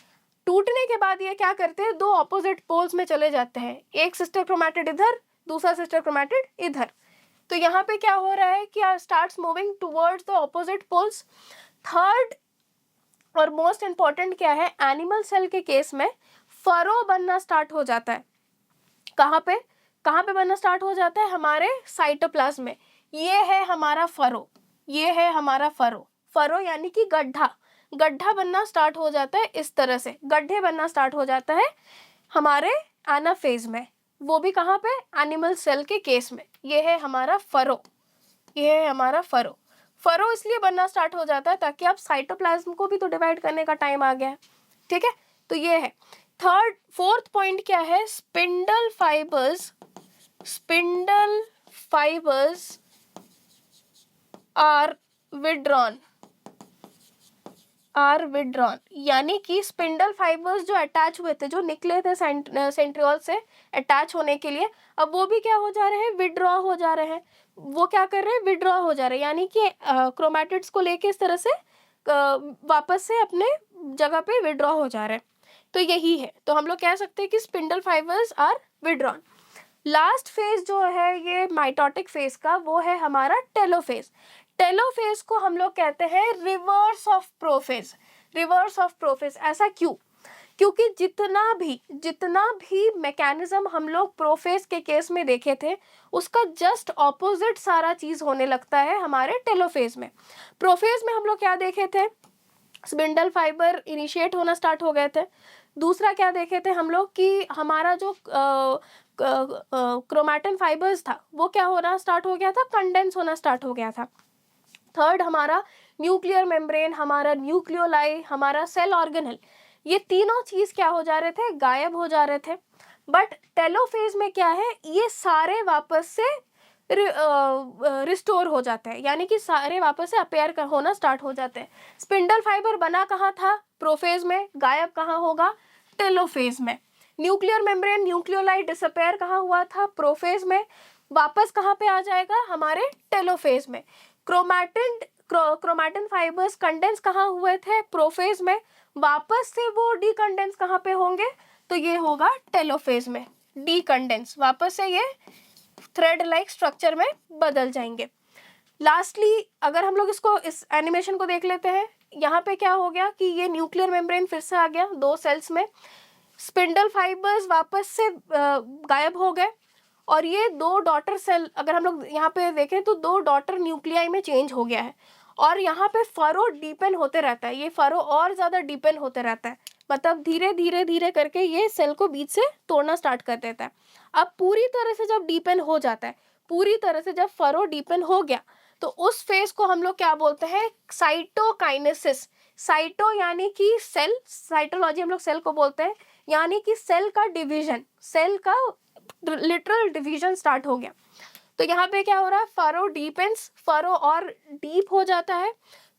टूटने के बाद ये क्या करते हैं, दो ऑपोजिट पोल्स में चले जाते हैं, एक सिस्टर क्रोमैटिड इधर, दूसरा सिस्टर क्रोमैटिड इधर। तो यहाँ पे क्या हो रहा है कि starts moving towards the opposite poles. Third और मोस्ट इंपॉर्टेंट क्या है, एनिमल सेल के केस में फरो बनना स्टार्ट हो जाता है। कहाँ पे बनना स्टार्ट हो जाता है, हमारे साइटोप्लाज्म में। ये है हमारा फरो यानी कि गड्ढा बनना स्टार्ट हो जाता है, इस तरह से गड्ढे बनना स्टार्ट हो जाता है हमारे एनाफेज में। वो भी कहाँ पे, एनिमल सेल के केस में। ये है हमारा फरो इसलिए बनना स्टार्ट हो जाता है ताकि अब साइटोप्लाज्म को भी तो डिवाइड करने का टाइम आ गया है, ठीक है। तो ये है। फोर्थ पॉइंट क्या है, स्पिंडल फाइबर्स आर विड्रॉन, यानी कि स्पिंडल फाइबर्स जो अटैच हुए थे, जो निकले थे सेंट्रियोल से अटैच होने के लिए, अब वो भी क्या हो जा रहे हैं, विड्रॉ हो जा रहे हैं। वो क्या कर रहे हैं, विड्रॉ हो जा रहे हैं, यानी कि क्रोमैटिड्स को लेके इस तरह से वापस से अपने जगह पे विड्रॉ हो जा रहे हैं। तो यही है, तो हम लोग कह सकते हैं कि spindle fibres are withdrawn. Last phase जो है ये माइटोटिक फेज का, वो है हमारा टेलोफेज। टेलोफेज को हम लोग कहते हैं रिवर्स ऑफ प्रोफेज। ऐसा क्यों, क्योंकि जितना भी मैकेनिज्म हम लोग प्रोफेज के केस में देखे थे, उसका जस्ट ऑपोजिट सारा चीज होने लगता है हमारे टेलोफेज में। प्रोफेज में हम लोग क्या देखे थे, स्पिंडल फाइबर इनिशिएट होना स्टार्ट हो गए थे। दूसरा क्या देखे थे हम लोग कि हमारा जो क्रोमैटिन फाइबर्स था वो क्या होना स्टार्ट हो गया था, कंडेंस होना स्टार्ट हो गया था। थर्ड हमारा न्यूक्लियर मेम्ब्रेन, हमारा न्यूक्लियोलाई, हमारा सेल ऑर्गेनेल, ये तीनों चीज क्या हो जा रहे थे, गायब हो जा रहे थे। बट टेलोफेज में क्या है, ये सारे वापस से रिस्टोर हो जाते हैं, यानी कि सारे वापस से अपेयर होना स्टार्ट हो जाते हैं। स्पिंडल फाइबर बना कहाँ था, प्रोफेज में, गायब कहाँ होगा, टेलोफेज में। न्यूक्लियर मेम्ब्रेन, न्यूक्लियोलाइट डिसअपेयर कहाँ हुआ था, प्रोफेज में, वापस कहाँ पे आ जाएगा, हमारे टेलोफेज में। क्रोमैटिन फाइबर्स कंडेंस कहाँ हुए थे, प्रोफेज में, वापस से वो डीकंडेंस कहाँ पे होंगे, तो ये होगा टेलोफेज में। डीकंडेंस, वापस से ये थ्रेड लाइक स्ट्रक्चर में बदल जाएंगे। लास्टली अगर हम लोग इसको, इस एनिमेशन को देख लेते हैं, यहाँ पे क्या हो गया कि ये न्यूक्लियर मेम्ब्रेन फिर से आ गया 2 सेल्स में, स्पिंडल फाइबर्स वापस से गायब हो गए, और ये 2 डॉटर सेल अगर हम लोग यहाँ पे देखें तो 2 डॉटर न्यूक्लियाई में चेंज हो गया है, और यहाँ पे फरो डीपेन होते रहता है, ये फरो और ज़्यादा डीपेन होते रहता है, मतलब धीरे धीरे धीरे करके ये सेल को बीच से तोड़ना स्टार्ट कर देता है। अब पूरी तरह से जब डीपेन हो जाता है, पूरी तरह से जब फरो डीपेन हो गया, तो उस फेज को हम लोग क्या बोलते हैं, साइटोकाइनेसिस। साइटो यानी कि सेल, साइटोलॉजी हम लोग सेल को बोलते हैं, यानी कि सेल का डिवीजन, सेल का लिटरल डिवीजन स्टार्ट हो गया। तो यहाँ पे क्या हो रहा है, फरो डीपेंस, फरो और डीप हो जाता है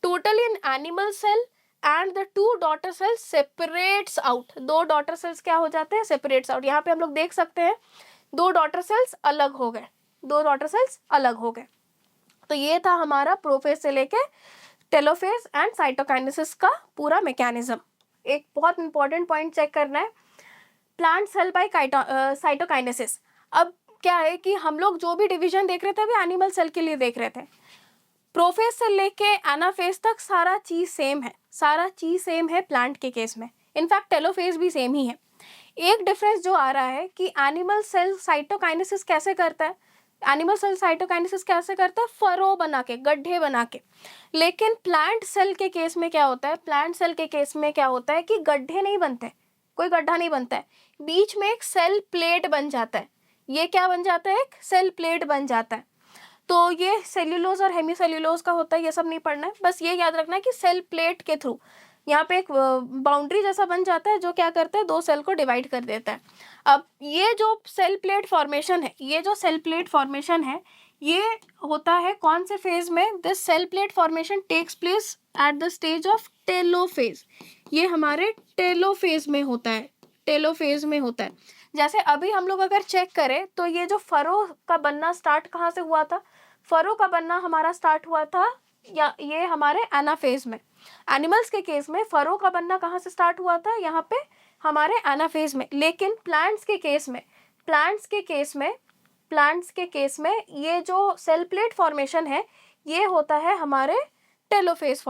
totally in animal cell, and the 2 daughter cells separates out. 2 daughter cells क्या हो जाते हैं, सेपरेट्स आउट। यहाँ पे हम लोग देख सकते हैं 2 डॉटर सेल्स अलग हो गए, 2 डॉटर सेल्स अलग हो गए। तो ये था हमारा प्रोफेज से लेके टेलोफेज एंड साइटोकाइनेसिस का पूरा मैकेनिज्म। एक बहुत इंपॉर्टेंट पॉइंट चेक करना है, प्लांट सेल बाय साइटोकाइनेसिस। अब क्या है कि हम लोग जो भी डिवीजन देख रहे थे अभी एनिमल सेल के लिए देख रहे थे, प्रोफेज से लेके एनाफेज तक सारा चीज सेम है, सारा चीज सेम है प्लांट के केस में, इनफैक्ट टेलोफेज भी सेम ही है। एक डिफरेंस जो आ रहा है कि एनिमल सेल साइटोकाइनेसिस कैसे करता है, एनिमल सेल साइटोकाइनेसिस कैसे करता है, फरो बना के, गड्ढे बना के। लेकिन प्लांट सेल के केस में क्या होता है, प्लांट सेल के केस में क्या होता है कि गड्ढे नहीं बनते, कोई गड्ढा नहीं बनता है, बीच में एक सेल प्लेट बन जाता है। ये क्या बन जाता है, एक सेल प्लेट बन जाता है। तो ये सेल्यूलोज और हेमीसेल्यूलोज का होता है, ये सब नहीं पढ़ना है, बस ये याद रखना है कि सेल प्लेट के थ्रू यहाँ पे एक बाउंड्री जैसा बन जाता है जो क्या करता है, 2 सेल को डिवाइड कर देता है। अब ये जो सेल प्लेट फॉर्मेशन है, ये जो सेल प्लेट फॉर्मेशन है, ये होता है कौन से फेज में, this cell plate formation takes place at the stage of telophase. ये हमारे टेलोफेज में होता है, टेलोफेज में होता है। जैसे अभी हम लोग अगर चेक करें तो ये जो फरो का बनना स्टार्ट कहाँ से हुआ था, फरो का बनना हमारा स्टार्ट हुआ था या ये हमारे एनाफेज में। एनिमल्स के केस में फरो का बनना कहाँ से स्टार्ट हुआ था, यहाँ पे हमारे एनाफेज में। लेकिन प्लांट्स के केस में, प्लांट्स के केस में ये जो सेल प्लेट फॉर्मेशन है, ये होता है हमारे टेलोफेज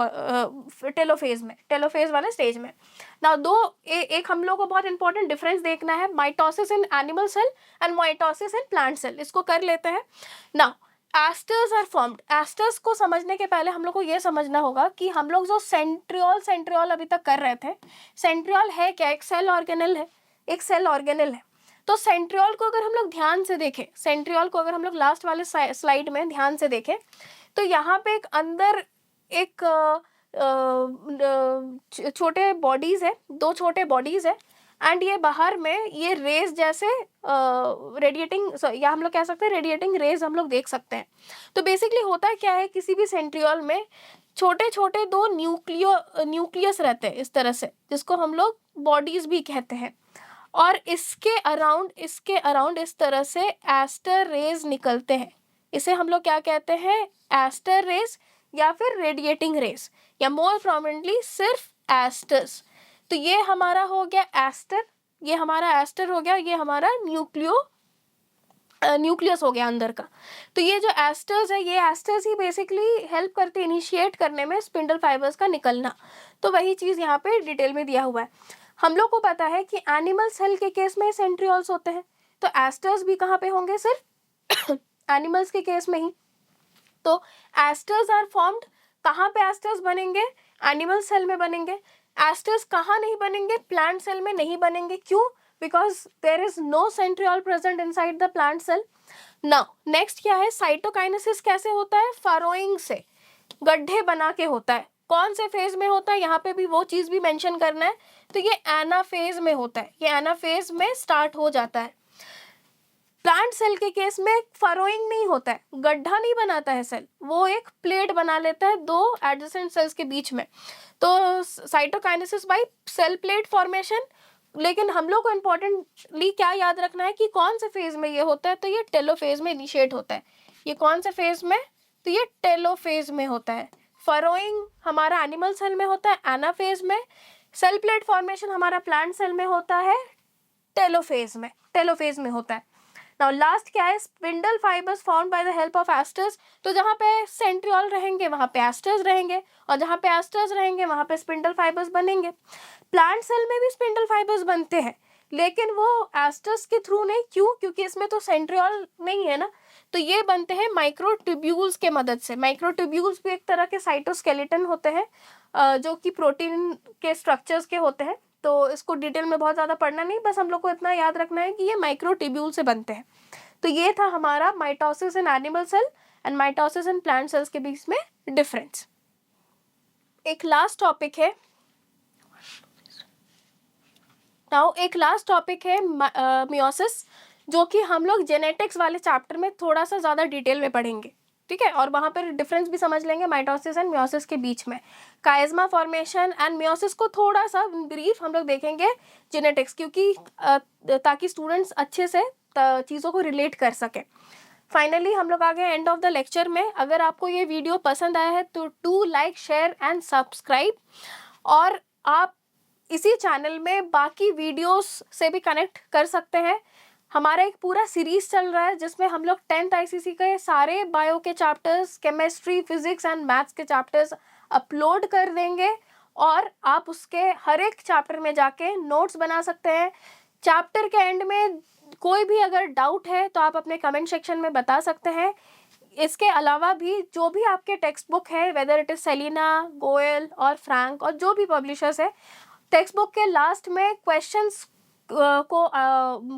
में, टेलोफेज वाले स्टेज में। नाउ एक हम लोग को बहुत इंपॉर्टेंट डिफरेंस देखना है, mitosis in animal cell and mitosis in plant cell. इसको कर लेते हैं। Now asters are formed. Asters को समझने के पहले हम लोग को ये समझना होगा कि हम लोग जो सेंट्रियोल अभी तक कर रहे थे, सेंट्रियोल है क्या, एक सेल ऑर्गेनेल है, एक सेल ऑर्गेनेल है। तो सेंट्रियोल को अगर हम लोग ध्यान से देखें, सेंट्रियोल को अगर हम लोग लास्ट वाले स्लाइड में ध्यान से देखें, तो यहाँ पे एक अंदर एक छोटे बॉडीज है, 2 छोटे बॉडीज है, एंड ये बाहर में ये रेज जैसे रेडिएटिंग, या हम लोग कह सकते हैं रेडिएटिंग रेज हम लोग देख सकते हैं। तो बेसिकली होता क्या है, किसी भी सेंट्रियोल में छोटे छोटे 2 न्यूक्लियस रहते हैं इस तरह से, जिसको हम लोग बॉडीज भी कहते हैं, और इसके अराउंड इस तरह से एस्टर रेज निकलते हैं। इसे हम लोग क्या कहते हैं, एस्टर रेज या फिर रेडिएटिंग रेज, या मोर प्रोमिनेंटली सिर्फ एस्टर्स। तो ये हमारा हो गया एस्टर, ये हमारा एस्टर हो गया, ये हमारा न्यूक्लियस हो गया अंदर का। तो ये जो एस्टर्स है, ये एस्टर्स ही बेसिकली हेल्प करते हैं इनिशिएट करने में स्पिंडल फाइबर्स का निकलना। तो वही चीज़ यहाँ पे डिटेल में दिया हुआ है। हम लोग को पता है कि एनिमल सेल के केस में सेंट्रियोल्स होते हैं, तो एस्टर्स भी कहाँ पे होंगे, सिर्फ एनिमल्स के केस में ही। तो एस्टर्स आर फॉर्म्ड, कहाँ पे एस्टर्स बनेंगे, एनिमल सेल में बनेंगे। एस्टर्स कहाँ नहीं बनेंगे, प्लांट सेल में नहीं बनेंगे। क्यों, because there is no centriole present inside the plant cell. Now next क्या है, साइटोकाइनेसिस कैसे होता है, फरोइंग से। गड्ढे बना के होता है। कौन से फेज में होता है, यहाँ पे भी वो चीज भी मेंशन करना है। तो ये एनाफेज में होता है, ये एनाफेज में स्टार्ट हो जाता है। प्लांट सेल के केस में फरोइंग नहीं होता है, गड्ढा नहीं बनाता है सेल, वो एक प्लेट बना लेता है दो एडजेसेंट सेल्स के बीच में। तो cytokinesis by cell plate formation. लेकिन हम लोग को इम्पोर्टेंटली क्या याद रखना है कि कौन से फेज में ये होता है, तो ये टेलोफेज में इनिशिएट होता है। ये कौन से फेज में, तो ये टेलोफेज में होता है। फरोइंग हमारा एनिमल सेल में होता है एनाफेज में। सेल प्लेट फॉर्मेशन हमारा प्लांट सेल में होता है टेलोफेज में होता है। नाउ लास्ट क्या है, spindle fibres formed by the help of esters. तो जहाँ पे सेंट्रियोल रहेंगे वहाँ पे एस्टर्स रहेंगे, और जहाँ पे एस्टर्स रहेंगे वहाँ पे स्पिंडल फाइबर्स बनेंगे। प्लांट सेल में भी स्पिंडल फाइबर्स बनते हैं, लेकिन वो एस्टर्स के थ्रू नहीं। क्यों? क्योंकि इसमें तो सेंट्रियोल नहीं है ना। तो ये बनते हैं माइक्रोट्यूब्यूल्स के मदद से। माइक्रोट्यूब्यूल्स भी एक तरह के साइटोस्केलेटन होते हैं, जो कि प्रोटीन के स्ट्रक्चर्स के होते हैं। तो इसको डिटेल में बहुत ज़्यादा पढ़ना नहीं, बस हम लोग को इतना याद रखना है कि ये माइक्रोट्यूब्यूल से बनते हैं। तो ये था हमारा mitosis in animal cell and mitosis in plant cells के बीच में डिफरेंस। एक लास्ट टॉपिक है मियोसिस, जो कि हम लोग जेनेटिक्स वाले चैप्टर में थोड़ा सा ज़्यादा डिटेल में पढ़ेंगे, ठीक है। और वहाँ पर डिफरेंस भी समझ लेंगे माइटोसिस एंड मियोसिस के बीच में। काइज़मा फॉर्मेशन एंड मियोसिस को थोड़ा सा ब्रीफ हम लोग देखेंगे जेनेटिक्स, क्योंकि ताकि स्टूडेंट्स अच्छे से चीज़ों को रिलेट कर सकें। फाइनली हम लोग आ गए एंड ऑफ द लेक्चर में। अगर आपको ये वीडियो पसंद आया है तो do like, share and subscribe. और आप इसी चैनल में बाकी वीडियोस से भी कनेक्ट कर सकते हैं। हमारा एक पूरा सीरीज चल रहा है जिसमें हम लोग 10th ICC के सारे बायो के chapters, chemistry, physics and maths के चैप्टर्स अपलोड कर देंगे, और आप उसके हर एक चैप्टर में जाके नोट्स बना सकते हैं। चैप्टर के एंड में कोई भी अगर डाउट है तो आप अपने कमेंट सेक्शन में बता सकते हैं। इसके अलावा भी जो भी आपके टेक्स्ट बुक है, whether it is Selina, Goyal और फ्रैंक और जो भी पब्लिशर्स है, टेक्स्ट बुक के लास्ट में क्वेश्चंस को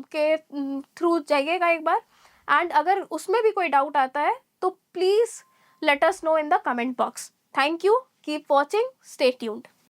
के थ्रू जाइएगा एक बार। एंड अगर उसमें भी कोई डाउट आता है तो please let us know in the comment box. Thank you, keep watching, stay tuned.